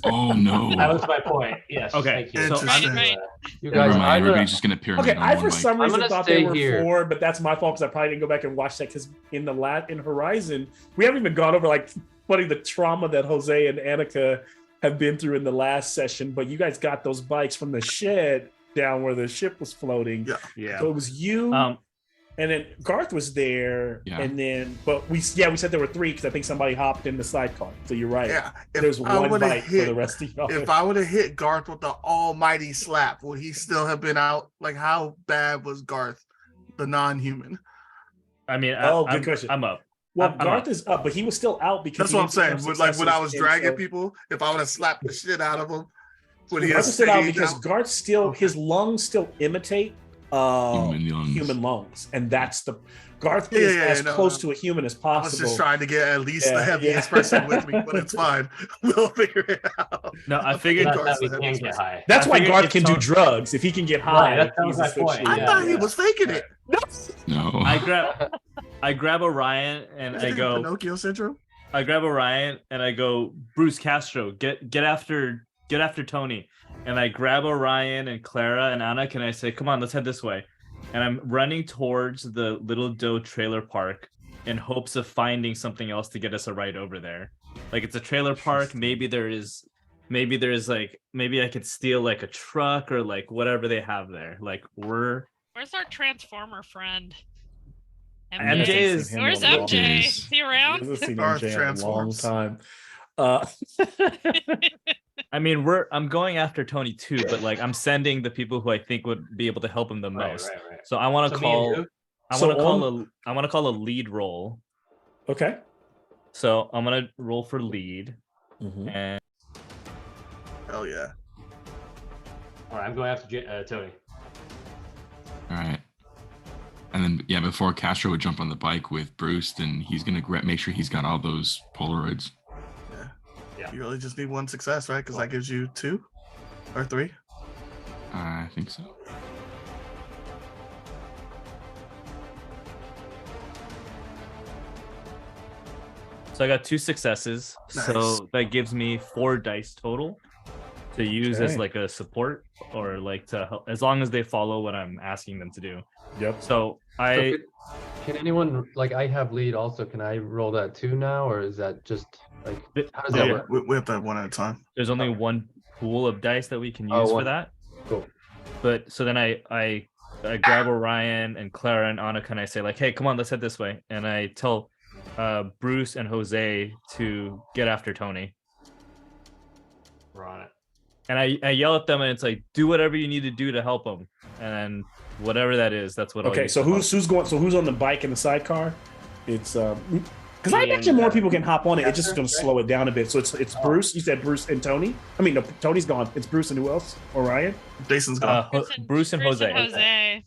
No. Oh no. That was my point. Yes. Okay, Thank you. so Right. You Never guys, mind. I'm Everybody's just gonna pyramid Okay, on I one for mic. some reason gonna thought there stay were here. 4, but that's my fault because I probably didn't go back and watch that because in Horizon, we haven't even gone over like what the trauma that Jose and Annika have been through in the last session, but you guys got those bikes from the shed down where the ship was floating. Yeah. So it was you, and then Garth was there, Yeah. and then we said there were 3 because I think somebody hopped in the sidecar. So you're right. Yeah. There's one bike for the rest of y'all. If I would have hit Garth with the almighty slap, would he still have been out? Like, how bad was Garth, the non-human? I mean, good question. I'm up. Well, I'm Garth up. is up, but he was still out because That's what I'm saying. Like when I was dragging people, if I would have slapped the shit out of him, would he have Garth stood out stayed because out? Garth still his lungs still imitate Human lungs, and that's the Garth is as close to a human as I was possible. just trying to get at least the heaviest person with me, but it's fine. We'll figure it out. No, I figured Not that we can get high. That's I why figured Garth if can do Tony- drugs if he can get high. Right, that was he's my a fish point. eater. I thought he was faking it. No. I grab Orion and Is I it go. Pinocchio syndrome. I grab Orion and I go, Bruce Castro, get after Tony. And I grab Orion and Clara and Anna. Can I say, come on, let's head this way? And I'm running towards the Little Doe trailer park in hopes of finding something else to get us a ride over there. Like it's a trailer park. Maybe there's like, maybe I could steal like a truck or like whatever they have there. Like Where's our Transformer friend? MJ is. Where's MJ MJ? is- Is he around? He hasn't seen Garth MJ in a long transforms. time. I mean, I'm going after Tony too, but like I'm sending the people who I think would be able to help him the most. Right. So I want to So me and call. who? I want to call a lead roll. Okay. So I'm gonna roll for lead, and Hell yeah. All right, I'm going after Tony. All right. And then, yeah, before Castro would jump on the bike with Bruce, then he's going to make sure he's got all those Polaroids. Yeah. You really just need one success, right? Because that gives you 2 or 3. I think so. so I got 2 successes. Nice. So that gives me 4 dice total to use as Okay. like a support or like to help, as long as they follow what I'm asking them to do. Yep. So I. Can anyone, like, I have lead also, can I roll that too now, or is that just like, how does that Yeah. work? We have to have one at a time. There's only one pool of dice that we can use Oh, for one. that. Cool. But so then I grab Orion and Clara and Annika and I say like, hey, come on, let's head this way. And I tell Bruce and Jose to get after Tony. We're on it. And I yell at them and it's like, do whatever you need to do to help them. And then whatever that is, that's what I'll Okay, use so to help. who's going? So who's on the bike in the sidecar? It's because I Me imagine and, more people can hop on it. It's just Chester, going to right? slow it down a bit. So it's Bruce. You said Bruce and Tony. I mean, no, Tony's gone. It's Bruce and who else? Orion. Jason's gone. Bruce and Jose. Jose.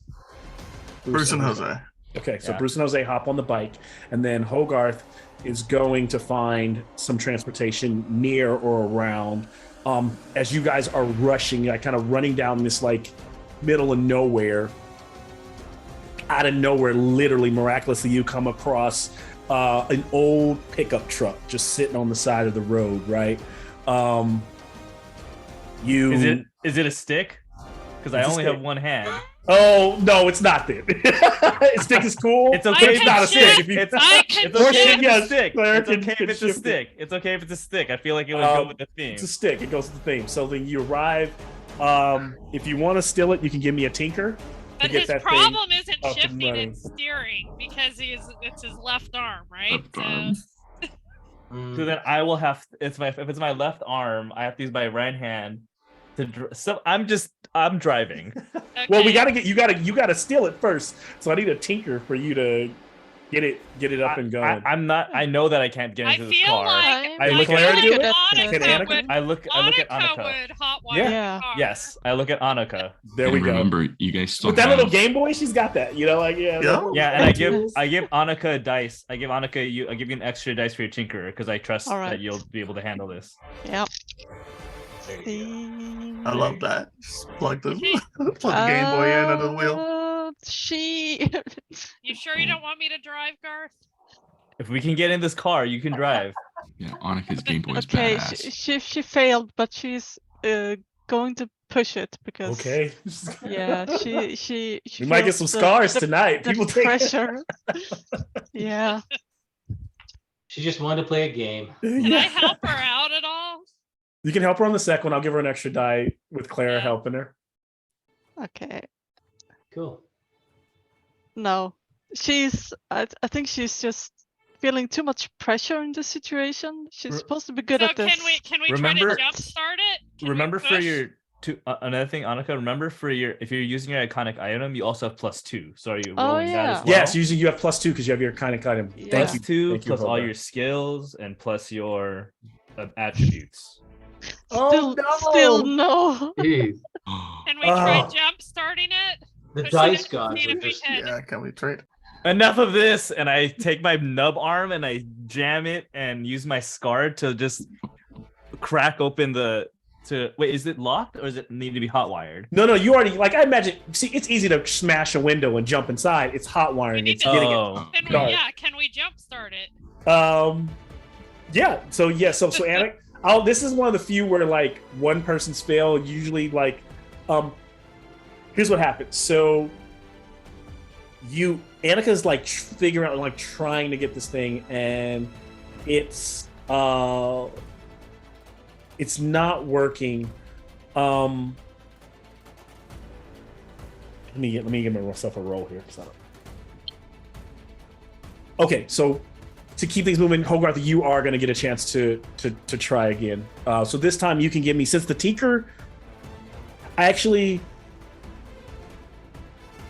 Bruce and Jose. Okay, so Yeah. Bruce and Jose hop on the bike, and then Hogarth is going to find some transportation near or around. As you guys are rushing, like kind of running down this like middle of nowhere, out of nowhere, literally miraculously, you come across an old pickup truck just sitting on the side of the road, right? Is it a stick? Because I It's a only stick. have one hand. Oh no, it's not then. Stick is cool. It's okay. It's not a stick. If you, It's, I can it's okay if it's Yes, a stick. Claire It's can- okay can if it's a shift it. stick. It's okay if it's a stick. I feel like it would go with the theme. It's a stick. It goes to the theme. So then you arrive. If you want to steal it, you can give me a tinker. But get his that thing problem isn't up and shifting running. and steering because it's his left arm, right? Left arm. So then I will have if it's my left arm, I have to use my right hand to. So I'm driving. Okay. Well, you gotta steal it first. So I need a tinker for you to get it up and going. I'm not. I know that I can't get I into this feel car. like I look at Claire do it? Annika Can Annika? would, I look at Annika. would hotwire Yeah. the car. Yes, I look at Annika. There and we go. remember, you guys still With that have... little Game Boy, she's got that. You know, like yeah. Yeah. And I give Annika a dice. I give you an extra dice for your tinkerer because I trust All right. that you'll be able to handle this. Yep. There you I love that. Just plug the Game Boy in under the wheel. She. You sure you don't want me to drive, Garth? If we can get in this car, you can drive. Yeah, Annika's Game Boy is Okay, badass. she failed, but she's going to push it because yeah, she we might get some scars tonight. People take pressure. Yeah. She just wanted to play a game. Can I help her out at all? You can help her on the second one. I'll give her an extra die with Clara helping her. Okay. Cool. No, I think she's just feeling too much pressure in this situation. She's supposed to be good at this. Can we try to jump start it? Remember for your another thing, Annika. Remember for if you're using your iconic item, you also have +2. So are you rolling that as well? Yes, usually you have +2 because you have your iconic item. Yeah. Thank you. Plus all your skills and plus your attributes. Still no. Can we try jump starting it? The dice gods. Can we try it? Enough of this, and I take my nub arm and I jam it and use my scar to just crack open wait, is it locked or does it need to be hot wired? No, you already, like, I imagine, see, it's easy to smash a window and jump inside. It's hot wiring. It's getting it. Can we jump start it? So Anna, this is one of the few where like one person's fail. Usually like, here's what happens. So Annika's like figuring out, like trying to get this thing, and it's not working. Let me give myself a roll here. Okay, so to keep things moving, Hogarth, you are going to get a chance to try again. So this time you can give me, since the tinker,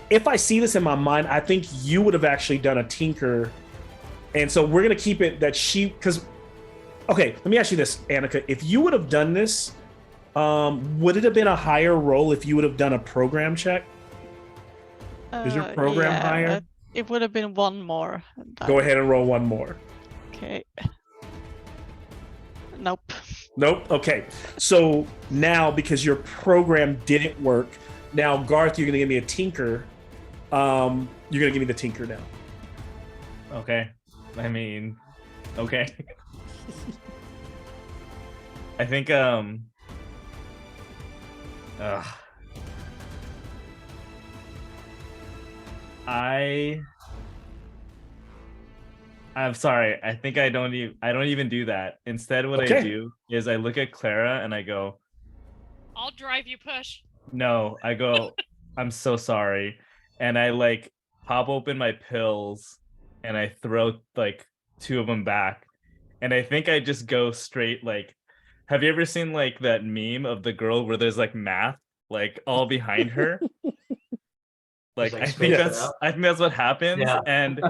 if I see this in my mind, I think you would have actually done a tinker, and so we're going to keep it that okay, let me ask you this, Annika. If you would have done this, would it have been a higher roll if you would have done a program check? Is your program higher? It would have been one more. Go ahead and roll one more. Okay. Nope. Okay. So now, because your program didn't work, now Garth, you're gonna give me a tinker. You're gonna give me the tinker now. Okay. I mean, okay. I think I'm sorry. I think I don't even do that. Instead, what I do is I look at Clara and I go, I'll drive you, push. No, I go, I'm so sorry. And I like pop open my pills and I throw like 2 of them back. And I think I just go straight like, have you ever seen like that meme of the girl where there's like math like all behind her? Like I think that's what happens. Yeah. And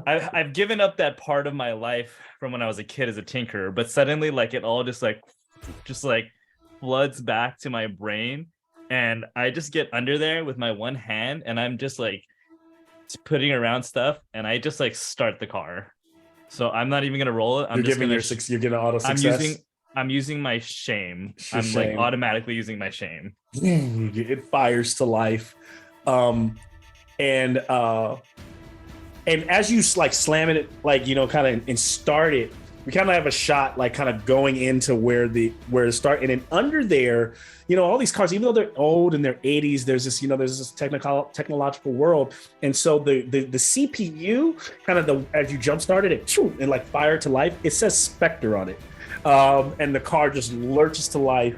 I've given up that part of my life from when I was a kid as a tinkerer, but suddenly like it all just like floods back to my brain, and I just get under there with my one hand and I'm just like putting around stuff, and I just like start the car. So I'm not even gonna roll it. You're getting auto success. I'm using my shame. Like automatically using my shame. It fires to life. And as you like slam it, like, you know, kind of and start it, we kind of have a shot like kind of going into where to start, and then under there, you know, all these cars, even though they're old in their 80s, there's this technological world, and so the CPU kind of as you jump started it and like fire to life, it says Spectre on it, and the car just lurches to life.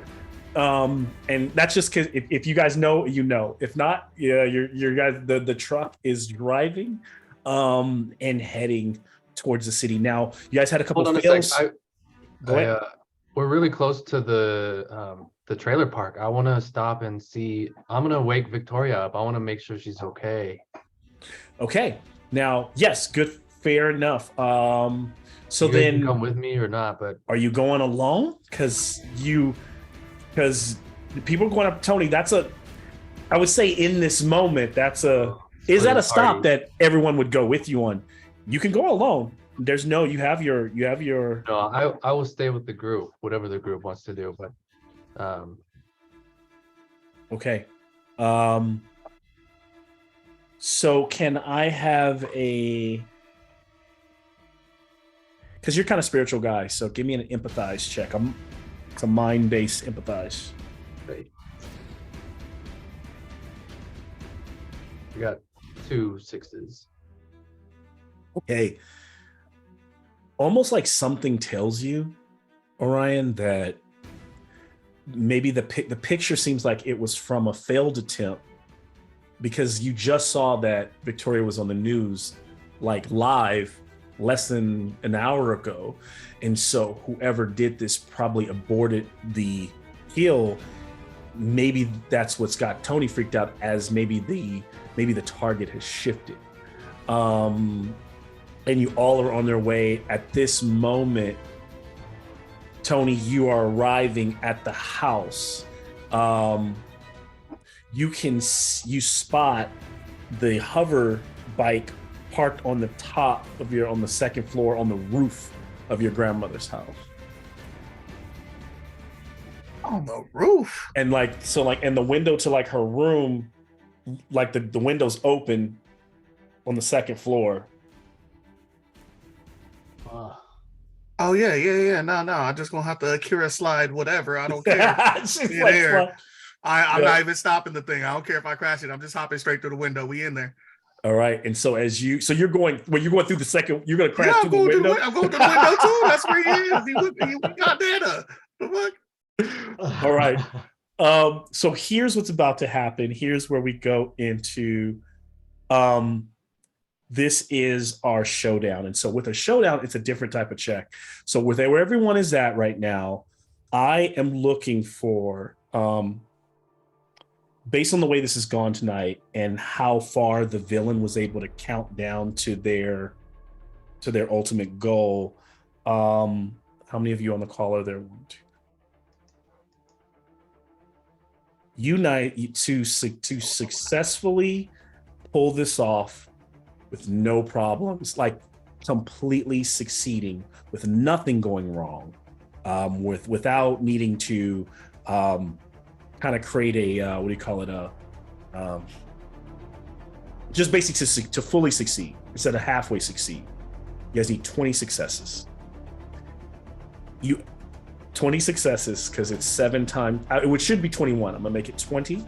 And that's just because if you guys know, you know. If not, yeah, your guys, the truck is driving and heading towards the city. Now, you guys had a couple of fails. Go ahead. We're really close to the trailer park. I want to stop and see. I'm gonna wake Victoria up. I want to make sure she's okay. Okay. Now, yes, good, fair enough. So you then, can come with me or not? But are you going alone? Because people are going up, Tony. I would say in this moment, is that a stop that everyone would go with you on? You can go alone. You have your. No, I will stay with the group, whatever the group wants to do. But, okay. So can I have a? because you're kind of spiritual guy. So give me an empathize check. It's a mind-based empathize. Great. We got 2 6s. Okay. Almost like something tells you, Orion, that maybe the picture seems like it was from a failed attempt, because you just saw that Victoria was on the news like live less than an hour ago. And so whoever did this probably aborted the kill. Maybe that's what's got Tony freaked out, as maybe the target has shifted. And you all are on their way at this moment. Tony, you are arriving at the house. You spot the hover bike parked on the top of on the second floor on the roof of your grandmother's house. On the roof. And and the window to like her room, like the window's open on the second floor. Oh yeah. No. I'm just gonna have to Akira slide whatever. I don't care. I'm not even stopping the thing. I don't care if I crash it. I'm just hopping straight through the window. We in there. All right. And so you're going through the second, you're going to crash through the window? I'm going through the window too. That's where he is. He got data. The fuck? All right. So here's what's about to happen. Here's where we go into, this is our showdown. And so with a showdown, it's a different type of check. So where everyone is at right now, I am looking for, based on the way this has gone tonight and how far the villain was able to count down to their ultimate goal. How many of you on the call are there? 1, 2. Unite to successfully pull this off with no problems, like completely succeeding with nothing going wrong, without needing to kind of create a what do you call it, just basically to fully succeed instead of halfway succeed. You guys need 20 successes. 20 successes, because it's 7 times, which should be 21. I'm gonna make it 20.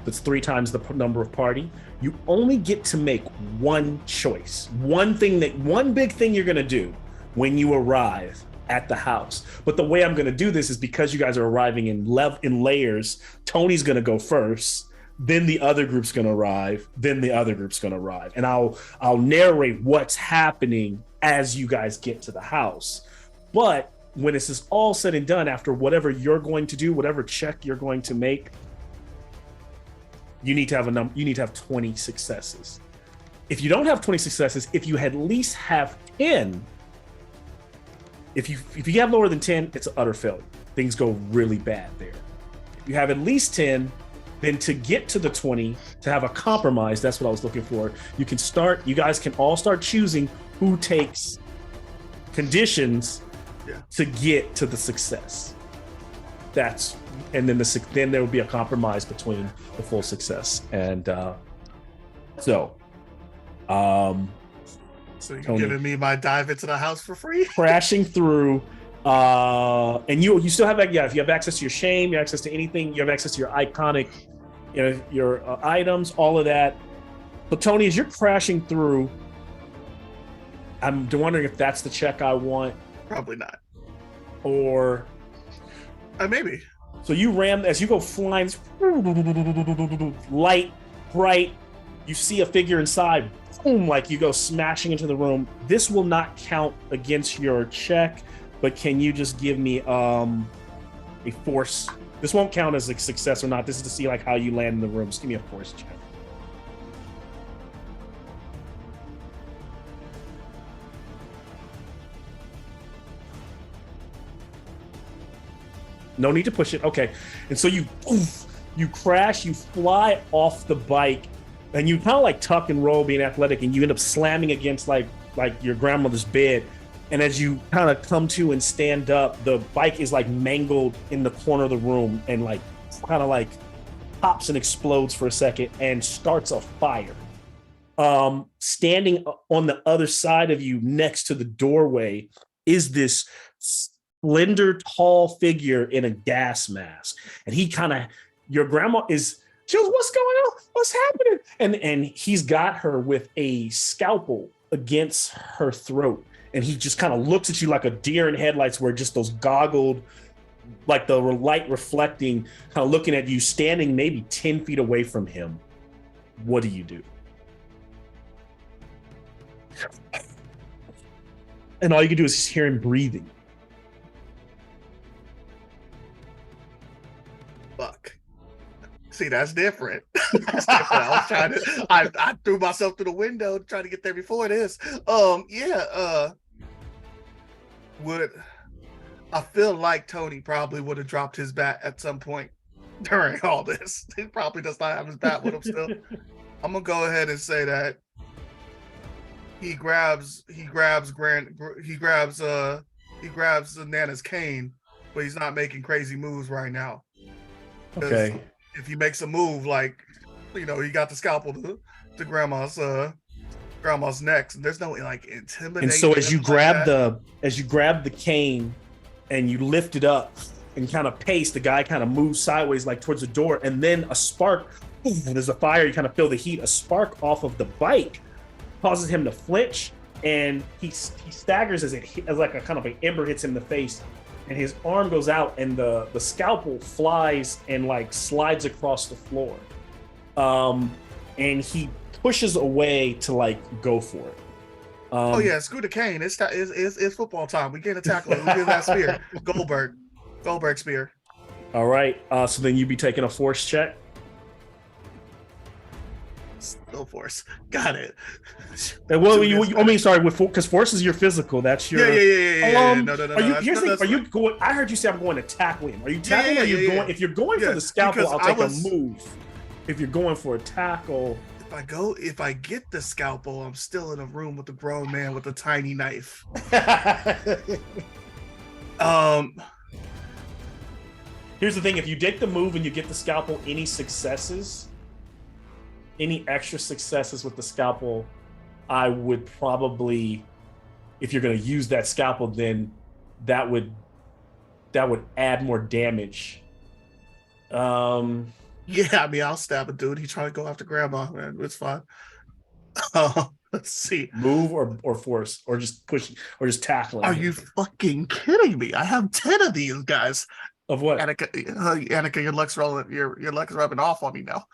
That's 3 times the number of party. You only get to make one choice, one big thing you're gonna do when you arrive at the house. But the way I'm going to do this is because you guys are arriving in layers. Tony's going to go first, then the other group's going to arrive, then the other group's going to arrive, and I'll narrate what's happening as you guys get to the house. But when this is all said and done, after whatever you're going to do, whatever check you're going to make, you need to have you need to have 20 successes. If you don't have 20 successes, if you at least have 10. If you have lower than 10, it's an utter failure. Things go really bad there. If you have at least 10, then to get to the 20, to have a compromise, that's what I was looking for. You guys can all start choosing who takes conditions to get to the success. And then there will be a compromise between the full success. And so you're Tony, giving me my dive into the house for free? Crashing through, and you still have, if you have access to your shame, you have access to anything, you have access to your iconic, your items, all of that. So Tony, as you're crashing through, I'm wondering if that's the check I want. Probably not. Or maybe. So you ram as you go flying, light, bright. You see a figure inside. Boom! Like you go smashing into the room. This will not count against your check, but can you just give me a force? This won't count as a success or not. This is to see like how you land in the room. Just give me a force check. No need to push it. Okay. And so you crash, you fly off the bike, and you kind of like tuck and roll being athletic, and you end up slamming against like your grandmother's bed. And as you kind of come to and stand up, the bike is like mangled in the corner of the room and like kind of like pops and explodes for a second and starts a fire. Standing on the other side of you next to the doorway is this slender, tall figure in a gas mask. And he kind of, your grandma is, she goes, what's going on? What's happening? And he's got her with a scalpel against her throat. And he just kind of looks at you like a deer in headlights, where just those goggled, like the light reflecting, kind of looking at you, standing maybe 10 feet away from him. What do you do? And all you can do is just hear him breathing. Fuck. See, that's different. That's different. I was trying to. I threw myself through the window trying to get there before this. Would I feel like Tony probably would have dropped his bat at some point during all this? He probably does not have his bat with him still. I'm gonna go ahead and say that he grabs Nana's cane, but he's not making crazy moves right now. Okay. If he makes a move, like, he got the scalpel to grandma's neck, and there's no like intimidation. And so as you grab the cane and you lift it up and kind of pace, the guy kind of moves sideways like towards the door, and then a spark, and there's a fire, you kind of feel the heat, a spark off of the bike causes him to flinch, and he staggers as like a kind of an ember hits him in the face, and his arm goes out, and the scalpel flies and like slides across the floor. And he pushes away to like go for it. Oh yeah, screw the cane. It's football time. We get a tackle. We get that spear. Goldberg spear. All right. So then you'd be taking a force check. Still force. Got it. Well, because force is your physical. That's your. Yeah. No. Are you going? I heard you say I'm going to tackle him. Are you tackling? Or are you going? If you're going for the scalpel, I'll take a move. If you're going for a tackle. If I get the scalpel, I'm still in a room with a grown man with a tiny knife. Here's the thing: if you take the move and you get the scalpel, any extra successes with the scalpel, I would probably, if you're going to use that scalpel, then that would add more damage. Yeah, I mean, I'll stab a dude. He's trying to go after grandma, man. It's fine. Let's see. Move or force or just push or just tackling. Are you fucking kidding me? I have 10 of these guys. Of what? Annika, your luck's rolling. Your luck's rubbing off on me now.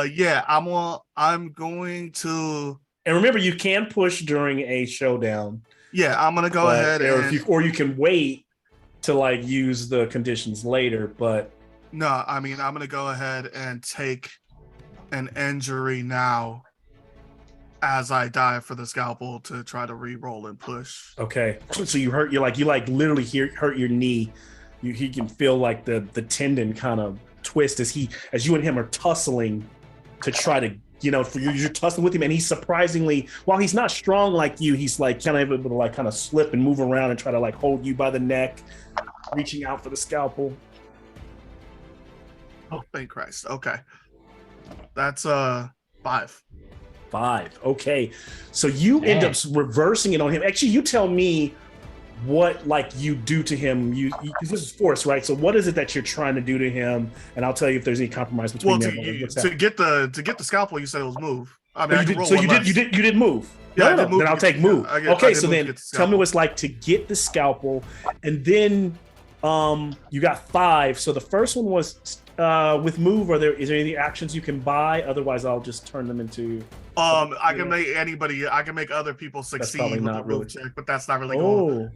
Yeah, I'm going to. And remember, you can push during a showdown. Yeah, I'm gonna go ahead or you can wait to like use the conditions later, but no, I mean, I'm gonna go ahead and take an injury now as I dive for the scalpel to try to re-roll and push. Okay, so you literally hurt your knee. He can feel like the tendon kind of twist as you and him are tussling to try to, you're tussling with him, and he's surprisingly, while he's not strong like you, he's like kind of able to like kind of slip and move around and try to like hold you by the neck, reaching out for the scalpel. Oh, thank Christ. Okay. That's 5. Okay. So you end up reversing it on him. Actually, you tell me what like you do to him. You this is force, right? So what is it that you're trying to do to him? And I'll tell you if there's any compromise between them. To get the scalpel, you said it was move. I mean, you did move. Yeah, no. Then I'll take move. Okay, so then tell me what it's like to get the scalpel, and then you got 5. So the first one was with move. Is there any actions you can buy? Otherwise, I'll just turn them into. I can make other people succeed with the move check, but that's not really going.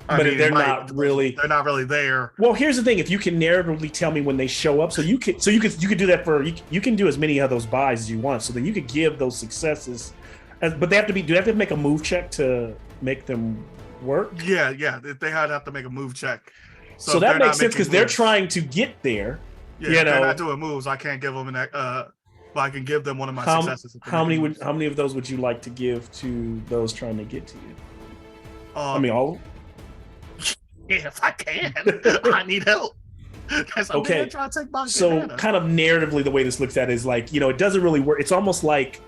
They're not really there. Well, here's the thing: if you can narratively tell me when they show up, you could do that for you can do as many of those buys as you want. So then you could give those successes, but do they have to make a move check to make them work? Yeah. They have to make a move check. So that makes sense because they're trying to get there. Yeah, if they're not doing moves, I can't give them but I can give them one of my successes. How many of those would you like to give to those trying to get to you? I mean, all of them? Yeah, if I can. I need help. Okay. So kind of narratively, the way this looks at it is like, it doesn't really work. It's almost like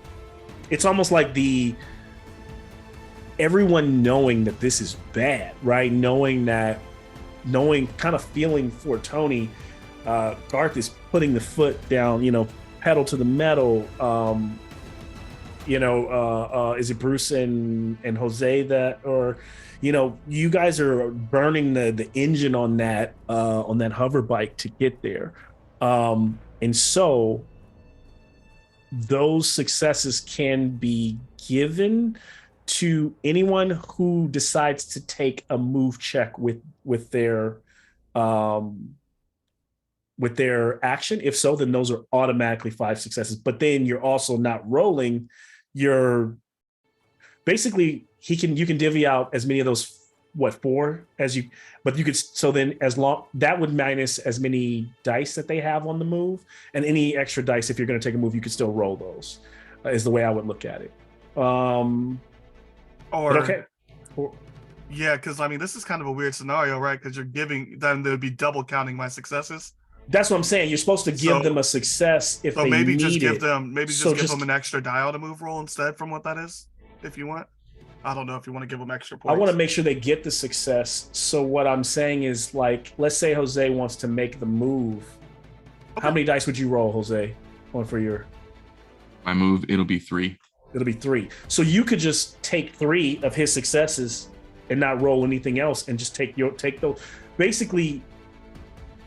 everyone knowing that this is bad, right? Knowing, kind of feeling for Tony, Garth is putting the foot down, pedal to the metal. Is it Bruce and Jose that, or, you guys are burning the engine on that hover bike to get there. And so those successes can be given to anyone who decides to take a move check with their action. If so, then those are automatically 5 successes. But then you're also not rolling. You're basically you can divvy out as many of those 4 as you, but you could, so then as long that would minus as many dice that they have on the move, and any extra dice if you're going to take a move you could still roll those, is the way I would look at it. Yeah, because I mean this is kind of a weird scenario, right? Because you're giving them, they would be double counting my successes. That's what I'm saying. You're supposed to give them a success if they maybe need just give it. them give them an extra die on a move roll instead from what that is, if you want. I don't know if you want to give them extra points. I want to make sure they get the success. So what I'm saying is, like, let's say Jose wants to make the move. Okay. How many dice would you roll, Jose, on for your? My move, it'll be 3. It'll be 3. So you could just take 3 of his successes and not roll anything else, and just take those. Basically,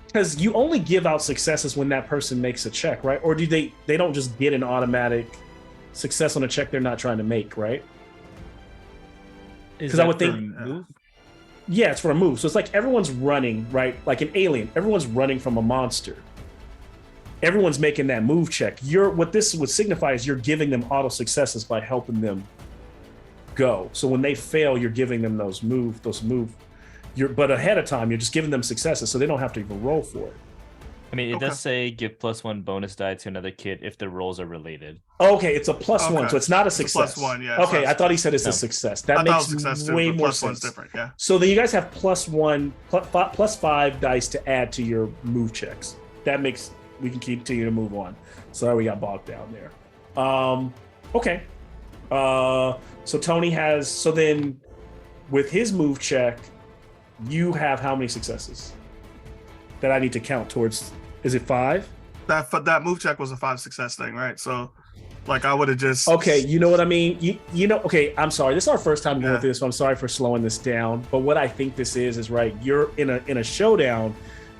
because you only give out successes when that person makes a check, right? Or do they don't just get an automatic success on a check they're not trying to make, right? Because I would think, move? Yeah, it's for a move. So it's like everyone's running, right? Like an alien, everyone's running from a monster. Everyone's making that move check. What this would signify is you're giving them auto successes by helping them go. So when they fail, you're giving them those move. But ahead of time, you're just giving them successes, so they don't have to even roll for it. I mean, it does say give +1 bonus die to another kid if the rolls are related. Okay, it's a +1, so it's not a success. +1, yeah. Okay, I thought he said it's a success. That makes way more sense. Different, yeah. So then you guys have +5 dice to add to your move checks. That makes, we can continue to move on. Sorry, we got bogged down there. Okay. So Tony has, so then with his move check, you have how many successes that I need to count towards? Is it 5? That move check was a 5 success thing, right? So, like, I would have just. Okay, you know what I mean. Okay. I'm sorry. This is our first time going through this, so I'm sorry for slowing this down. But what I think this is right. You're in a showdown.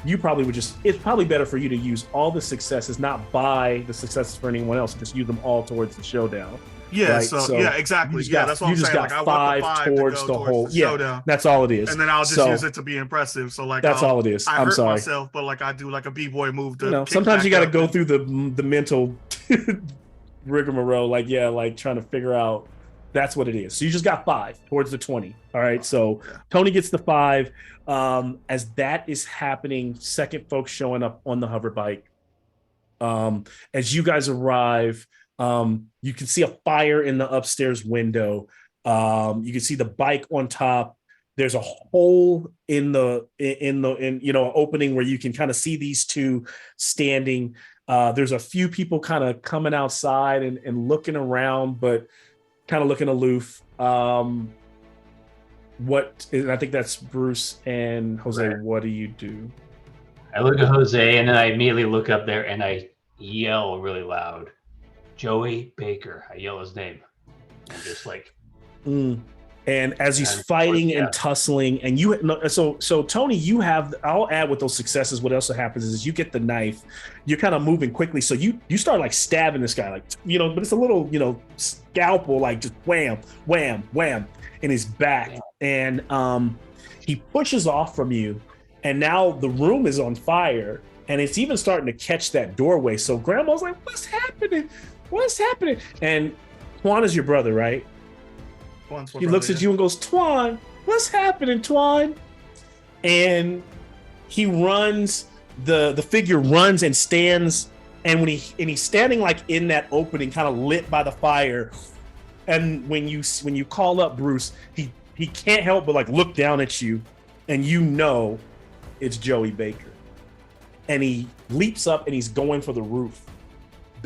You probably would just. It's probably better for you to use all the successes, not buy the successes for anyone else. Just use them all towards the showdown. Yeah, right? so yeah, exactly. Yeah, that's what I'm saying. Like, I want the 5 towards the whole. Showdown. That's all it is. And then I'll just use it to be impressive. So like, that's all it is. I I'm hurt sorry. myself, but like I do like a b-boy move. To sometimes you got to go through the mental rigmarole. Like trying to figure out. That's what it is. So you just got 5 towards the 20. All right. So Tony gets the 5. As that is happening, second folks showing up on the hover bike. As you guys arrive. You can see a fire in the upstairs window. You can see the bike on top. There's a hole in opening where you can kind of see these two standing. There's a few people kind of coming outside and looking around, but kind of looking aloof. I think that's Bruce and Jose. Right. What do you do? I look at Jose and then I immediately look up there and I yell really loud. Joey Baker. I yell his name. I'm just like. And as he's fighting and tussling, and so Tony, you have. I'll add with those successes. What also happens is you get the knife. You're kind of moving quickly, so you start like stabbing this guy, like but it's a little scalpel, like just wham, wham, wham in his back, and he pushes off from you, and now the room is on fire, and it's even starting to catch that doorway. So Grandma's like, "What's happening? What's happening?" And Twan is your brother, right? He looks at you and goes, "Twan, what's happening, Twan?" And he runs. The figure runs and stands, and when he's standing like in that opening, kind of lit by the fire. And when you call up Bruce, he can't help but like look down at you, and it's Joey Baker. And he leaps up and he's going for the roof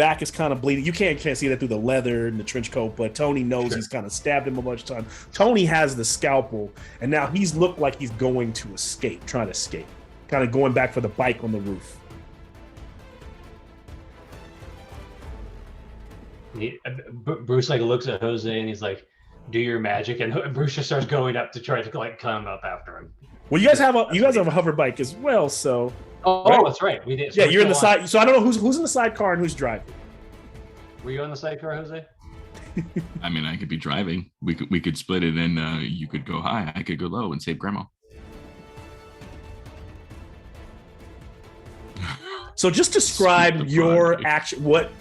back is kind of bleeding. You can't see that through the leather and the trench coat, but Tony knows he's kind of stabbed him a bunch of times. Tony has the scalpel, and now he's looked like he's going to escape, trying to escape, kind of going back for the bike on the roof. Bruce like looks at Jose and he's like, "Do your magic," and Bruce just starts going up to try to like come up after him. Well, you guys have a hover bike as well, so. Oh, that's right. We did. So yeah, you're in the side. So I don't know who's in the sidecar and who's driving. Were you on the sidecar, Jose? I mean, I could be driving. We could split it, and you could go high, I could go low and save Grandma. So just describe your action. What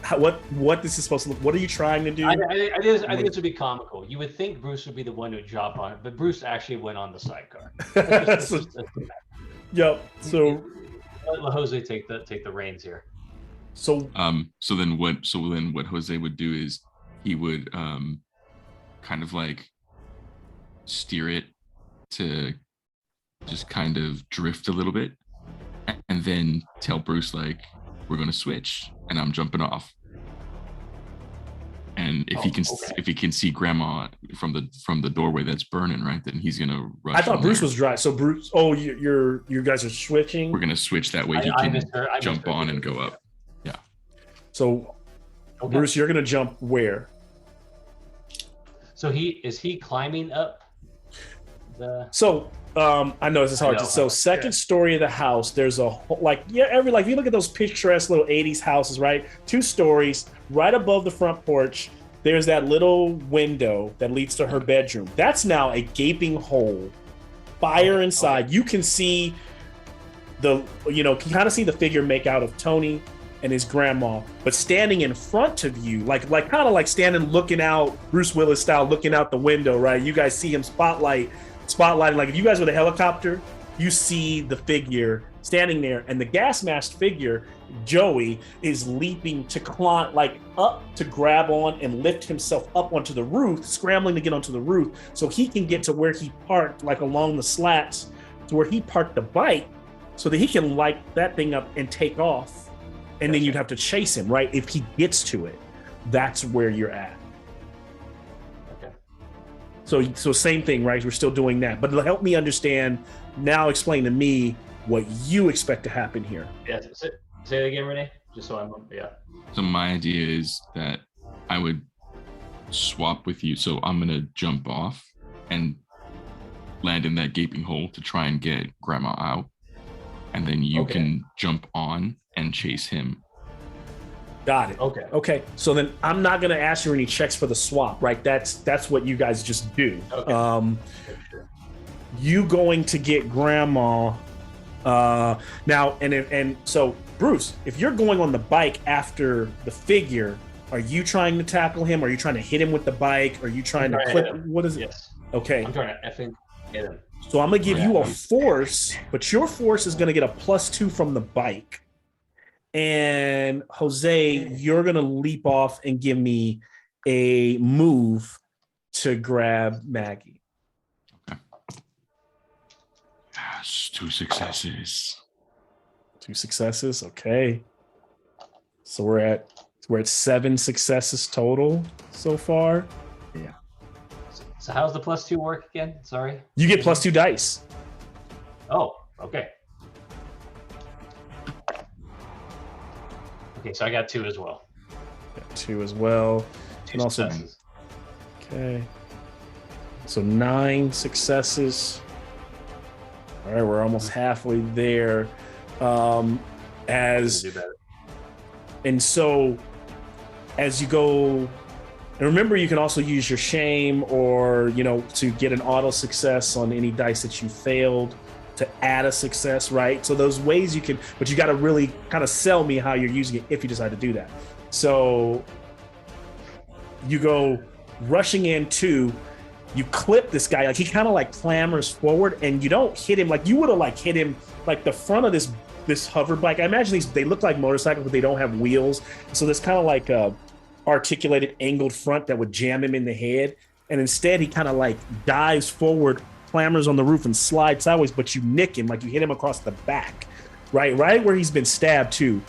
this is supposed to look. What are you trying to do? I think this would be comical. You would think Bruce would be the one who jump on it, but Bruce actually went on the sidecar. Yep. So let Jose take the reins here. So then what Jose would do is he would kind of like steer it to just kind of drift a little bit, and then tell Bruce like, we're gonna switch and I'm jumping off. And if he can see Grandma from the doorway that's burning, right, then he's gonna rush. I thought Bruce was dry. So Bruce, you guys are switching. We're gonna switch that way. He can jump on and go up. Yeah. So, Bruce, you're gonna jump where? So is he climbing up? So I know this is hard. Second story of the house. There's a if you look at those picturesque little 80s houses, right? 2 stories. Right above the front porch, there's that little window that leads to her bedroom. That's now a gaping hole. Fire inside. You can see can kind of see the figure make out of Tony and his grandma, but standing in front of you, like kind of like standing looking out, Bruce Willis style, looking out the window, right? You guys see him spotlighting. Like if you guys were the helicopter, you see the figure standing there, and the gas masked figure, Joey, is leaping to climb up to grab on and lift himself up onto the roof, scrambling to get onto the roof so he can get to where he parked, like along the slats to where he parked the bike, so that he can light that thing up and take off. And then you'd have to chase him, right? If he gets to it, that's where you're at. So same thing, right? We're still doing that, but help me understand now. Explain to me what you expect to happen here. Yeah, say it again, Renee. Just so I'm So my idea is that I would swap with you. So I'm gonna jump off and land in that gaping hole to try and get Grandma out, and then you can jump on and chase him. Got it. Okay. So then I'm not going to ask you any checks for the swap, right? That's what you guys just do. Okay. You going to get Grandma now, and so Bruce, if you're going on the bike after the figure, are you trying to tackle him? Are you trying to hit him with the bike? Are you trying to clip? What is it? Yes. Okay. I'm trying to effing hit him. So I'm going to give you a force, but your force is going to get a +2 from the bike. And Jose, you're going to leap off and give me a move to grab Maggie. Okay. Yes, 2 successes. 2 successes. Okay. So we're at 7 successes total so far. Yeah. So how's the +2 work again? Sorry. You get +2 dice. Oh, okay. Okay, so I got 2 as well. Got 2 as well. 2 and also, successes. Okay. So 9 successes. All right, we're almost halfway there. And so as you go, and remember, you can also use your shame or, to get an auto success on any dice that you failed to add a success, right? So those ways you can, but you got to really kind of sell me how you're using it if you decide to do that. So you go rushing in you clip this guy, like he kind of like clambers forward, and you don't hit him like you would have like hit him like the front of this hover bike. I imagine they look like motorcycles, but they don't have wheels. So there's kind of like a articulated angled front that would jam him in the head. And instead he kind of like dives forward, clambers on the roof and slides sideways, but you nick him, like you hit him across the back, right where he's been stabbed too.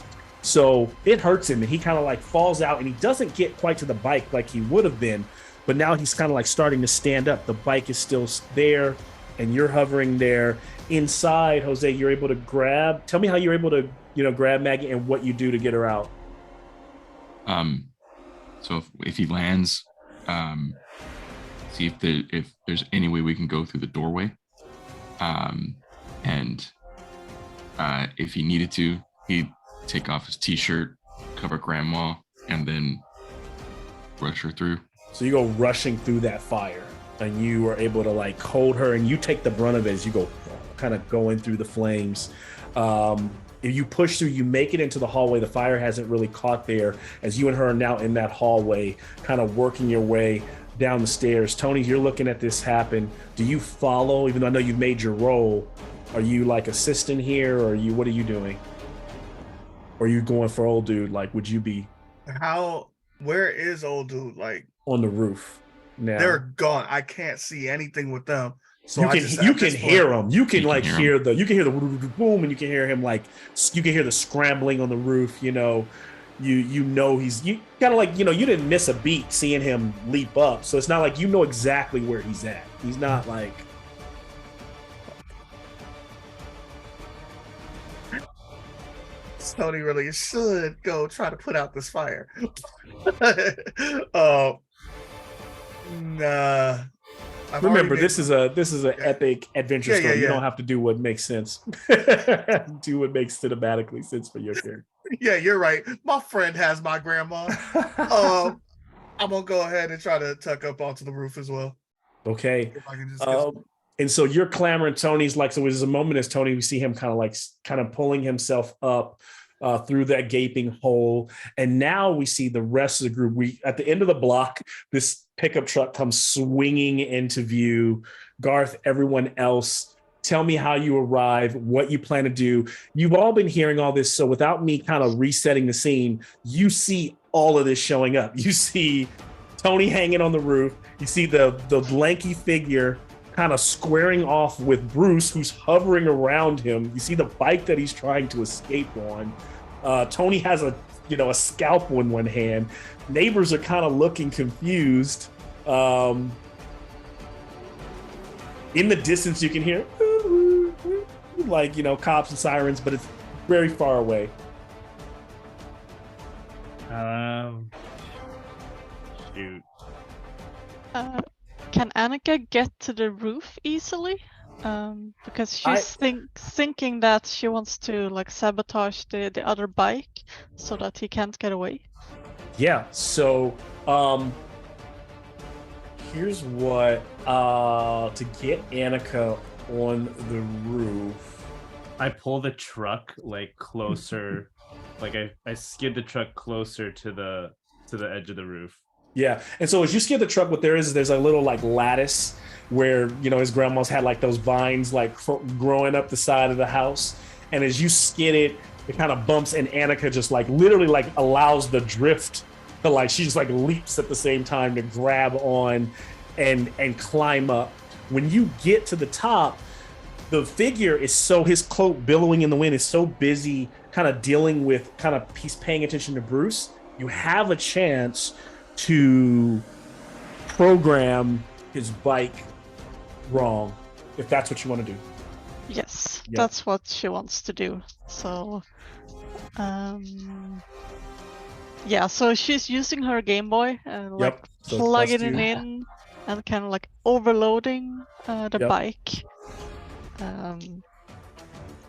So it hurts him, and he kind of like falls out, and he doesn't get quite to the bike like he would have been. But now he's kind of like starting to stand up. The bike is still there, and you're hovering there. Inside, Jose, you're able to grab. Tell me how you're able to, grab Maggie and what you do to get her out. So if he lands, see if there's any way we can go through the doorway. And if he needed to, he'd take off his t-shirt, cover grandma, and then rush her through. So you go rushing through that fire, and you are able to like hold her, and you take the brunt of it as you go kind of going through the flames. If you push through, you make it into the hallway. The fire hasn't really caught there, as you and her are now in that hallway, kind of working your way down the stairs. Tony, you're looking at this happen. Do you follow, even though I know you've made your roll? Are you like assisting here, or what are you doing? Or are you going for old dude? Like, would you be? Where is old dude? Like on the roof now. They're gone. I can't see anything with them. So you can hear them. You can hear the boom, and you can hear him you can hear the scrambling on the roof. You know he's you kind of like you didn't miss a beat seeing him leap up. So it's not like exactly where he's at. He's not like. Tony really should go try to put out this fire. Nah. Remember, this is an epic adventure story. You don't have to do what makes sense. Do what makes cinematically sense for your character. Yeah, you're right. My friend has my grandma. I'm gonna go ahead and try to tuck up onto the roof as well. Okay. If I can just and so you're clamoring. Tony's like, so there's a moment as Tony, we see him kind of pulling himself up through that gaping hole. And now we see the rest of the group. At the end of the block, this pickup truck comes swinging into view. Garth, everyone else, tell me how you arrive, what you plan to do. You've all been hearing all this. So without me kind of resetting the scene, you see all of this showing up. You see Tony hanging on the roof. You see the lanky figure kind of squaring off with Bruce, who's hovering around him. You see the bike that he's trying to escape on. Tony has a scalpel in one hand. Neighbors are kind of looking confused. In the distance, you can hear cops and sirens, but it's very far away. Shoot. Can Annika get to the roof easily? Because she's thinking that she wants to sabotage the other bike so that he can't get away. Yeah. So here's what to get Annika on the roof. I pull the truck closer, I skid the truck closer to the edge of the roof. Yeah, and so as you skid the truck, what there's a little lattice where his grandma's had those vines growing up the side of the house, and as you skid it, it kind of bumps, and Annika just literally allows the drift to she just leaps at the same time to grab on and climb up. When you get to the top, the figure is his cloak billowing in the wind is so busy kind of dealing with he's paying attention to Bruce. You have a chance to program his bike wrong, if that's what you want to do. Yes, that's what she wants to do. So, so she's using her Game Boy and plugging it in and kind of overloading the bike.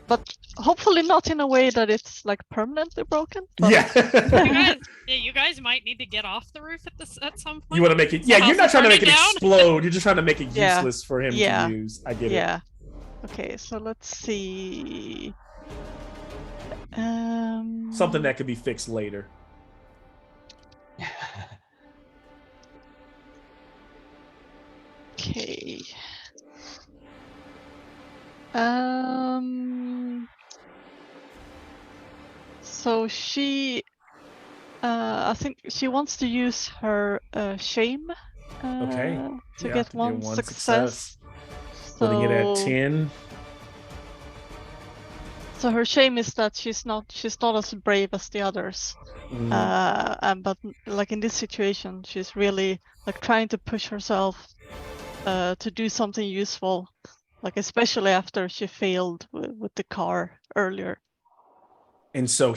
But hopefully not in a way that it's permanently broken. Yeah. You guys might need to get off the roof at some point. You want to make it? Yeah, you're not trying to make it explode. You're just trying to make it useless for him to use. I get it. Yeah. Okay, so let's see. Something that could be fixed later. Okay. So she, I think she wants to use her shame to get one success. Putting it at 10. So her shame is that she's not as brave as the others. But like in this situation, she's really like trying to push herself to do something useful, like especially after she failed with the car earlier. And so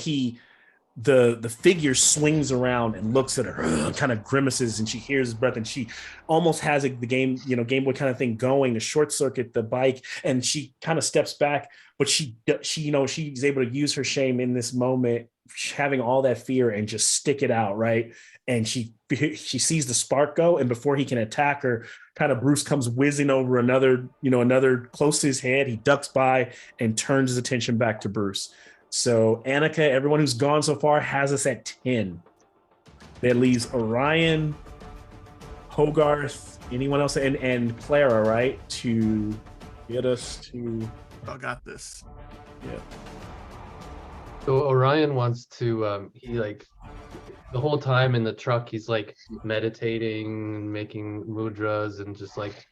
the figure swings around and looks at her, kind of grimaces, and she hears his breath, and she almost has the Game Boy kind of thing going to short circuit the bike, and she kind of steps back, but she's able to use her shame in this moment, having all that fear, and just stick it out, right? And she sees the spark go, and before he can attack her, kind of Bruce comes whizzing over another close to his head. He ducks by and turns his attention back to Bruce. So Annika, everyone who's gone so far, has us at 10. That leaves Orion, Hogarth, anyone else, and Clara, right? To get us to... I got this. Yeah. So Orion wants to, he like, the whole time in the truck, he's like meditating, making mudras, and just like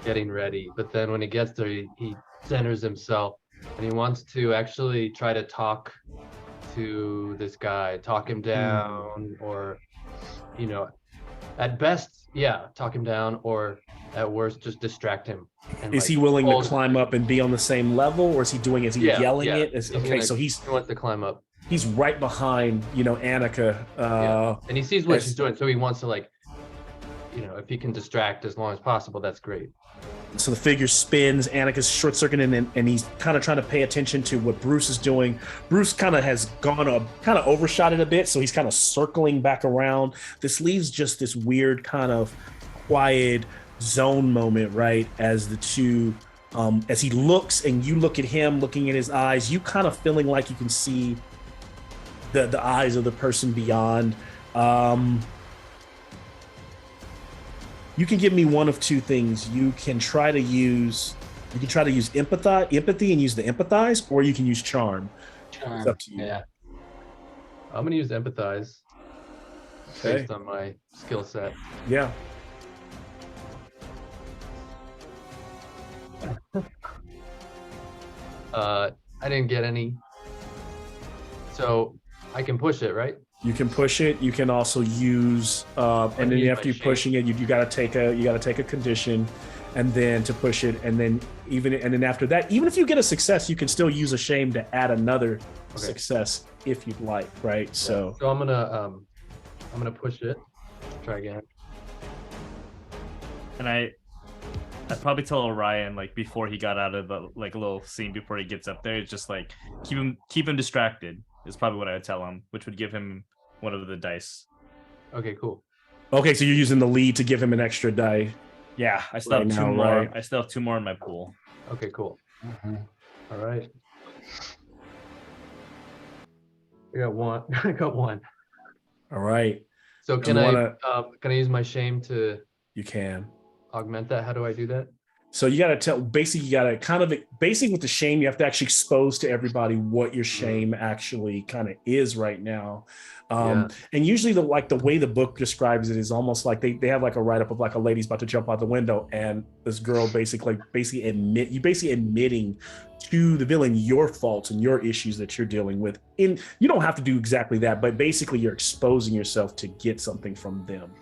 getting ready. But then when he gets there, he centers himself. And he wants to actually try to talk to this guy, talk him down, or, at best, talk him down, or at worst, just distract him. And is he willing to climb up and be on the same level, or is he yelling it? He wants to climb up. He's right behind, Annika. And he sees what she's doing, so he wants to if he can distract as long as possible, that's great. So the figure spins, Annika's short-circuiting, and he's kind of trying to pay attention to what Bruce is doing. Bruce kind of has kind of overshot it a bit, so he's kind of circling back around. This leaves just this weird kind of quiet zone moment, right? As the two, as he looks and you look at him, looking in his eyes, you kind of feeling like you can see the eyes of the person beyond. You can give me one of two things. You can try to use empathy and use the empathize, or you can use charm. It's up to you. Yeah. I'm gonna use empathize based on my skill set. Yeah. I didn't get any. So I can push it, right? You can push it. You can also use, and then after you're pushing it, you got to take a condition, and then to push it, and then after that, even if you get a success, you can still use a shame to add another success if you'd like, right? Yeah. So I'm gonna push it. Try again. And I'd probably tell Orion, like, before he got out of the little scene before he gets up there, it's just like keep him distracted is probably what I would tell him, which would give him one of the dice. Okay, cool. Okay, so you're using the lead to give him an extra die. Yeah, I still have two more. Right? I still have two more in my pool. Okay, cool. Mm-hmm. All right. I got one. I got one. All right. So can I use my shame to? You can augment that. How do I do that? So you got to tell, basically, you got to kind of, basically with the shame, you have to actually expose to everybody what your shame actually kind of is right now. And usually the way the book describes it is almost like they have like a write-up of like a lady's about to jump out the window, and this girl basically admitting to the villain your faults and your issues that you're dealing with. And you don't have to do exactly that, but basically you're exposing yourself to get something from them.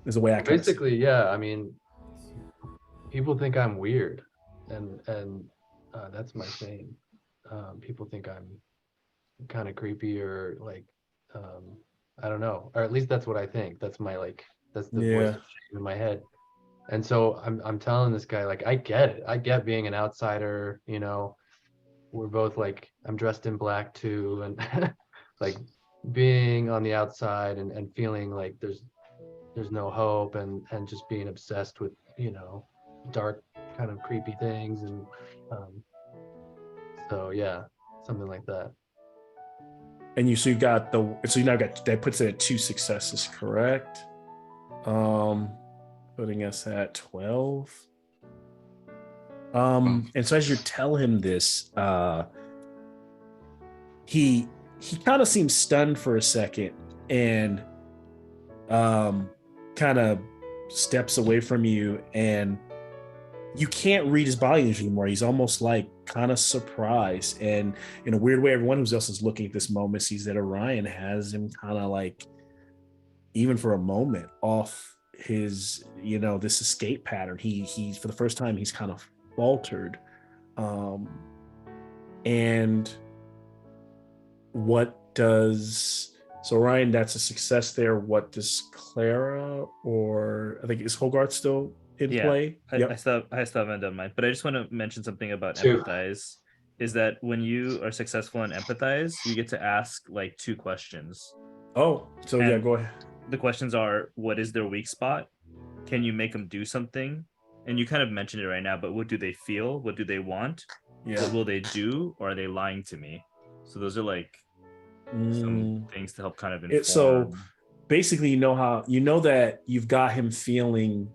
Is the way I can basically, yeah. I mean, people think I'm weird, and that's my shame. People think I'm kind of creepy, or like, I don't know, or at least that's what I think. That's my that's the voice of shame in my head. And so I'm telling this guy, like, I get it. I get being an outsider. We're both like, I'm dressed in black too, and like being on the outside and feeling like there's no hope, and just being obsessed with dark kind of creepy things, and so yeah, something like that. And you now got, that puts it at 2 successes, correct? Putting us at 12. And so as you tell him this, he kind of seems stunned for a second, and kind of steps away from you, and you can't read his body language anymore. He's almost like kind of surprised, and in a weird way, everyone who else is looking at this moment sees that Orion has him kind of like, even for a moment, off his, this escape pattern. He's for the first time he's kind of faltered, and what does so Orion? That's a success there. What does Clara, or I think, is Hogarth still in play? I still haven't done mine, but I just want to mention something about Two. empathize. Is that when you are successful in empathize, you get to ask like 2 questions. Oh, so And yeah, go ahead. The questions are: what is their weak spot? Can you make them do something? And you kind of mentioned it right now, but what do they feel? What do they want? Yeah. What will they do? Or are they lying to me? So those are like some things to help kind of inform. So basically, that you've got him feeling.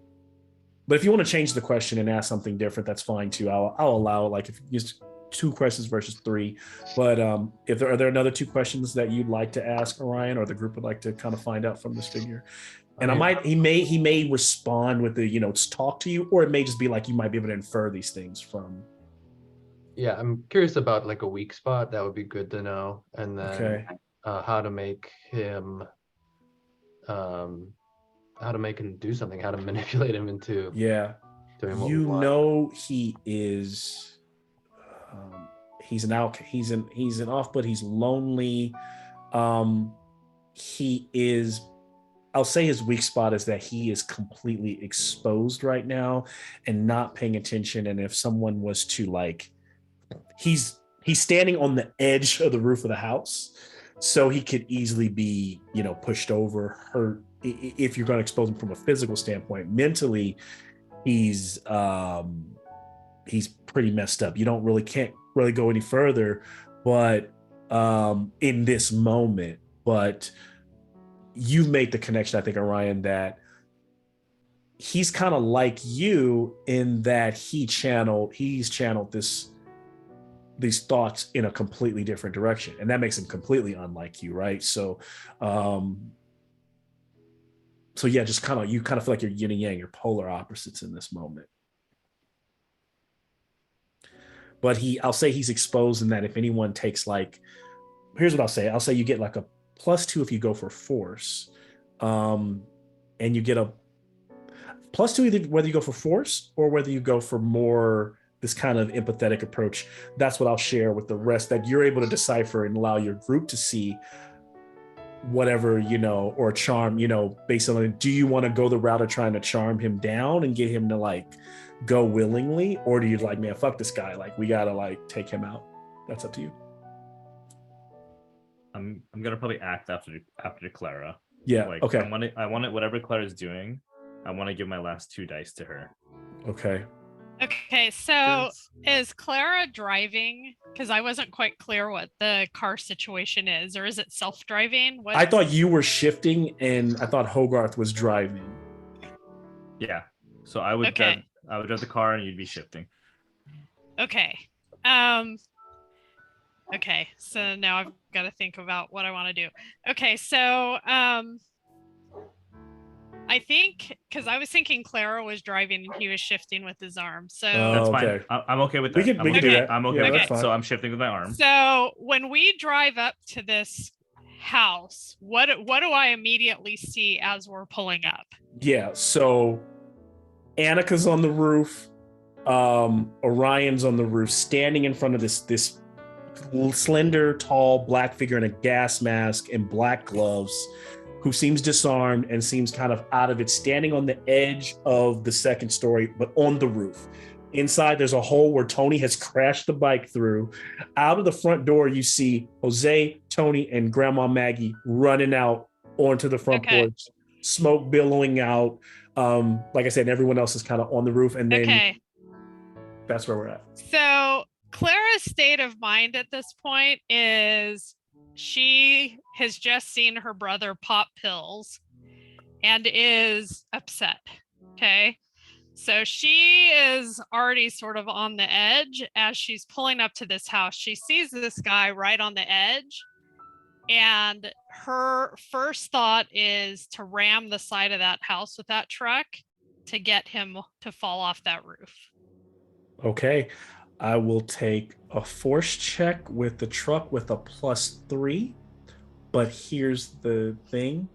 But if you want to change the question and ask something different, that's fine too. I'll allow, like, if just 2 questions versus 3. But if are there another 2 questions that you'd like to ask Orion, or the group would like to kind of find out from this figure? And he may respond with the, talk to you, or it may just be like you might be able to infer these things from. Yeah, I'm curious about like a weak spot. That would be good to know. And then how to make him do something, how to manipulate him into doing what we want. He is he's an off, but he's lonely. He is, I'll say his weak spot is that he is completely exposed right now and not paying attention. And if someone was to, like, he's standing on the edge of the roof of the house, so he could easily be, pushed over, hurt, if you're going to expose him from a physical standpoint. Mentally, he's pretty messed up. Can't really go any further, but in this moment. But you've made the connection, I think, Orion, that he's kind of like you in that he's channeled these thoughts in a completely different direction, and that makes him completely unlike you, right? So yeah, just you kind of feel like you're yin and yang, you're polar opposites in this moment. But I'll say he's exposed in that if anyone takes, like, here's what I'll say you get like a +2 if you go for force, and you get a +2 either whether you go for force or whether you go for more this kind of empathetic approach. That's what I'll share with the rest, that you're able to decipher and allow your group to see whatever, or charm, based on it. Do you want to go the route of trying to charm him down and get him to, like, go willingly, or do you like, man, fuck this guy, like, we gotta, like, take him out? That's up to you. I'm gonna probably act after Clara. Yeah. Like, okay. I want it, whatever Clara's doing, I want to give my last 2 dice to her. Okay. Okay, so is Clara driving? Because I wasn't quite clear what the car situation is, or is it self-driving? I thought you were shifting, and I thought Hogarth was driving. Yeah. So I would drive the car, and you'd be shifting. Okay. Okay, so now I've got to think about what I want to do. Okay, so I think, because I was thinking Clara was driving and he was shifting with his arm. So that's fine. I'm okay with that. We can do that. I'm okay with that. Fine. So I'm shifting with my arm. So when we drive up to this house, what do I immediately see as we're pulling up? Yeah, so Annika's on the roof, Orion's on the roof, standing in front of this slender, tall black figure in a gas mask and black gloves, who seems disarmed and seems kind of out of it, standing on the edge of the second story, but on the roof. Inside, there's a hole where Tony has crashed the bike through. Out of the front door, you see Jose, Tony, and Grandma Maggie running out onto the front porch, smoke billowing out. Like I said, everyone else is kind of on the roof, and then that's where we're at. So Clara's state of mind at this point is she has just seen her brother pop pills and is upset. Okay. So she is already sort of on the edge as she's pulling up to this house. She sees this guy right on the edge, and her first thought is to ram the side of that house with that truck to get him to fall off that roof. Okay. I will take a force check with the truck with a +3. But here's the thing.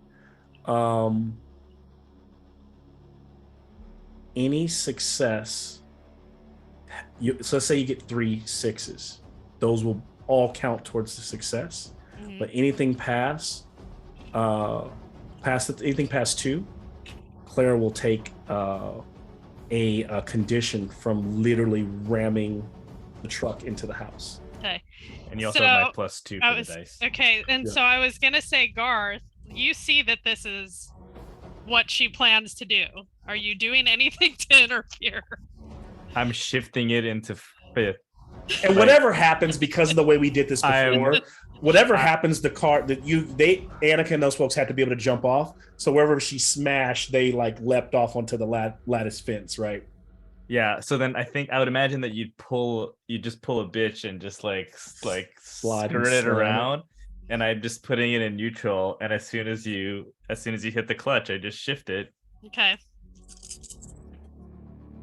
Any success, so let's say you get 3 6s. Those will all count towards the success. Mm-hmm. But anything past anything past 2, Clara will take a condition from literally ramming the truck into the house. Okay. And you also have my +2 for the dice. Okay, and so I was gonna say, Garth, you see that this is what she plans to do. Are you doing anything to interfere? I'm shifting it into 5th. And whatever happens, because of the way we did this before, whatever happens, the car that Annika and those folks had to be able to jump off. So wherever she smashed, they like leapt off onto the lattice fence, right? Yeah. So then I would imagine that you'd just pull a bitch and just like slide it around, and I'm just putting it in neutral. And as soon as you hit the clutch, I just shift it. Okay.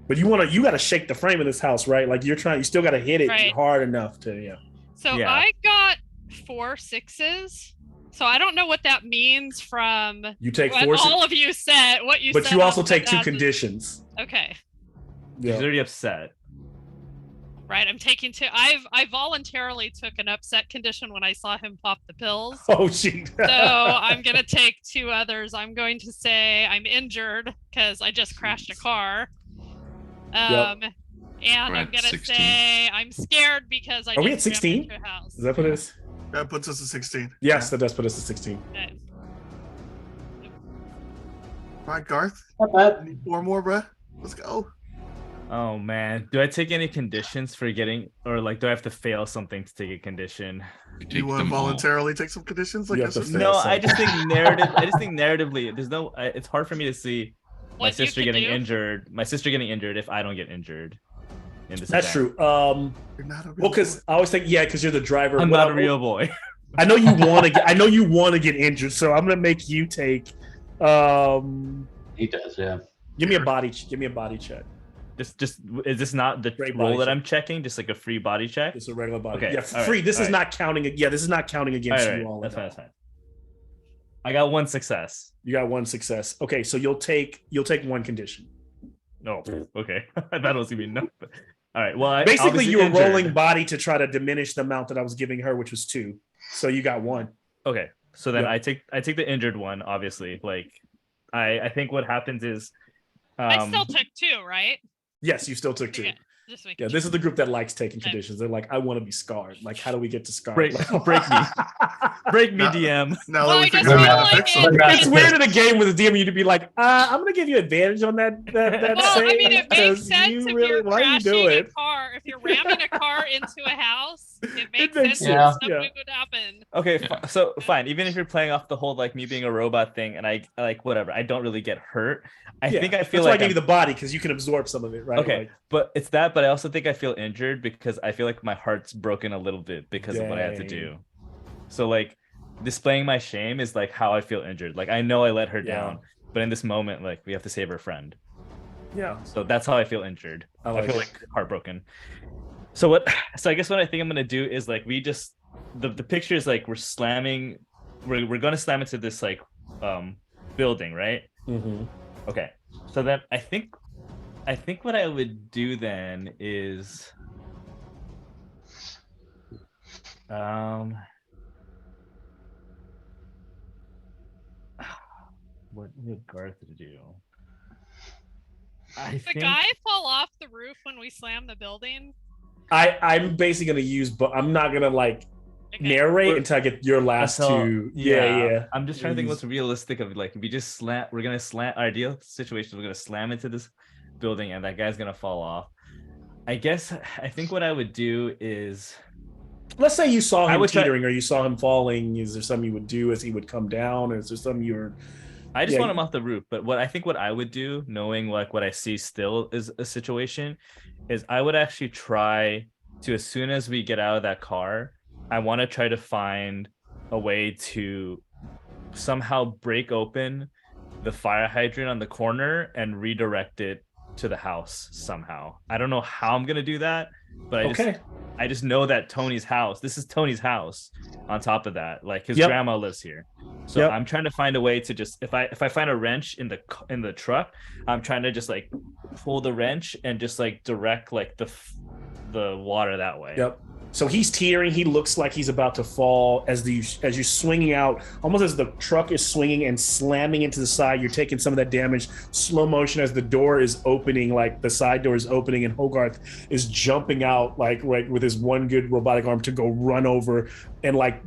But you got to shake the frame of this house, right? Like you still got to hit it hard enough to, yeah. So I got 4 6s. So I don't know what that means from you take 4. All of you said what you. But you also take 2 conditions. Okay. Yeah. She's already upset. Right, I'm taking 2. I voluntarily took an upset condition when I saw him pop the pills. Oh, gee. So I'm gonna take 2 others. I'm going to say I'm injured because I just crashed a car. And I'm gonna 16. Say I'm scared because I. Are we at 16? Is that what it is? That puts us at 16. Yes, that does put us at 16. Okay. All right, Garth. Need 4 more, bruh. Let's go. Oh man, do I take any conditions for getting, or like do I have to fail something to take a condition? Do you want to voluntarily take some conditions? Like no, I just think narratively, there's no. It's hard for me to see my sister getting injured. My sister getting injured if I don't get injured. That's true. You're not a real because I always think, because you're the driver. I'm not a real boy. I know you want to. I know you want to get injured, so I'm gonna make you take. He does, yeah. Give me a body check. Just is this not the roll that I'm checking? Just like a free body check? It's a regular body. Okay. Yeah, free. This is not counting. Yeah, this is not counting against you all. That's fine. I got 1 success. You got 1 success. Okay, so you'll take 1 condition. No. Okay. I thought it was gonna be enough. All right. Well, basically you were rolling body to try to diminish the amount that I was giving her, which was 2. So you got 1. Okay. So then I take the injured one, obviously. Like I think what happens is I still took 2, right? Yes, you still took 2. Yeah, this is the group that likes taking conditions. They're like, I want to be scarred. Like, how do we get to scarred? Break me, DM. Now that we figure out how to fix them. It's weird in a game with a DM you to be like, I'm gonna give you advantage on that well, I mean, it makes sense you if really you're like crashing a car. If you're ramming a car into a house, it makes sense. Something would happen. Okay, so fine. Even if you're playing off the whole like me being a robot thing, and I like whatever, I don't really get hurt. I feel that's like why I gave you the body, because you can absorb some of it, right? Okay, like, but it's that. But I also think I feel injured because I feel like my heart's broken a little bit because of what I had to do. So like displaying my shame is like how I feel injured. Like I know I let her down, but in this moment, like we have to save her friend. Yeah. So that's how I feel injured. I feel like heartbroken. So I guess what I think I'm gonna do is like we just the picture is like we're gonna slam into this like building, right? Mm-hmm. Okay. So then I think what I would do then is what would Garth do? The guy fall off the roof when we slam the building? I'm basically gonna use, but I'm not gonna narrate until I get your last 2. Yeah. I'm just trying to think what's realistic of like if we just we're gonna slam. Our ideal situation, we're gonna slam into this building and that guy's gonna fall off. I think what I would do is, let's say you saw him teetering or you saw him falling. Is there something you would do as he would come down? Or is there something I just want him off the roof. But what I would do, knowing like what I see still is a situation, is I would actually try to, as soon as we get out of that car, I want to try to find a way to somehow break open the fire hydrant on the corner and redirect it to the house somehow. I don't know how I'm gonna do that, but I just know that this is Tony's house. On top of that, like his grandma lives here, so I'm trying to find a way to just if I find a wrench in the truck, I'm trying to just like pull the wrench and just like direct like the water that way. So he's teetering. He looks like he's about to fall as you're swinging out, almost as the truck is swinging and slamming into the side. You're taking some of that damage. Slow motion as the door is opening, like the side door is opening, and Hogarth is jumping out, like right with his one good robotic arm to go run over and like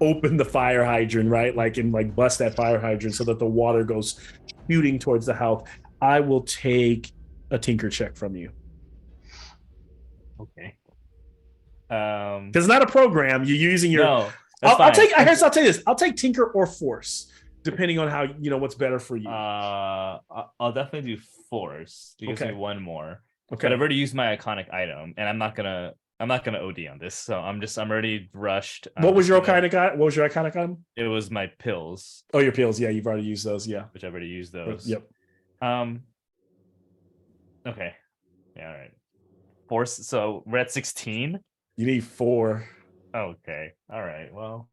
open the fire hydrant, right? Like and like bust that fire hydrant so that the water goes shooting towards the house. I will take a tinker check from you. Okay. Because it's not a program. You're using your. No, I'll take. I guess I'll tell you this. I'll take tinker or force, depending on how what's better for you. I'll definitely do force. It gives me one more. Okay. But I've already used my iconic item, and I'm not gonna OD on this. So I'm already rushed. What was your iconic item? It was my pills. Oh, your pills. Yeah, you've already used those. Yeah. Which I've already used those. Yep. Okay. Yeah. All right. Force. So we're at 16. You need 4. Okay. All right. Well,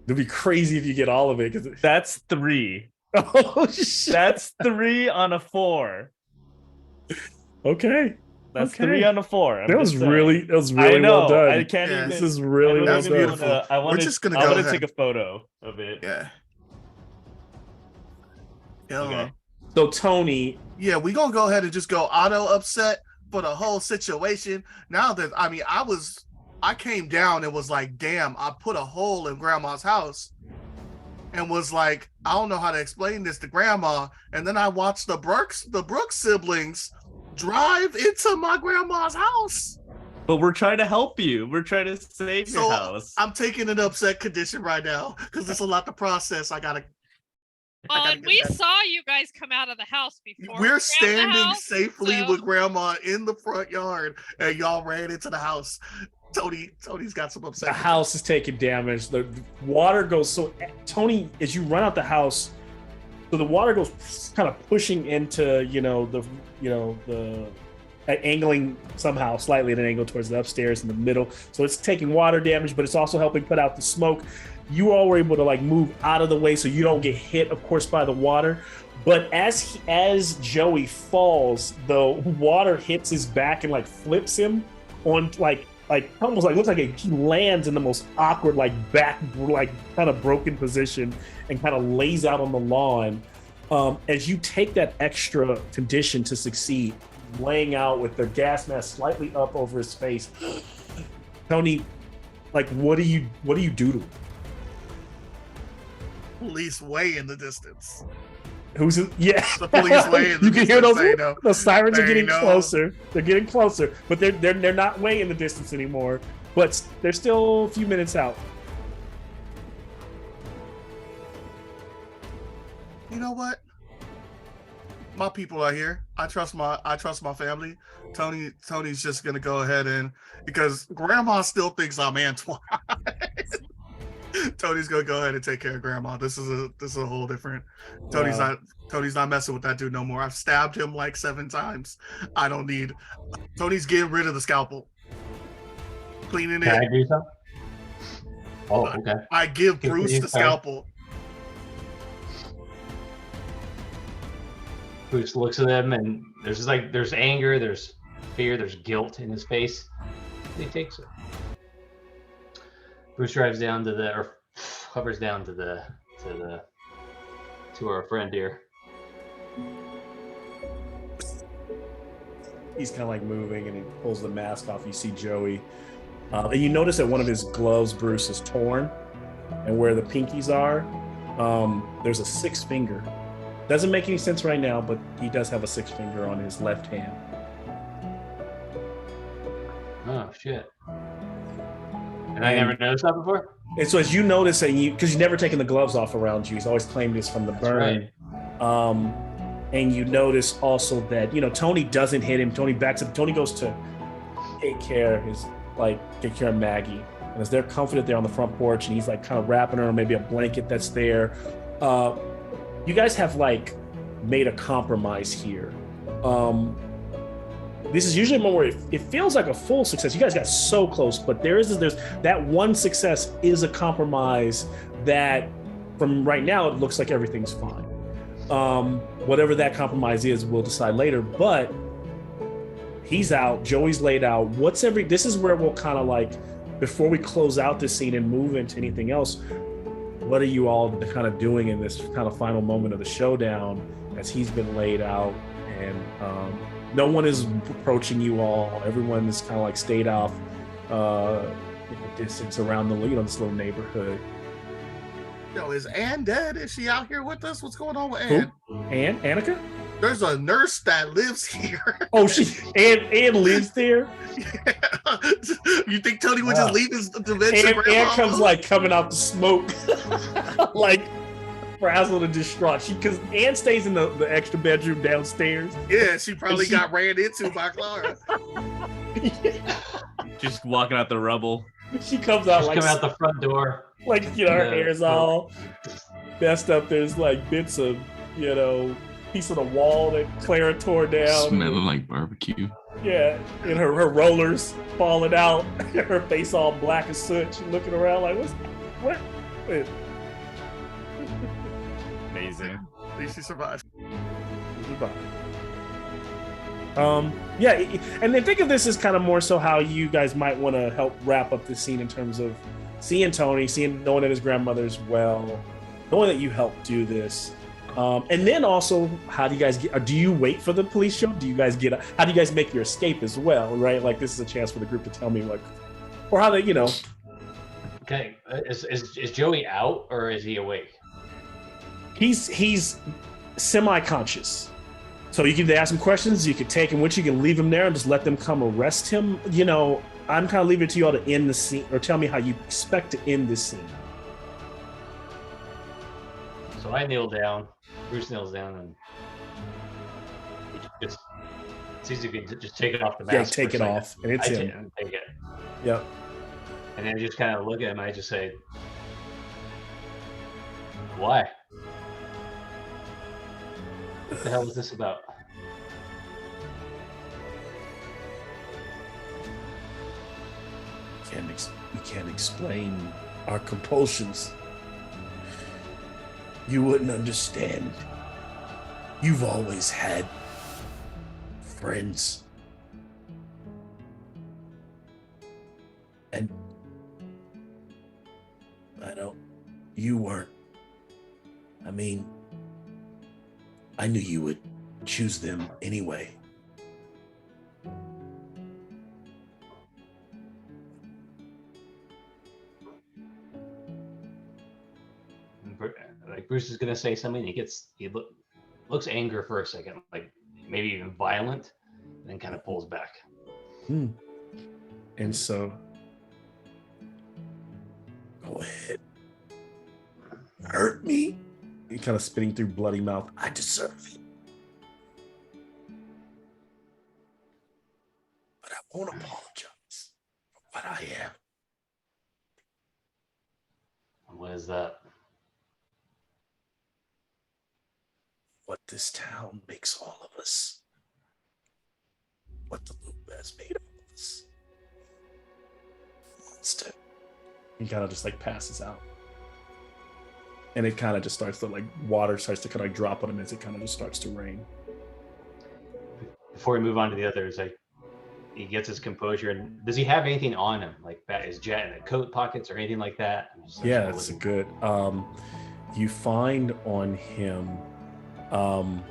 it'd be crazy if you get all of it. That's 3. Oh shit! That's 3 on a 4. Okay. That's 3 on a 4. That was really well done. I can't even. This is really well done. Beautiful. We're just gonna go ahead. Take a photo of it. Yeah. Okay. So Tony. Yeah, we gonna go ahead and just go auto upset for the whole situation. Now that I came down and was like, damn, I put a hole in grandma's house and was like, I don't know how to explain this to grandma. And then I watched the Brooks siblings drive into my grandma's house. But we're trying to help you. We're trying to save your house. I'm taking an upset condition right now because there's a lot to process. And we saw you guys come out of the house before. We're standing safely with grandma in the front yard, and y'all ran into the house. Tony's got some upset. The house is taking damage. The water goes so. Tony, as you run out the house, so the water goes kind of pushing into the angling somehow slightly at an angle towards the upstairs in the middle. So it's taking water damage, but it's also helping put out the smoke. You all were able to like move out of the way so you don't get hit, of course, by the water. But as Joey falls, the water hits his back and like flips him on like almost like looks like he lands in the most awkward like back like kind of broken position and kind of lays out on the lawn. As you take that extra condition to succeed, laying out with the gas mask slightly up over his face, Tony, like what do you do to him? Police way in the distance. Who's in, yeah? The police way in the you can hear those. No. The sirens are getting closer. They're getting closer, but they're not way in the distance anymore. But they're still a few minutes out. You know what? My people are here. I trust my family. Tony's just gonna go ahead and because Grandma still thinks I'm Antoine. Tony's gonna go ahead and take care of grandma. This is a whole different. Tony's not messing with that dude no more. I've stabbed him like 7 times. I don't need. Tony's getting rid of the scalpel, cleaning it. Can I do something? Oh, okay. I give Bruce the scalpel. Bruce looks at them, and there's anger, there's fear, there's guilt in his face. He takes it. Bruce drives down hovers down to our friend here. He's kind of like moving, and he pulls the mask off. You see Joey, and you notice that one of his gloves, Bruce, is torn, and where the pinkies are, there's a 6th finger. Doesn't make any sense right now, but he does have a 6th finger on his left hand. Oh shit. And I never noticed that before? And so as you notice that because you've never taken the gloves off around you, he's always claimed this from the burn. Right. And you notice also that, Tony doesn't hit him. Tony backs up. Tony goes to take care of Maggie. And as they're comforted there on the front porch, and he's like kind of wrapping her in maybe a blanket that's there. You guys have like made a compromise here. This is usually a moment where it feels like a full success. You guys got so close, but there's that one success is a compromise that from right now, it looks like everything's fine. Whatever that compromise is, we'll decide later, but he's out, Joey's laid out. This is where we'll kind of like, before we close out this scene and move into anything else, what are you all kind of doing in this kind of final moment of the showdown as he's been laid out and no one is approaching you all. Everyone is kind of like stayed off in the distance around this little neighborhood. Yo, is Ann dead? Is she out here with us? What's going on with Ann? Who? Ann? Annika? There's a nurse that lives here. Oh, Ann lives there? Yeah. You think Tony would just leave his dementia? Ann comes like coming out the smoke, like frazzled and distraught. Because Ann stays in the extra bedroom downstairs. Yeah, she probably got ran into by Clara. Just walking out the rubble. She comes out coming out the front door. Like, her hair's all messed up. There's like bits of, piece of the wall that Clara tore down. Smelling like barbecue. Yeah, and her rollers falling out. Her face all black as soot. She's looking around like, what? Amazing. At least she survived. Yeah, and then think of this as kind of more so how you guys might want to help wrap up this scene in terms of seeing Tony, knowing that his grandmother's well, knowing that you helped do this. And then also, how do you guys do you wait for the police show? How do you guys make your escape as well, right? Like, this is a chance for the group to tell me, like, or how they, Okay, is Joey out or is he awake? He's semi-conscious. So you can ask him questions, you could take him with you, can leave him there and just let them come arrest him. I'm kind of leaving it to you all to end the scene, or tell me how you expect to end this scene. So I kneel down, Bruce kneels down, and he just sees if he can just take it off the mask. Yeah, take it off, and it's him. Take it. Yep. And then I just kind of look at him, and I just say, "Why? What the hell is this about?" We can't explain our compulsions. You wouldn't understand. You've always had friends. And you weren't. I knew you would choose them anyway. Like, Bruce is gonna say something, he looks anger for a second, like maybe even violent, and then kind of pulls back. And so, go ahead, hurt me. He kind of spitting through bloody mouth. I deserve it, but I won't apologize for what I am. What is that? What this town makes all of us. What the loop has made of us. Monster. He kind of just like passes out. And it kind of just starts to water starts to kind of drop on him as it kind of just starts to rain. Before we move on to the others, he gets his composure. And does he have anything on him, like his coat pockets or anything like that? Yeah, it's good. You find on him almost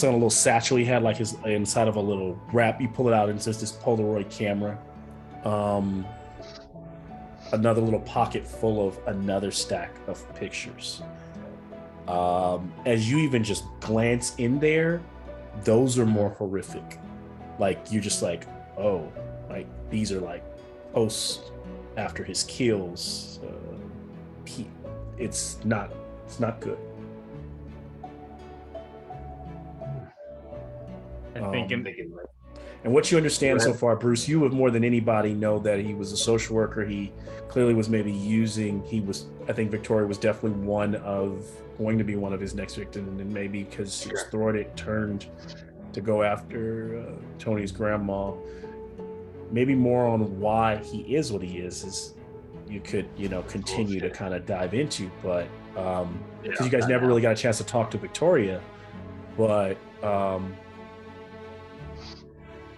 on a little satchel he had, like his inside of a little wrap. You pull it out and it's just this Polaroid camera. Another little pocket full of another stack of pictures. As you even just glance in there, those are more horrific. Like, you're just like, oh, like these are like posts after his kills. It's not good. I think And what you understand so far, Bruce, you have more than anybody know that he was a social worker. He clearly was maybe I think Victoria was definitely going to be one of his next victims, and maybe because she was thwarted, turned to go after Tony's grandma. Maybe more on why he is what he is you could, continue to kind of dive into, but because you guys never really got a chance to talk to Victoria, but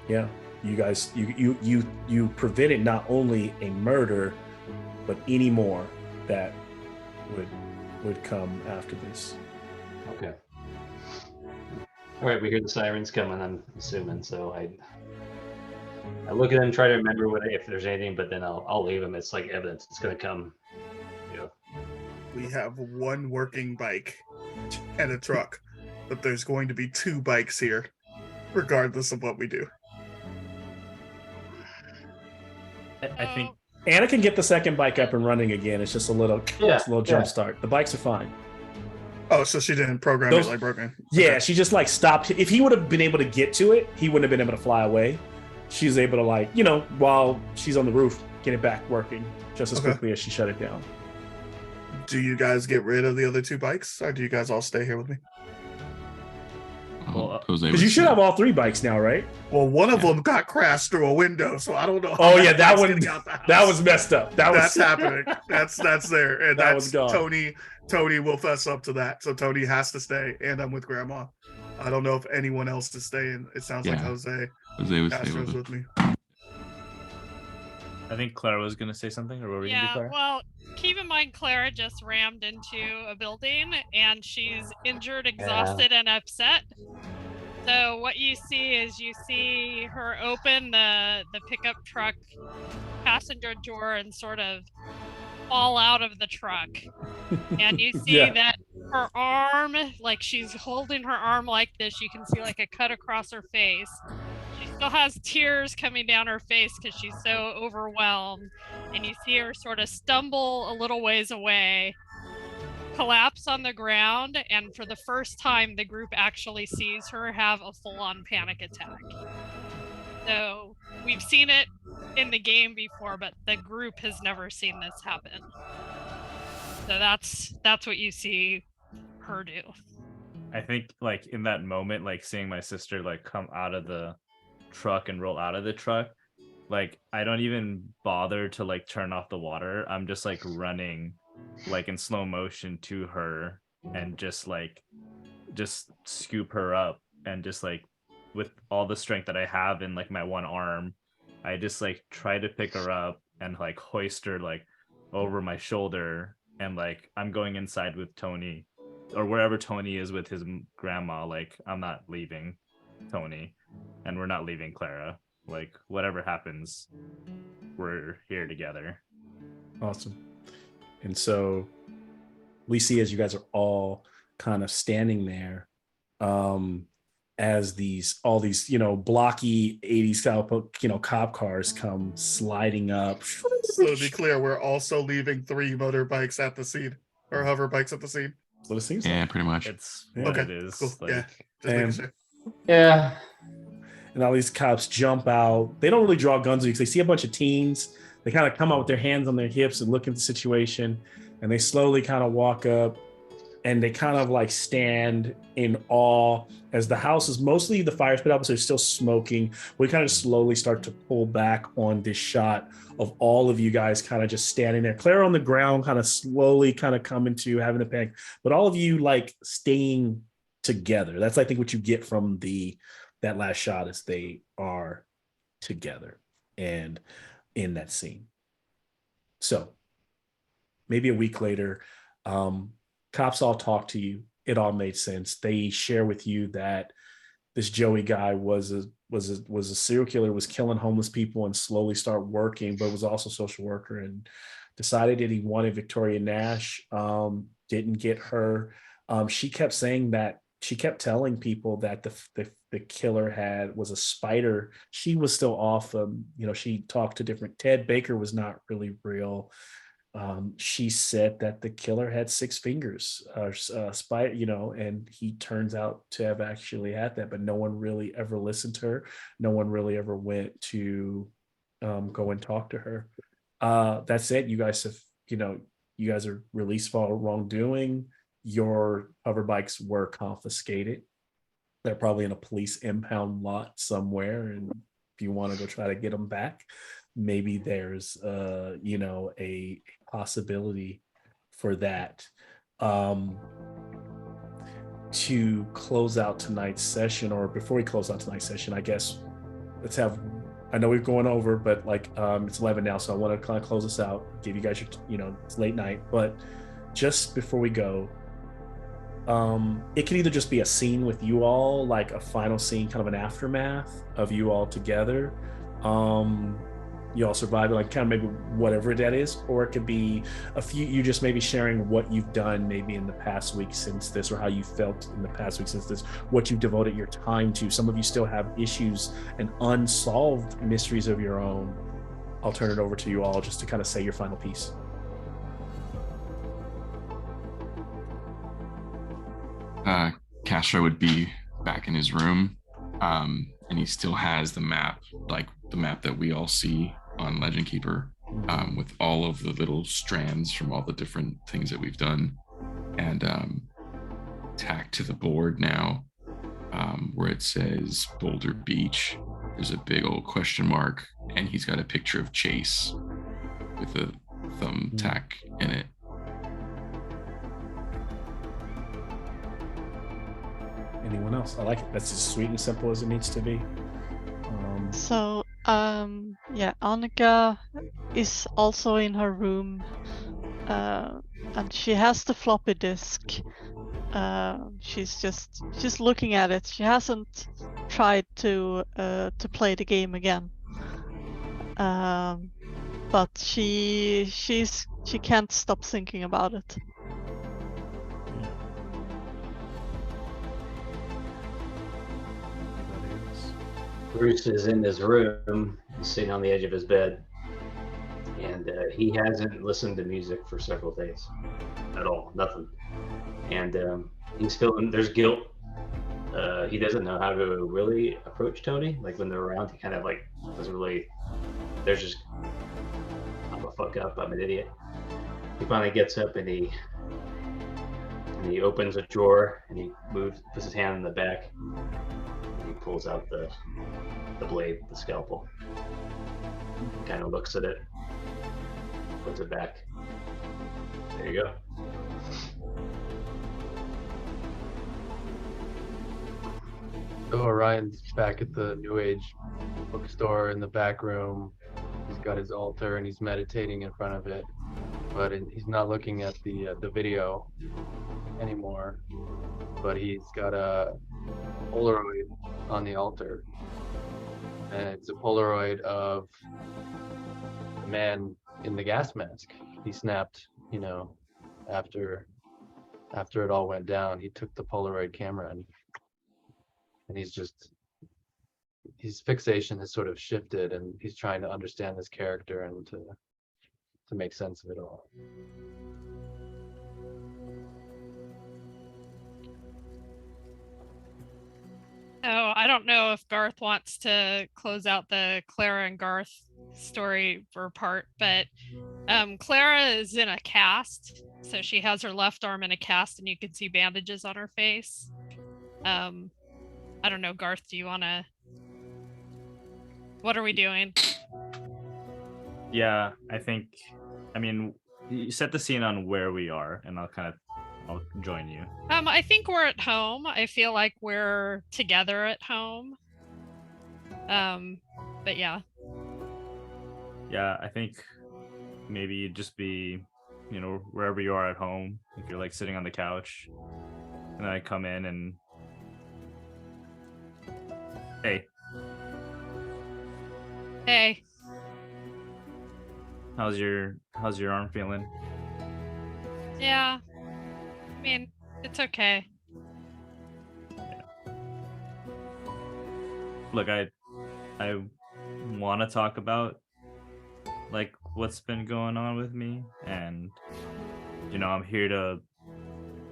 yeah, you guys, you prevented not only a murder, but any more that would come after this. Okay. All right, we hear the sirens coming, I'm assuming, so I look at them, try to remember if there's anything, but then I'll leave them. It's like evidence. It's gonna come. We have one working bike and a truck, but there's going to be 2 bikes here, regardless of what we do. I think Anna can get the second bike up and running again. It's just a little jump start. The bikes are fine. Oh, so she didn't program it like broken. Yeah, Okay. she just stopped. If he would have been able to get to it, he wouldn't have been able to fly away. She's able to while she's on the roof, get it back working just as quickly as she shut it down. Do you guys get rid of the other 2 bikes, or do you guys all stay here with me? Because you should have all 3 bikes now, right? Well, one of them got crashed through a window, so I don't know. Oh yeah, that was messed up. That's happening. That's there, and that was gone. Tony will fess up to that. So Tony has to stay, and I'm with Grandma. I don't know if anyone else is staying. It sounds like Jose was Castro's with me. I think Clara was going to say something, or what were you going to do, Clara? Well, keep in mind, Clara just rammed into a building, and she's injured, exhausted, and upset. So what you see her open the pickup truck passenger door and sort of fall out of the truck. And you see that her arm, like she's holding her arm like this, you can see like a cut across her face. She still has tears coming down her face because she's so overwhelmed. And you see her sort of stumble a little ways away, collapse on the ground, and for the first time the group actually sees her have a full-on panic attack. So we've seen it in the game before, but the group has never seen this happen. So that's what you see her do. I think like in that moment, like seeing my sister like come out of the truck and roll out of the truck, like I don't even bother to like turn off the water. I'm just like running like in slow motion to her and just scoop her up, and just like with all the strength that I have in like my one arm, I just like try to pick her up and like hoist her like over my shoulder, and like I'm going inside with Tony or wherever Tony is with his grandma. Like I'm not leaving Tony, and we're not leaving Clara. Like whatever happens, we're here together. Awesome. And so we see, as you guys are all kind of standing there, as all these blocky 80s style cop cars come sliding up. So to be clear, we're also leaving 3 motorbikes at the scene, or hover bikes at the scene. That's what it seems like. like. Pretty much. It's what it is. Cool. Like, just making sure. Yeah. And all these cops jump out. They don't really draw guns because they see a bunch of teens. They kind of come out with their hands on their hips and look at the situation, and they slowly kind of walk up, and they kind of like stand in awe as the house is mostly the fire pit up, so it's still smoking. We kind of slowly start to pull back on this shot of all of you guys kind of just standing there. Claire on the ground, kind of slowly kind of coming to having a panic, but all of you like staying together. That's I think what you get from that last shot is they are together and in that scene. So maybe a week later, cops all talk to you. It all made sense. They share with you that this Joey guy was a serial killer, was killing homeless people and slowly start working, but was also a social worker, and decided that he wanted Victoria Nash. Didn't get her. She kept saying that. She kept telling people that the killer was a spider. She was still off. She talked to different. Ted Baker was not really real. She said that the killer had 6 fingers, and he turns out to have actually had that, but no one really ever listened to her. No one really ever went to go and talk to her. That's it. You guys have, you guys are released for wrongdoing. Your hover bikes were confiscated. They're probably in a police impound lot somewhere, and if you want to go try to get them back, maybe there's a possibility for that. To close out tonight's session, or before we close out tonight's session, I guess let's have, I know we're going over, but it's 11 now, so I want to kind of close this out, give you guys your, it's late night, but just before we go, it can either just be a scene with you all, like a final scene, kind of an aftermath of you all together, you all surviving, like kind of maybe whatever that is, or it could be you just maybe sharing what you've done maybe in the past week since this, or how you felt in the past week since this, what you've devoted your time to. Some of you still have issues and unsolved mysteries of your own. I'll turn it over to you all just to kind of say your final piece. Castro would be back in his room, and he still has the map, like the map that we all see on Legend Keeper, with all of the little strands from all the different things that we've done, and tacked to the board now, where it says Boulder Beach. There's a big old question mark, and he's got a picture of Chase with a thumbtack in it. Anyone else? I like it. That's as sweet and simple as it needs to be. Annika is also in her room, and she has the floppy disk. She's looking at it. She hasn't tried to play the game again, but she can't stop thinking about it. Bruce is in his room, sitting on the edge of his bed, and he hasn't listened to music for several days at all, nothing. And he's feeling, there's guilt. He doesn't know how to really approach Tony. Like when they're around, he kind of like doesn't really, there's just, I'm a fuck up, I'm an idiot. He finally gets up and he opens a drawer and he puts his hand in the back. He pulls out the blade, the scalpel, kind of looks at it, puts it back. There you go. So Orion's back at the New Age bookstore in the back room. He's got his altar and he's meditating in front of it, but he's not looking at the video anymore. But he's got a Polaroid on the altar, and it's a Polaroid of the man in the gas mask. He snapped, after it all went down. He took the Polaroid camera and his fixation has sort of shifted, and he's trying to understand this character and to make sense of it all. Oh, I don't know if Garth wants to close out the Clara and Garth story or part, but Clara is in a cast, so she has her left arm in a cast, and you can see bandages on her face. I don't know, Garth, do you want to? What are we doing? Yeah, I mean, you set the scene on where we are, and I'll join you. I think we're at home. I feel like we're together at home. But yeah. Yeah, I think maybe you'd just be, wherever you are at home, if you're like sitting on the couch, and I come in and, hey. Hey. How's your arm feeling? Yeah. I mean, it's okay. Yeah. Look, I want to talk about like what's been going on with me, and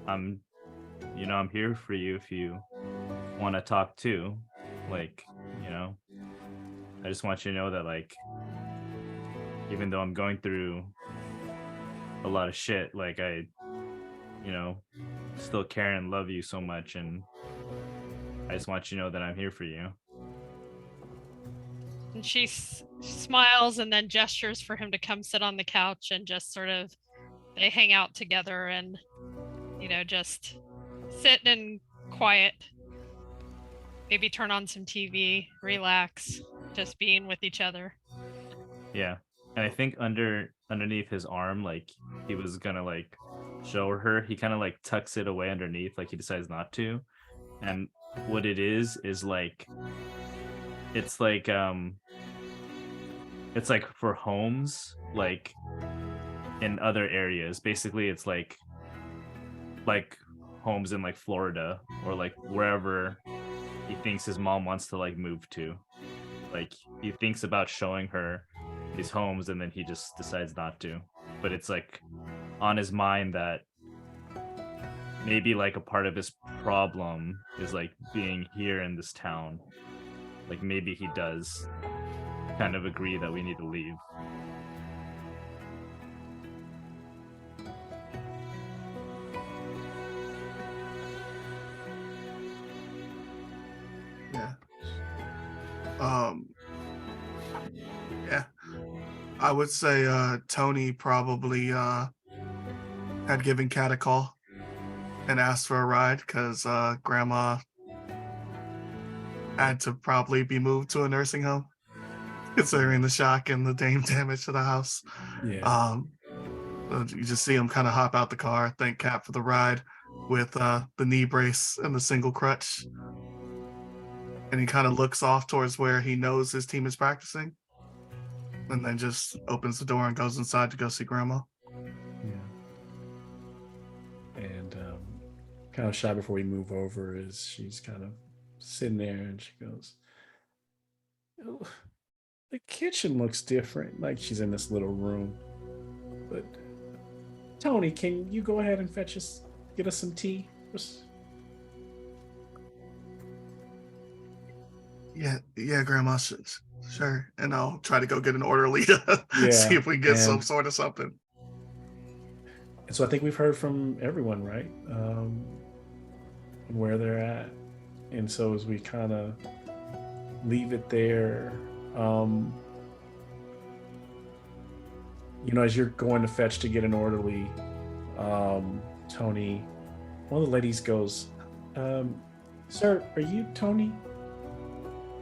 I'm I'm here for you if you want to talk too. Like, you know, I just want you to know that, like, even though I'm going through a lot of shit, like, I, you know, still care and love you so much, and I just want you to know that I'm here for you. And she smiles and then gestures for him to come sit on the couch, and just sort of, they hang out together and, just sit and quiet. Maybe turn on some TV, relax, just being with each other. Yeah. And I think underneath his arm, like, he was gonna, like, show her, he kind of, like, tucks it away underneath, like he decides not to. And what it is like, it's like for homes, like, in other areas. Basically, it's like homes in, like, Florida, or, like, wherever he thinks his mom wants to, like, move to. Like, he thinks about showing her these homes, and then he just decides not to. But it's, like, on his mind that maybe, like, a part of his problem is, like, being here in this town. Like, maybe he does kind of agree that we need to leave. Yeah. Yeah. I would say Tony probably had given Kat a call and asked for a ride because Grandma had to probably be moved to a nursing home, considering the shock and the damage to the house. Yeah. You just see him kind of hop out the car, thank Kat for the ride with the knee brace and the single crutch. And he kind of looks off towards where he knows his team is practicing, and then just opens the door and goes inside to go see Grandma. Yeah. And kind of shy before we move over is she's kind of sitting there, and she goes, "Oh, the kitchen looks different." Like, she's in this little room. But Tony, can you go ahead and get us some tea? Yeah, Grandma, sure. And I'll try to go get an orderly to see if we get some sort of something. And so I think we've heard from everyone, right? Where they're at. And so as we kind of leave it there, as you're going to fetch to get an orderly, Tony, one of the ladies goes, "Sir, are you Tony?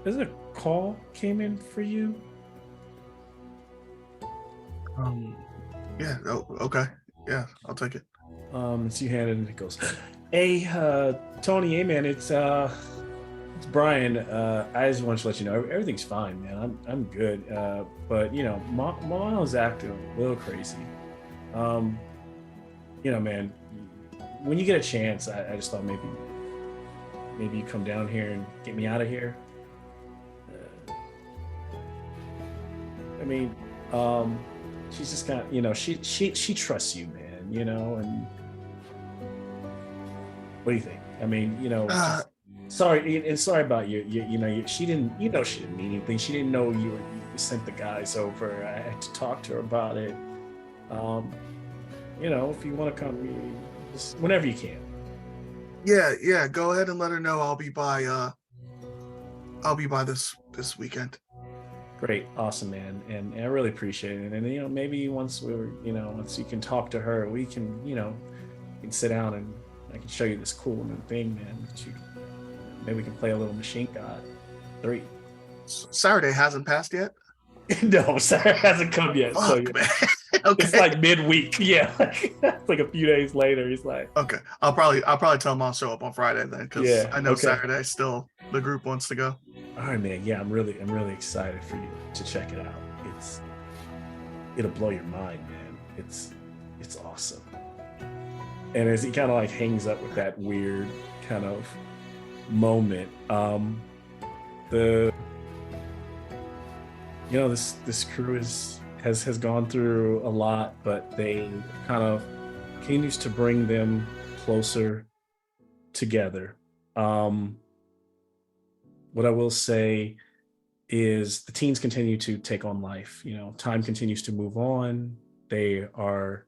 Is a call came in for you?" Yeah. Oh, okay. Yeah, I'll take it. So you hand it, and it goes, "Hey, Tony, hey man, it's Brian. I just wanted to let you know everything's fine, man. I'm good. But Mom's acting a little crazy. Man, when you get a chance, I just thought maybe you come down here and get me out of here. She's just kind of, she trusts you, man, and what do you think? Sorry about you. She didn't mean anything. She didn't know you sent the guys over. I had to talk to her about it. If you want to come, just whenever you can. Yeah. Go ahead and let her know I'll be by this weekend. Great, awesome, man, and I really appreciate it. And maybe once once you can talk to her, we can we can sit down and I can show you this cool new thing, man. Maybe we can play a little Machine God 3. Saturday hasn't passed yet. No, Saturday hasn't come yet. Fuck, so man. Okay. It's like midweek. Yeah, it's like a few days later. He's like, okay, I'll probably tell him I'll show up on Friday then, because I know Saturday still the group wants to go. All right, man. Yeah, I'm really excited for you to check it out. It'll blow your mind, man. It's awesome. And as he kind of like hangs up with that weird kind of moment, this crew is has gone through a lot, but they kind of continues to bring them closer together. What I will say is the teens continue to take on life. Time continues to move on. They are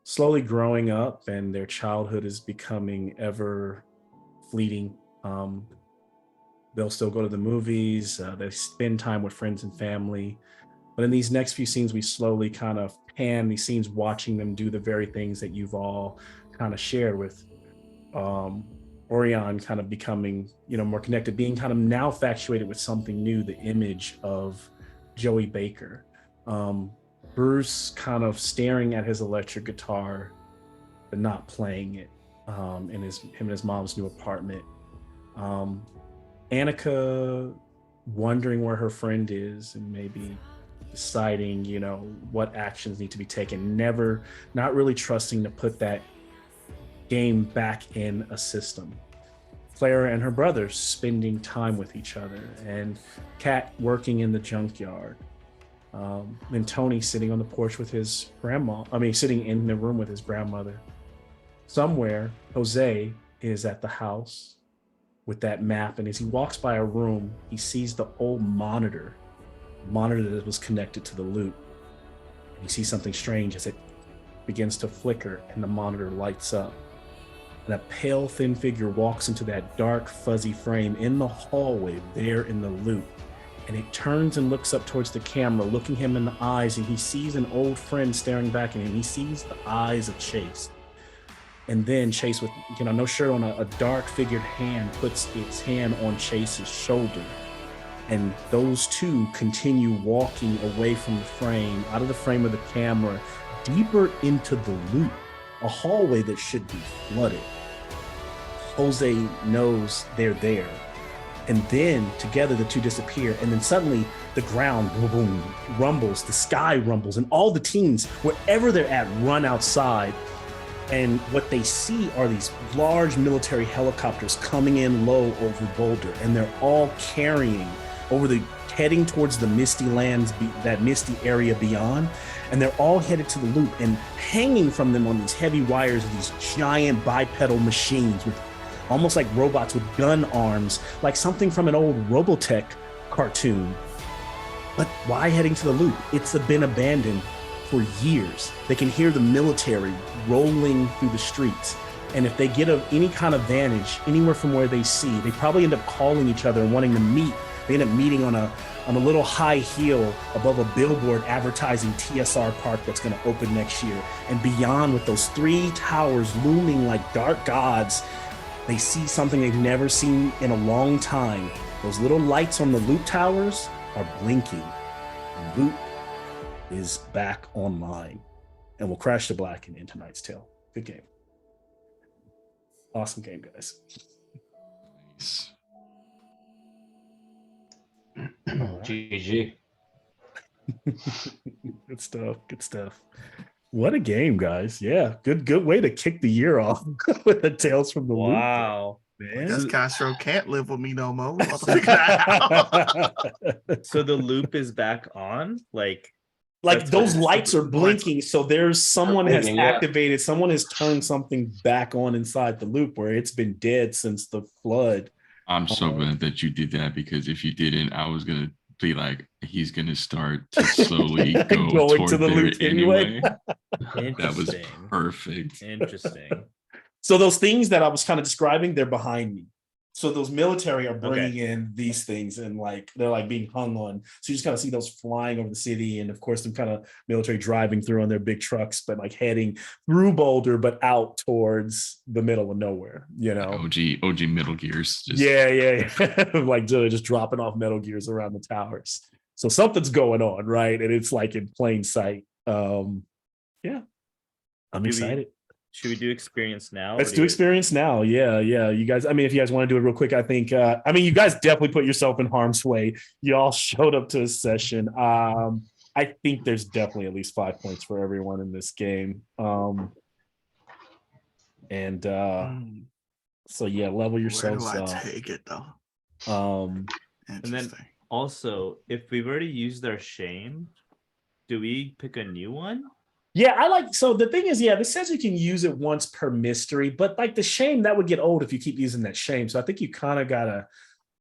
slowly growing up, and their childhood is becoming ever fleeting. They'll still go to the movies. They spend time with friends and family. But in these next few scenes, we slowly kind of pan these scenes, watching them do the very things that you've all kind of shared with Orion kind of becoming, more connected, being kind of now infatuated with something new, the image of Joey Baker. Bruce kind of staring at his electric guitar, but not playing it in him and his mom's new apartment. Annika wondering where her friend is and maybe deciding, what actions need to be taken. Not really trusting to put that game back in a system. Clara and her brother spending time with each other, and Kat working in the junkyard. And Tony sitting on the porch with his sitting in the room with his grandmother. Somewhere, Jose is at the house with that map, and as he walks by a room, he sees the old monitor that was connected to the loop. And he sees something strange as it begins to flicker and the monitor lights up. And a pale, thin figure walks into that dark, fuzzy frame in the hallway there in the loop. And it turns and looks up towards the camera, looking him in the eyes, and he sees an old friend staring back at him. He sees the eyes of Chase. And then Chase, with no shirt on, a dark figured hand puts its hand on Chase's shoulder. And those two continue walking away from the frame, out of the frame of the camera, deeper into the loop, a hallway that should be flooded. Jose knows they're there. And then together the two disappear, and then suddenly the ground boom, boom, rumbles, the sky rumbles, and all the teens, wherever they're at, run outside. And what they see are these large military helicopters coming in low over Boulder, and they're all carrying heading towards the misty lands, that misty area beyond, and they're all headed to the loop, and hanging from them on these heavy wires are these giant bipedal machines with almost like robots with gun arms, like something from an old Robotech cartoon. But why heading to the loop? It's been abandoned for years. They can hear the military rolling through the streets. And if they get any kind of vantage anywhere from where they see, they probably end up calling each other and wanting to meet. They end up meeting on a little high hill above a billboard advertising TSR Park that's going to open next year. And beyond, with those 3 towers looming like dark gods, they see something they've never seen in a long time. Those little lights on the loop towers are blinking. The loop is back online. And we'll crash to black and into Knight's Tale. Good game. Awesome game, guys. Nice. GG. Good stuff. What a game, guys. Yeah, good way to kick the year off with the Tales from the Loop. Wow. Man. I guess Castro can't live with me no more. I'll figure that out. So the loop is back on? Like those lights are blinking, so there's someone has activated, someone has turned something back on inside the loop where it's been dead since the flood. I'm so glad that you did that, because if you didn't, I was gonna be like, he's gonna start to slowly go toward to the loop anyway. That was perfect. Interesting. So those things that I was kind of describing, they're behind me. So those military are bringing in these things, and they're like being hung on. So you just kind of see those flying over the city, and of course, them kind of military driving through on their big trucks, but like heading through Boulder, but out towards the middle of nowhere. OG Metal Gears. Yeah. Like just dropping off Metal Gears around the towers. So something's going on, right? And it's like in plain sight. I'm excited. Should we do experience now? Let's do experience now. Yeah. You guys, if you guys want to do it real quick, I think, you guys definitely put yourself in harm's way. Y'all showed up to a session. I think there's definitely at least 5 points for everyone in this game. So yeah, level yourselves up. Where do I take it though? And then also, if we've already used our shame, do we pick a new one? Yeah, so the thing is, this says you can use it once per mystery, but like the shame, that would get old if you keep using that shame. So I think you kind of gotta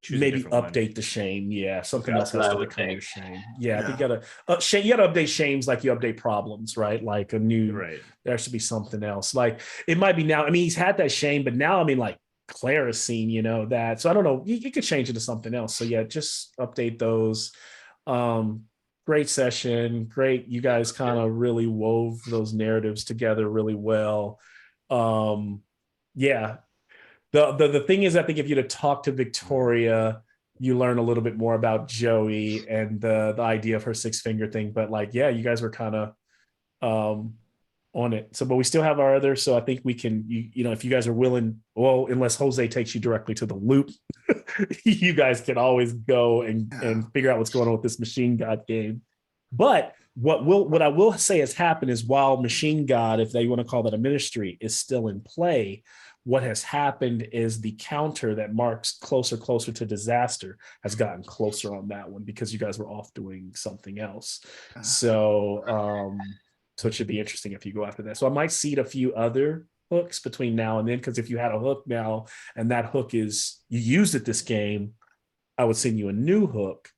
maybe update the shame. Yeah, something else has to become your shame. Yeah, I think you gotta update shames like you update problems, right? Like there should be something else. Like it might be now. I mean, he's had that shame, but now I mean, like Claire has seen, that. So I don't know. You could change it to something else. So yeah, just update those. Great session. Great. You guys kind of really wove those narratives together really well. Yeah. The thing is, I think if you'd have talked to Victoria, you learn a little bit more about Joey and the idea of her 6-finger thing. But like, yeah, you guys were kind of on it. So, but we still have our other. So I think we can, if you guys are willing, well, unless Jose takes you directly to the loop, you guys can always go and figure out what's going on with this Machine God game. But what I will say has happened is while Machine God, if they want to call that a ministry, is still in play, what has happened is the counter that marks closer to disaster has gotten closer on that one because you guys were off doing something else. So it should be interesting if you go after that. So I might seed a few other hooks between now and then, because if you had a hook now and that hook is you used it this game, I would send you a new hook.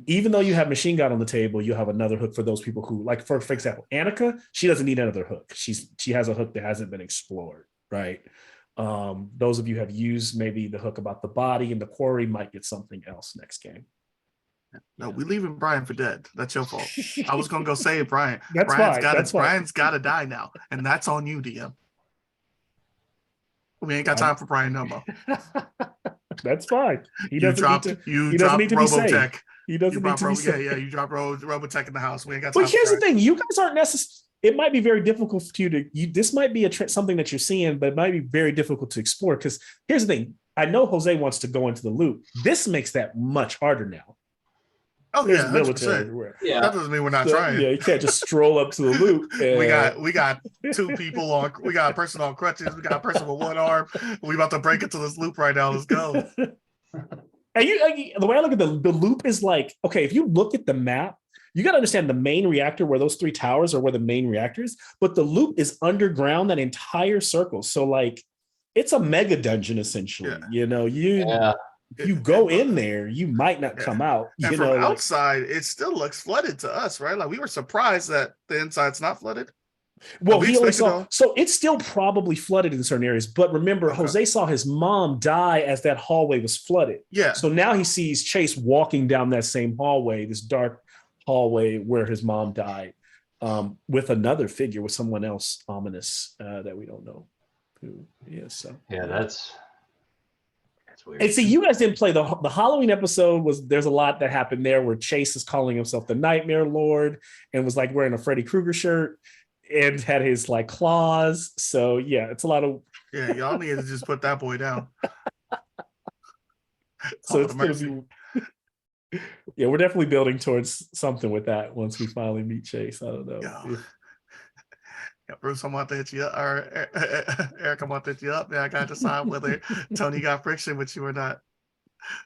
Even though you have Machine God on the table, you have another hook for those people who, like, for example, Annika, she doesn't need another hook. She has a hook that hasn't been explored, right? Those of you who have used maybe the hook about the body and the quarry might get something else next game. No, we leaving Brian for dead. That's your fault. I was gonna go save Brian. That's Brian's gotta die now, and that's on you, DM. We ain't got time for Brian no more. That's fine. You dropped Robotech. He doesn't need to be saved. You dropped Robotech in the house. We ain't got time. But here's the thing: you guys aren't necessarily. It might be very difficult for you to. This might be something that you're seeing, but it might be very difficult to explore. Because here's the thing: I know Jose wants to go into the loop. This makes that much harder now. Oh, there's military everywhere. Yeah, that doesn't mean we're not trying. Yeah, you can't just stroll up to the loop. And... We got two people on. We got a person on crutches. We got a person with one arm. We about to break into this loop right now. Let's go. And the way I look at the loop is like, okay, if you look at the map, you got to understand the main reactor where those 3 towers are where the main reactors, but the loop is underground that entire circle. So like, it's a mega dungeon essentially. Yeah. If you go in there, you might not come out. And from outside, it still looks flooded to us, right? Like we were surprised that the inside's not flooded. Well, he only saw, so it's still probably flooded in certain areas. But remember, Jose saw his mom die as that hallway was flooded. Yeah. So now he sees Chase walking down that same hallway, this dark hallway where his mom died, with another figure, with someone else ominous that we don't know who he is. So yeah, that's weird. And see, you guys didn't play the Halloween episode. There's a lot that happened there where Chase is calling himself the Nightmare Lord and was like wearing a Freddy Krueger shirt and had his like claws. So yeah, it's a lot of y'all need to just put that boy down. So it's gonna be we're definitely building towards something with that once we finally meet Chase. I don't know. Yeah, Bruce, I'm about to hit you up, or Eric, I'm about to hit you up. Yeah, I got to decide whether Tony got friction with you or not.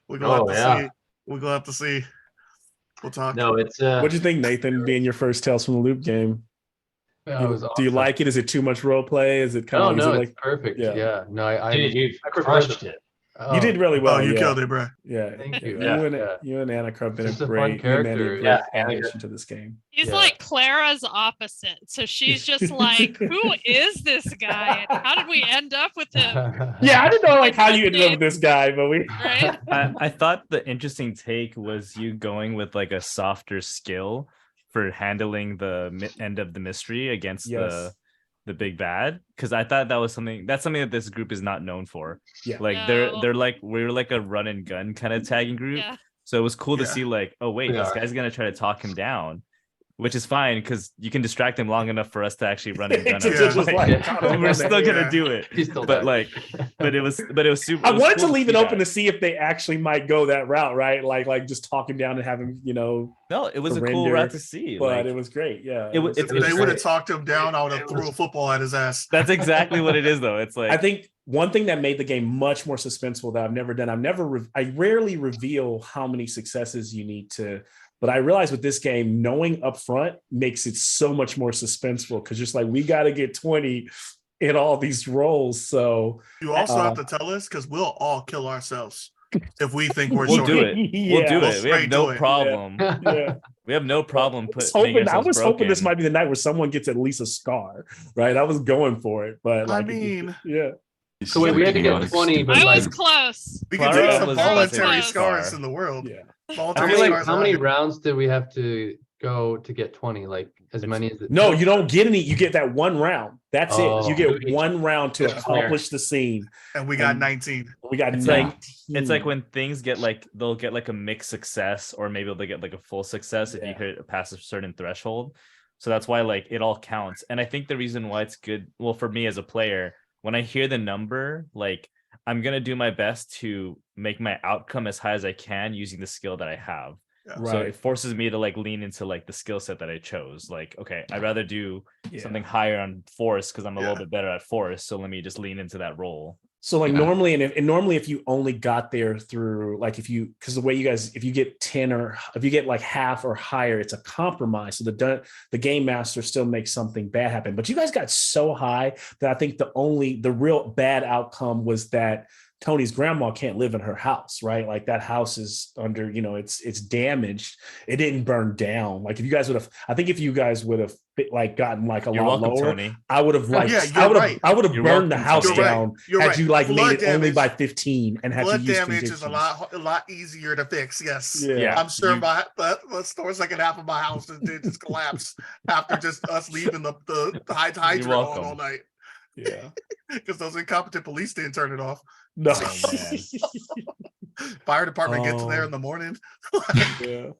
We're gonna have to see. We're gonna have to see. We'll talk. No, it's what do you think, Nathan, being your first Tales from the Loop game? Awesome. Do you like it? Is it too much role play? Is it kind of no, like it's perfect. Yeah. No, I crushed it. You did really well. Oh, you killed it, bro. Yeah. Thank you. You and Annika have been a great character. Addition to this game. He's like Clara's opposite. So she's just like, who is this guy? And how did we end up with him? Yeah, I didn't know like how you ended up with this guy, but we. Right? I thought the interesting take was you going with like a softer skill for handling the end of the mystery against the big bad, because I thought that's something that this group is not known for. Yeah, like they're like we're like a run and gun kind of tagging group. Yeah. So it was cool to see like, oh wait, this guy's gonna try to talk him down, which is fine because you can distract him long enough for us to actually run and gun. We're still gonna do it. But it was super. I wanted to leave it open to see if they actually might go that route, right? Like just talk him down and have him, No, it was a cool route to see, but it was great. Yeah, if they would have talked him down, I would have threw a football at his ass. That's exactly what it is, though. It's like I think one thing that made the game much more suspenseful that I've never done. I rarely reveal how many successes you need to But I realized with this game, knowing up front makes it so much more suspenseful because just like we got to get 20 in all these roles. So you also have to tell us because we'll all kill ourselves if we think we're We'll short. do it. We'll do We'll it. We have straight no do it. problem. Yeah. We have no problem I was hoping this might be the night where someone gets at least a scar, right? I was going for it, but like, I mean, yeah. So wait, we had to get 20, but I like, was close. we can Clara take some was about to voluntary say scars scar. in the world. Yeah. Voluntary I feel like scars how are many good. rounds did we have to go to get 20? Like as many as it No, took? you don't get any. You get that one round. That's it. You Oh. get one round to Yeah. accomplish the scene. And we got And 19. We got It's 19. like it's like when things get like they'll get like a mixed success, or maybe they'll get like a full success if you hit pass a certain threshold. So that's why like it all counts. And I think the reason why it's good, well, for me as a player, when I hear the number, like I'm gonna do my best to make my outcome as high as I can using the skill that I have. Yeah. Right. So it forces me to like lean into like the skill set that I chose. Like, okay, I'd rather do something higher on force because I'm a little bit better at force. So let me just lean into that role. So like normally, and normally if you only got there through like because the way you guys, if you get 10 or if you get like half or higher, it's a compromise. So the game master still makes something bad happen. But you guys got so high that I think the real bad outcome was that Tony's grandma can't live in her house, right? Like that house is under, it's damaged. It didn't burn down. Like if you guys I think if you guys would have like gotten like a You're lot welcome, I Tony. would have like, Yeah, I would have You're burned the welcome, house Tony. down had you like Blood made it only damage- by 15 and had to Blood use damage is a conditions. lot easier to fix. Yes. Yeah. I'm sure the second half of my house did just collapse after just us leaving the hydrant on all night. Yeah. Because those incompetent police didn't turn it off. No. Fire department gets there in the morning. Yeah.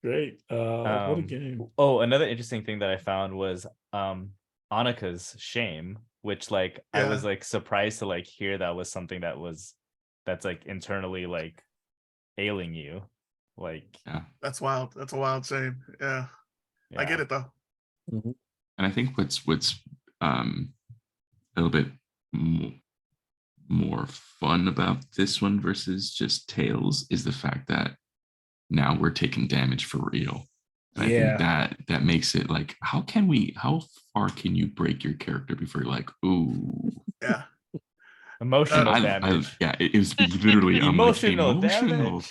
Great. What a game. Oh, another interesting thing that I found was Annika's shame, which like I was like surprised to like hear that was something that's like internally like ailing you. Like that's wild. That's a wild shame. Yeah. I get it though. Mm-hmm. And I think what's a little bit more fun about this one versus just Tales is the fact that now we're taking damage for real. And I think that makes it like, how far can you break your character before you're like, ooh. Yeah. Emotional damage. It was literally emotional damage.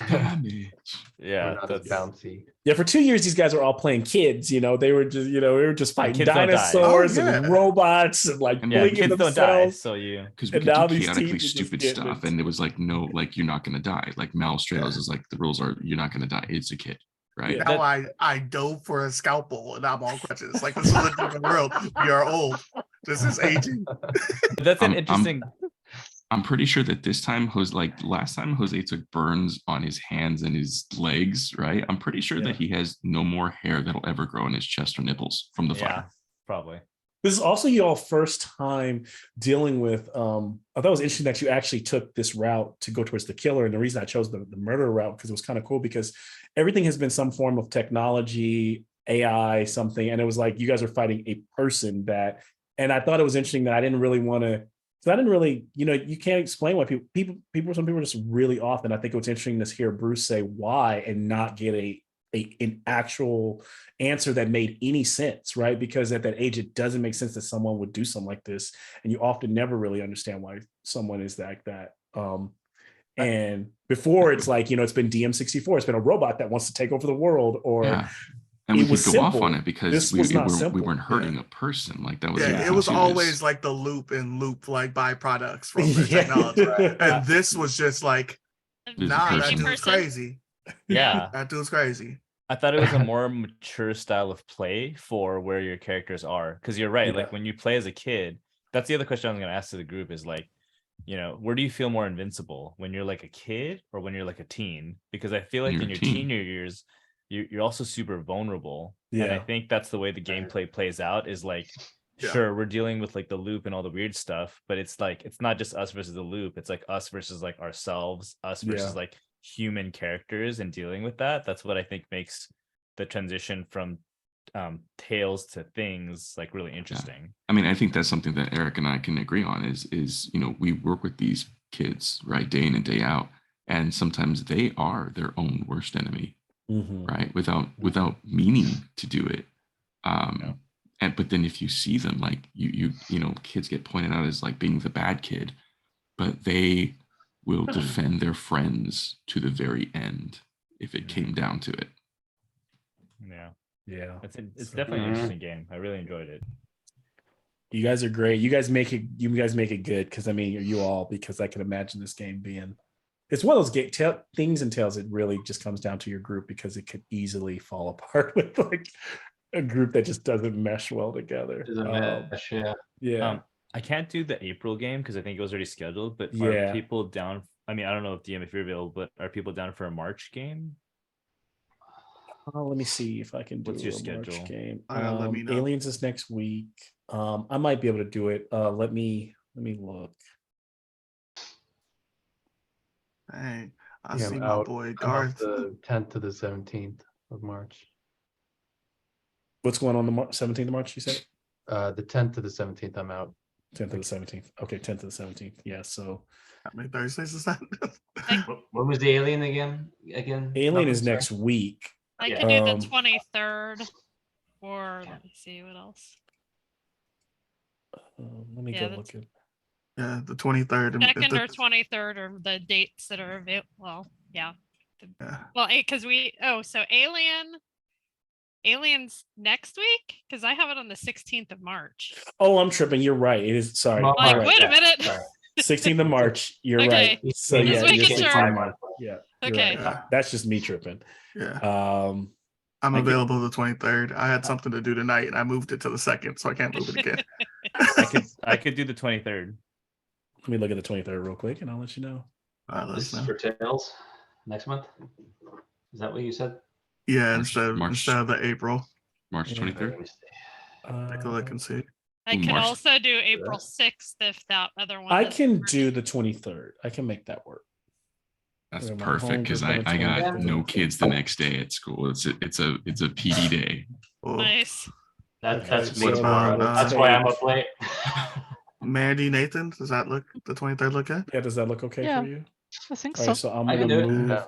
Yeah, that's bouncy. Yeah, for 2 years these guys were all playing kids. They were just, we were just fighting dinosaurs and robots and like kids themselves. Don't die, so you because we could do chaotically stupid stuff, and it was like, no, like you're not gonna die. Like Mal Stratos is like the rules are you're not gonna die. It's a kid. Right. Now I dove for a scalpel and I'm all crutches. Like this is a different world. We are old. This is aging. That's an interesting. I'm pretty sure that this time, last time Jose took burns on his hands and his legs, right? I'm pretty sure that he has no more hair that'll ever grow in his chest or nipples from the fire. Yeah, probably. This is also y'all first time dealing with, I thought it was interesting that you actually took this route to go towards the killer. And the reason I chose the murder route, because it was kind of cool because everything has been some form of technology, AI, something. And it was like, you guys are fighting a person and I thought it was interesting that I didn't really want to, so I didn't really, you can't explain why some people are just really off. And I think it was interesting to hear Bruce say why and not get an actual answer that made any sense, right? Because at that age, it doesn't make sense that someone would do something like this. And you often never really understand why someone is like that. And before it's like, it's been DM64, it's been a robot that wants to take over the world and we could go off on it because we weren't hurting a person. Like that was it was always like the loop like byproducts from the technology. Right. And this was just like, that dude's crazy. Yeah. That dude's crazy. I thought it was a more mature style of play for where your characters are. Because you're right. Like when you play as a kid, that's the other question I was going to ask to the group is like, where do you feel more invincible? When you're like a kid or when you're like a teen? Because I feel like in your teenage years, you're also super vulnerable. Yeah. And I think that's the way the gameplay plays out is like, sure, we're dealing with like the loop and all the weird stuff, but it's like, it's not just us versus the loop. It's like us versus like ourselves, us versus like human characters and dealing with that. That's what I think makes the transition from Tales to Things like really interesting. I mean, I think that's something that Eric and I can agree on is we work with these kids, right, day in and day out, and sometimes they are their own worst enemy. right? Without meaning to do it. But then if you see them, like you know, kids get pointed out as like being the bad kid, but they will defend their friends to the very end if it came down to it. Yeah. It's definitely an interesting game. I really enjoyed it. You guys are great. You guys make it good, because I mean, you all, because I can imagine this game being, it's one of those things and tales. It really just comes down to your group, because it could easily fall apart with like a group that just doesn't mesh well together. I can't do the April game because I think it was already scheduled, but are people down? I mean, I don't know if DM, if you're available, but are people down for a March game? Let me see if I can do What's your a schedule? March game. Let me know. Aliens is next week. I might be able to do it. Let me look. Hey, I see my boy Garth. The 10th to the 17th of March. What's going on the 17th of March, you said? The 10th to the 17th, I'm out. 10th to the 17th. Okay, 10th to the 17th. Yeah, so how many Thursdays is that? When was the Alien again? Alien is next week. I could do the 23rd, or let me see what else. Let me go look at. Yeah, the 23rd. Second or 23rd are the dates that are available. Well, yeah. Well, because so Aliens next week, because I have it on the 16th of March. Oh, I'm tripping. You're right. It is. Sorry. Like, wait a minute. 16th of March. You're right. So yeah, yeah. Okay. Right. That's just me tripping. Yeah. I'm available the 23rd. I had something to do tonight, and I moved it to the 2nd, so I can't move it again. I could do the 23rd. Let me look at the 23rd real quick, and I'll let you know. This is for Tales next month. Is that what you said? Yeah, instead of the April. March 23rd. Take a look and see. I can also do April 6th if that other one. I can do the 23rd. I can make that work. That's perfect, because I got no kids the next day at school. It's a PD day. Nice. That's me tomorrow. That's why I'm up late. Mandy, Nathan, does that look, the 23rd look good? Yeah, does that look okay for you? I think All so. right, so I'm gonna move.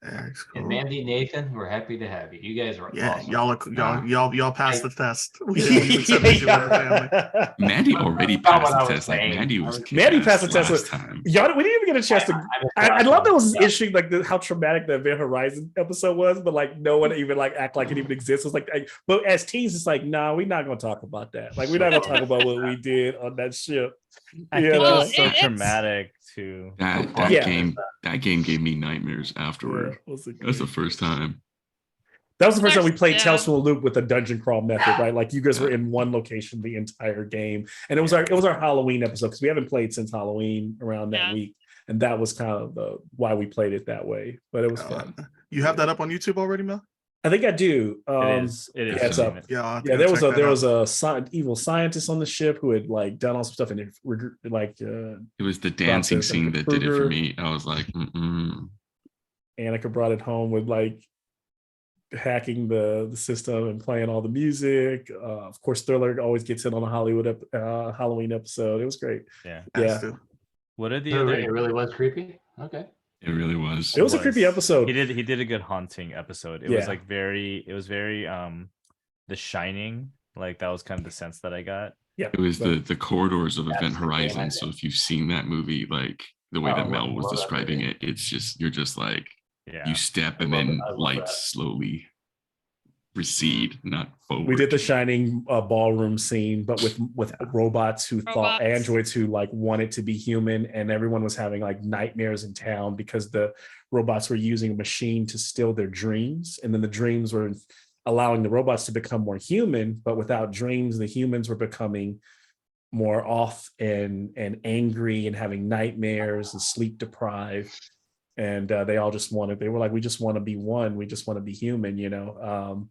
And Mandy, Nathan, we're happy to have you. You guys are awesome. Y'all passed the test. We accepted you in the family. Mandy already passed the test. Like Mandy passed the test last time. Y'all, we didn't even get a chance to. I love that was interesting, like how traumatic the Event Horizon episode was, but like no one even like act like it even exists. It's like, but as teens, it's like, nah, we're not gonna talk about that. Like we're not gonna talk about what we did on that ship. I think it's so traumatic too. That game gave me nightmares afterward. That's the first time. That was the first time we played Tales from the Loop with a dungeon crawl method, right? Like you guys were in one location the entire game, and it was our Halloween episode, because we haven't played since Halloween around that week, and that was kind of why we played it that way. But it was fun. You have that up on YouTube already, Mel? I think I do. It is. Yeah, it's up. Yeah, there was a evil scientist on the ship who had like done all some stuff, and it was the dancing scene that did it for me. I was like, Annika brought it home with like hacking the system and playing all the music. Of course, Thriller always gets in on a Halloween episode. It was great. Yeah. What are the other? It really was creepy. Okay. It really was. It was a creepy episode. He did a good haunting episode. It was like very The Shining. Like that was kind of the sense that I got. Yeah. It was the corridors of Event Horizon. So if you've seen that movie, like the way that Mel was describing it, it's just you're just like you step and then lights slowly recede, not forward. We did the Shining ballroom scene, but with robots who thought androids who like wanted to be human, and everyone was having like nightmares in town because the robots were using a machine to steal their dreams, and then the dreams were allowing the robots to become more human, but without dreams, the humans were becoming more off and angry and having nightmares and sleep deprived. And they were like, we just want to be one. We just want to be human, you know?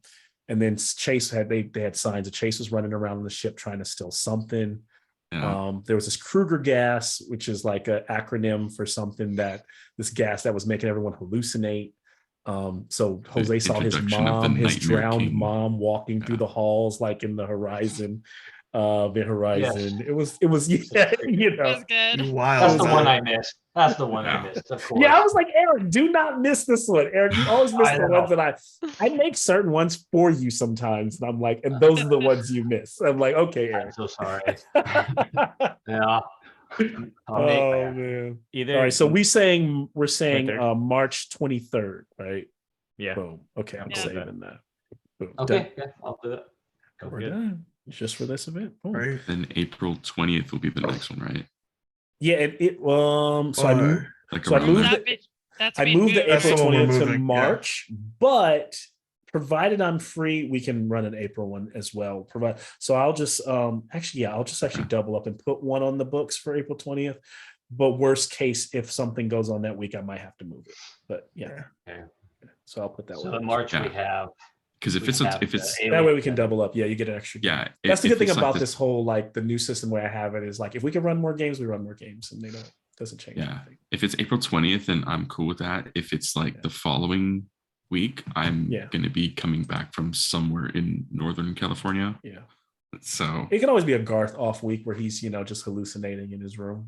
And then Chase they had signs that Chase was running around on the ship trying to steal something. Yeah. There was this Kruger gas, which is like an acronym for something this gas that was making everyone hallucinate. So Jose saw his drowned mom walking through the halls, like in the horizon. the horizon. Yes. It was yeah, you know. It was good. Wild. That's the one I missed. That's the one I missed, of course. Yeah, I was like, Aaron, do not miss this one. Aaron, you always miss the ones that I make certain ones for you sometimes. And I'm like, and those are the ones you miss. I'm like, okay, Aaron. I'm so sorry. Yeah. Oh man. All right. So we're saying March 23rd, right? Yeah. Boom. Okay, I'm saving that. Boom. Okay, yeah, I'll do it. We're done. Just for this event. Boom. Right. Then April 20th will be the next one, right? Yeah, I moved the April 20th to March, but provided I'm free, we can run an April one as well. So I'll just actually double up and put one on the books for April 20th. But worst case, if something goes on that week, I might have to move it. But yeah. Okay. So I'll put that one. So in March we have, because if it's that way we can double up. Yeah, you get an extra game. Yeah, that's the good thing about this whole like the new system where I have it is like if we can run more games, we run more games, and doesn't change. Yeah, anything. If it's April 20th, then I'm cool with that. If it's like the following week, I'm going to be coming back from somewhere in Northern California. Yeah. So it can always be a Garth off week where he's, just hallucinating in his room,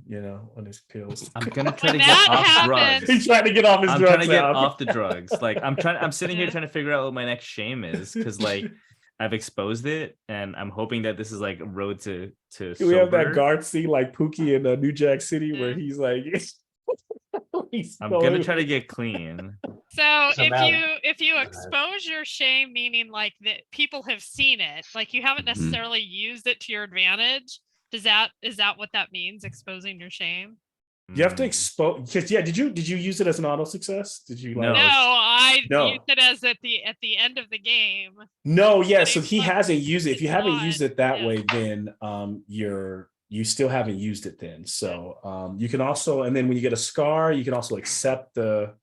on his pills. I'm gonna try to get off drugs. He's trying to get off his drugs. I'm trying to get off the drugs. Like I'm sitting here trying to figure out what my next shame is because like I've exposed it and I'm hoping that this is like a road to we have that Garth scene like Pookie in New Jack City where he's like I'm gonna try to get clean. So if you expose your shame, meaning like that people have seen it, like you haven't necessarily used it to your advantage, is that what that means? Exposing your shame? You have to expose because did you use it as an auto success? Did you No, I used it as at the end of the game. No, yeah. So he hasn't used it. If you haven't used it that way, then you still haven't used it then. So you can also, and then when you get a scar, you can also accept a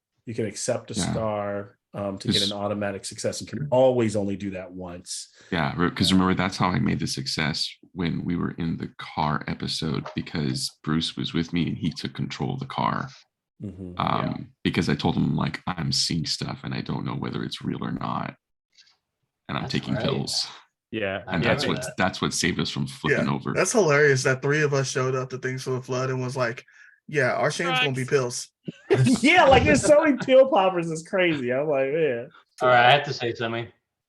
scar to get an automatic success. You can always only do that once. Yeah, because remember, that's how I made the success when we were in the car episode, because Bruce was with me and he took control of the car. Because I told him like, I'm seeing stuff and I don't know whether it's real or not. And I'm taking pills. Yeah, and that's what saved us from flipping over. That's hilarious that three of us showed up to Things for the Flood and was like, yeah, our shame's gonna be pills. Yeah, like there's so many pill poppers, it's crazy. I'm like, man. All right, I have to say something.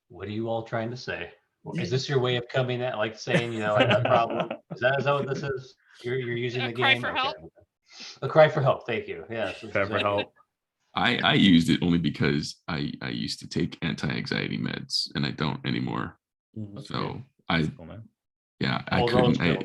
What are you all trying to say? Is this your way of coming at like saying, I have a problem? Is that what this is? You're using the game? Cry for help. A cry for help. Thank you. Yeah, cry for help. I used it only because I used to take anti-anxiety meds and I don't anymore. So I couldn't.